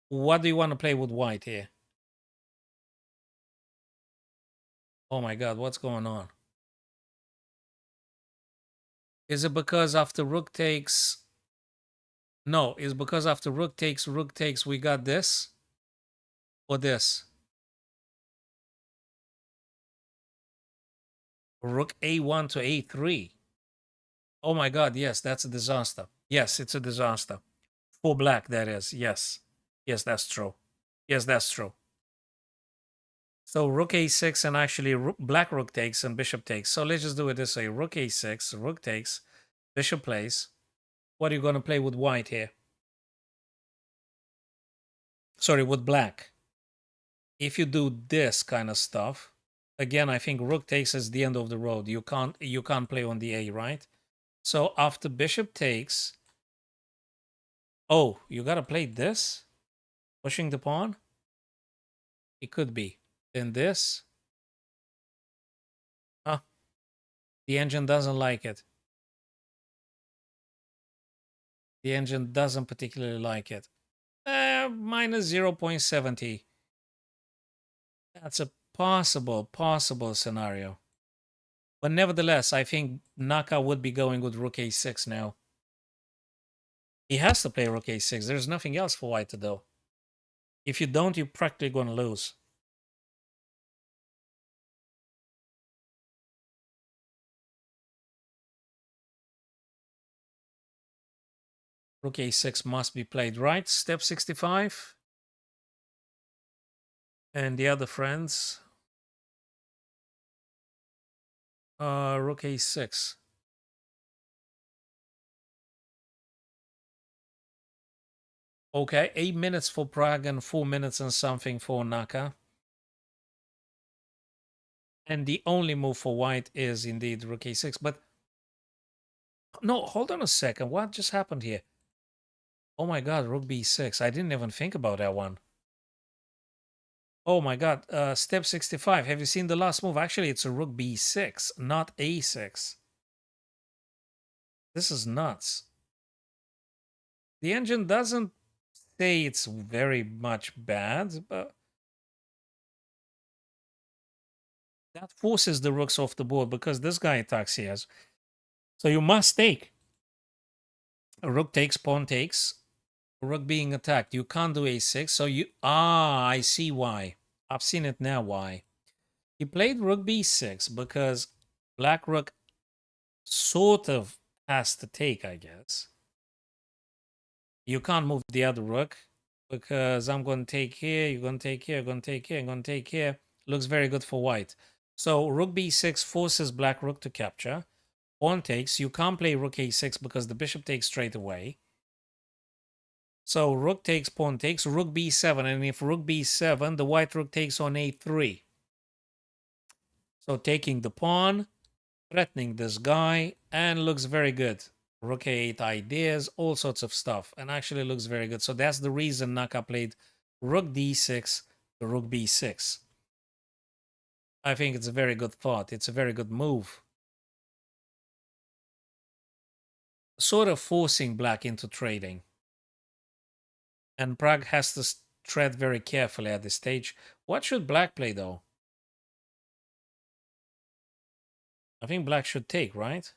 What do you want to play with white here? Oh my god, what's going on? Is it because after rook takes... No, it's because after rook takes, we got this? Or this? Rook a1 to a3. Oh my god, yes, that's a disaster. Yes, it's a disaster. For black, that is. Yes. Yes, that's true. Yes, that's true. So rook a6 and actually black rook takes and bishop takes. So let's just do it this way. Rook a6, rook takes, bishop plays. What are you going to play with white here? Sorry, with black. If you do this kind of stuff, again, I think rook takes is the end of the road. You can't play on the a, right? So after bishop takes, oh, you got to play this? Pushing the pawn? It could be. Then this. Ah, the engine doesn't like it. The engine doesn't particularly like it. Minus 0.70. That's a possible scenario. But nevertheless, I think Naka would be going with rook a6 now. He has to play rook a6. There's nothing else for white to do. If you don't, you're practically going to lose. Rook a6 must be played, right? Step 65. And the other friends. Rook a6. Okay, 8 minutes for Prague and 4 minutes and something for Naka. And the only move for white is indeed rook a6. But no, hold on a second. What just happened here? Oh my god, rook b6. I didn't even think about that one. Oh my god, step 65. Have you seen the last move? Actually, it's a rook b6, not a6. This is nuts. The engine doesn't say it's very much bad, but that forces the rooks off the board because this guy attacks here. So you must take. A rook takes, pawn takes. Rook being attacked. You can't do a6, so you... Ah, I see why. I've seen it now why. He played rook b6 because black rook sort of has to take, I guess. You can't move the other rook because I'm going to take here, you're going to take here, you're going to take here, I'm going to take here. Looks very good for white. So rook b6 forces black rook to capture. Pawn takes. You can't play rook a6 because the bishop takes straight away. So rook takes, pawn takes, rook b7. And if rook b7, the white rook takes on a3. So taking the pawn, threatening this guy, and looks very good. Rook a8 ideas, all sorts of stuff, and actually looks very good. So that's the reason Naka played rook d6 to rook b6. I think it's a very good thought. It's a very good move. Sort of forcing black into trading. And Prague has to tread very carefully at this stage. What should black play, though? I think black should take, right?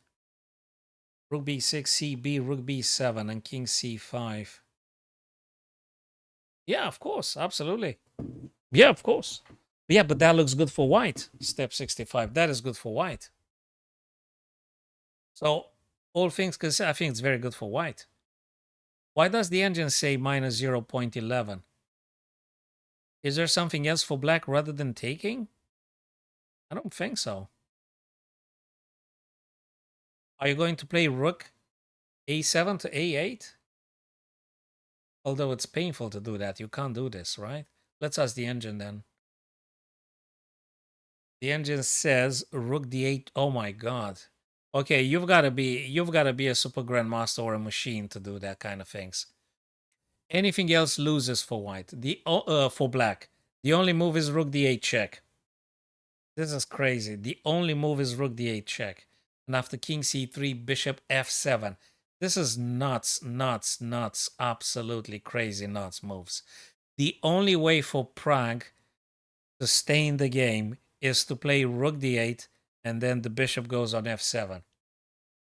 Rook b6, cb, rook b7, and king c5. Yeah, of course. Absolutely. Yeah, of course. Yeah, but that looks good for white. Step 65. That is good for white. So, all things considered, I think it's very good for white. Why does the engine say minus 0.11? Is there something else for black rather than taking? I don't think so. Are you going to play rook a7 to a8? Although it's painful to do that. You can't do this, right? Let's ask the engine then. The engine says rook d8. Oh my god. Okay, you've got to be a super grandmaster or a machine to do that kind of things. Anything else loses for white. For black. The only move is rook d8 check. This is crazy. The only move is rook d8 check. And after king c3, bishop f7. This is nuts, nuts, nuts. Absolutely crazy nuts moves. The only way for Prague to stay in the game is to play rook d8 and then the bishop goes on f7.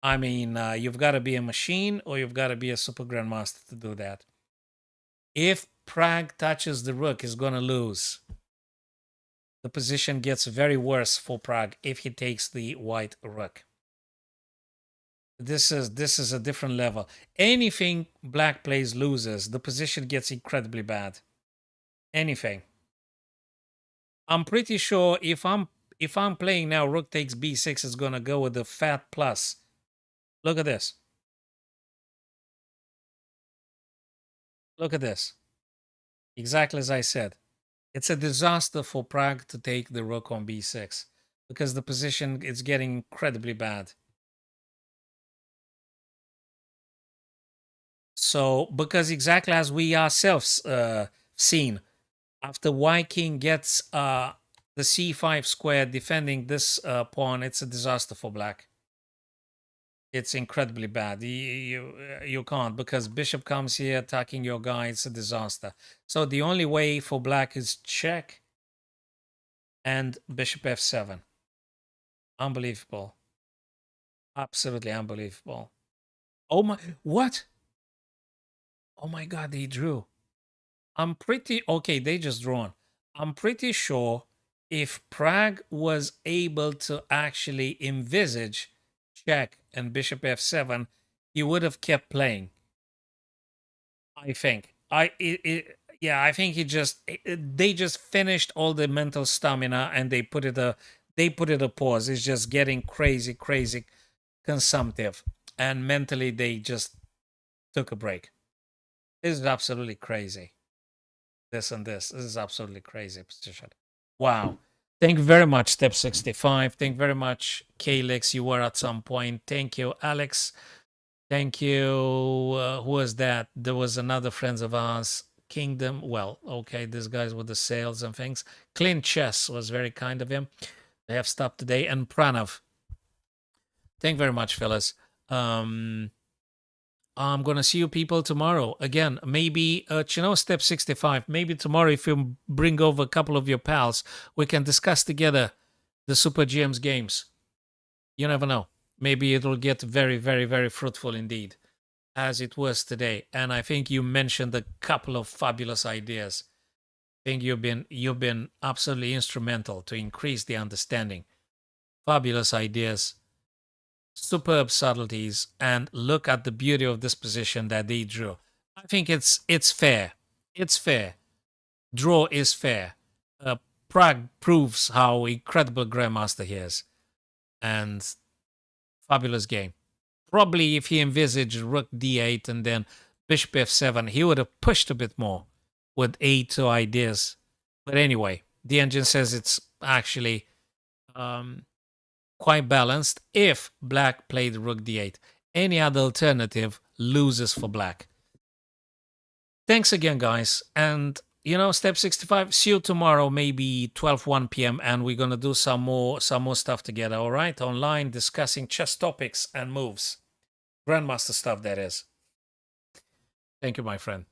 I mean, you've got to be a machine or you've got to be a super grandmaster to do that. If Prague touches the rook, he's going to lose. The position gets very worse for Prague if he takes the white rook. This is a different level. Anything black plays loses, the position gets incredibly bad. Anything. I'm pretty sure if I'm playing now, rook takes b6 is gonna go with the fat plus. Look at this. Look at this. Exactly as I said. It's a disaster for Prague to take the rook on b6 because the position is getting incredibly bad. So, because exactly as we ourselves seen, after y king gets the c5 square defending this pawn, it's a disaster for black. It's incredibly bad. You can't, because bishop comes here attacking your guy. It's a disaster. So the only way for black is check and bishop f7. Unbelievable. Absolutely unbelievable. Oh my, what? Oh my God, they drew. I'm pretty, okay, they just drawn. I'm pretty sure if Prague was able to actually envisage check and bishop f7, he would have kept playing. I think. Yeah, I think they just finished all the mental stamina and they put it a pause. It's just getting crazy, crazy consumptive. And mentally they just took a break. This is absolutely crazy. This and this. This is absolutely crazy position. Wow. Thank you very much, Step 65. Thank you very much, Kalix. You were at some point. Thank you, Alex. Thank you. Who was that? There was another friend of ours, Kingdom. Well, okay, these guys with the sales and things. Clint Chess was very kind of him. They have stopped today. And Pranav. Thank you very much, fellas. I'm gonna see you people tomorrow again. Maybe Step 65. Maybe tomorrow, if you bring over a couple of your pals, we can discuss together the Super GM's games. You never know. Maybe it'll get very, very, very fruitful indeed, as it was today. And I think you mentioned a couple of fabulous ideas. I think you've been absolutely instrumental to increase the understanding. Fabulous ideas, superb subtleties, and look at the beauty of this position that they drew. I think it's fair. It's fair. Draw is fair. Prague proves how incredible grandmaster he is, and fabulous game. Probably if he envisaged rook d8 and then bishop f7, he would have pushed a bit more with a2 ideas. But anyway, the engine says it's actually quite balanced if black played rook d8. Any other alternative loses for black. Thanks again, guys. And, Step 65, see you tomorrow, maybe 1 p.m. And we're going to do some more stuff together, all right? Online, discussing chess topics and moves. Grandmaster stuff, that is. Thank you, my friend.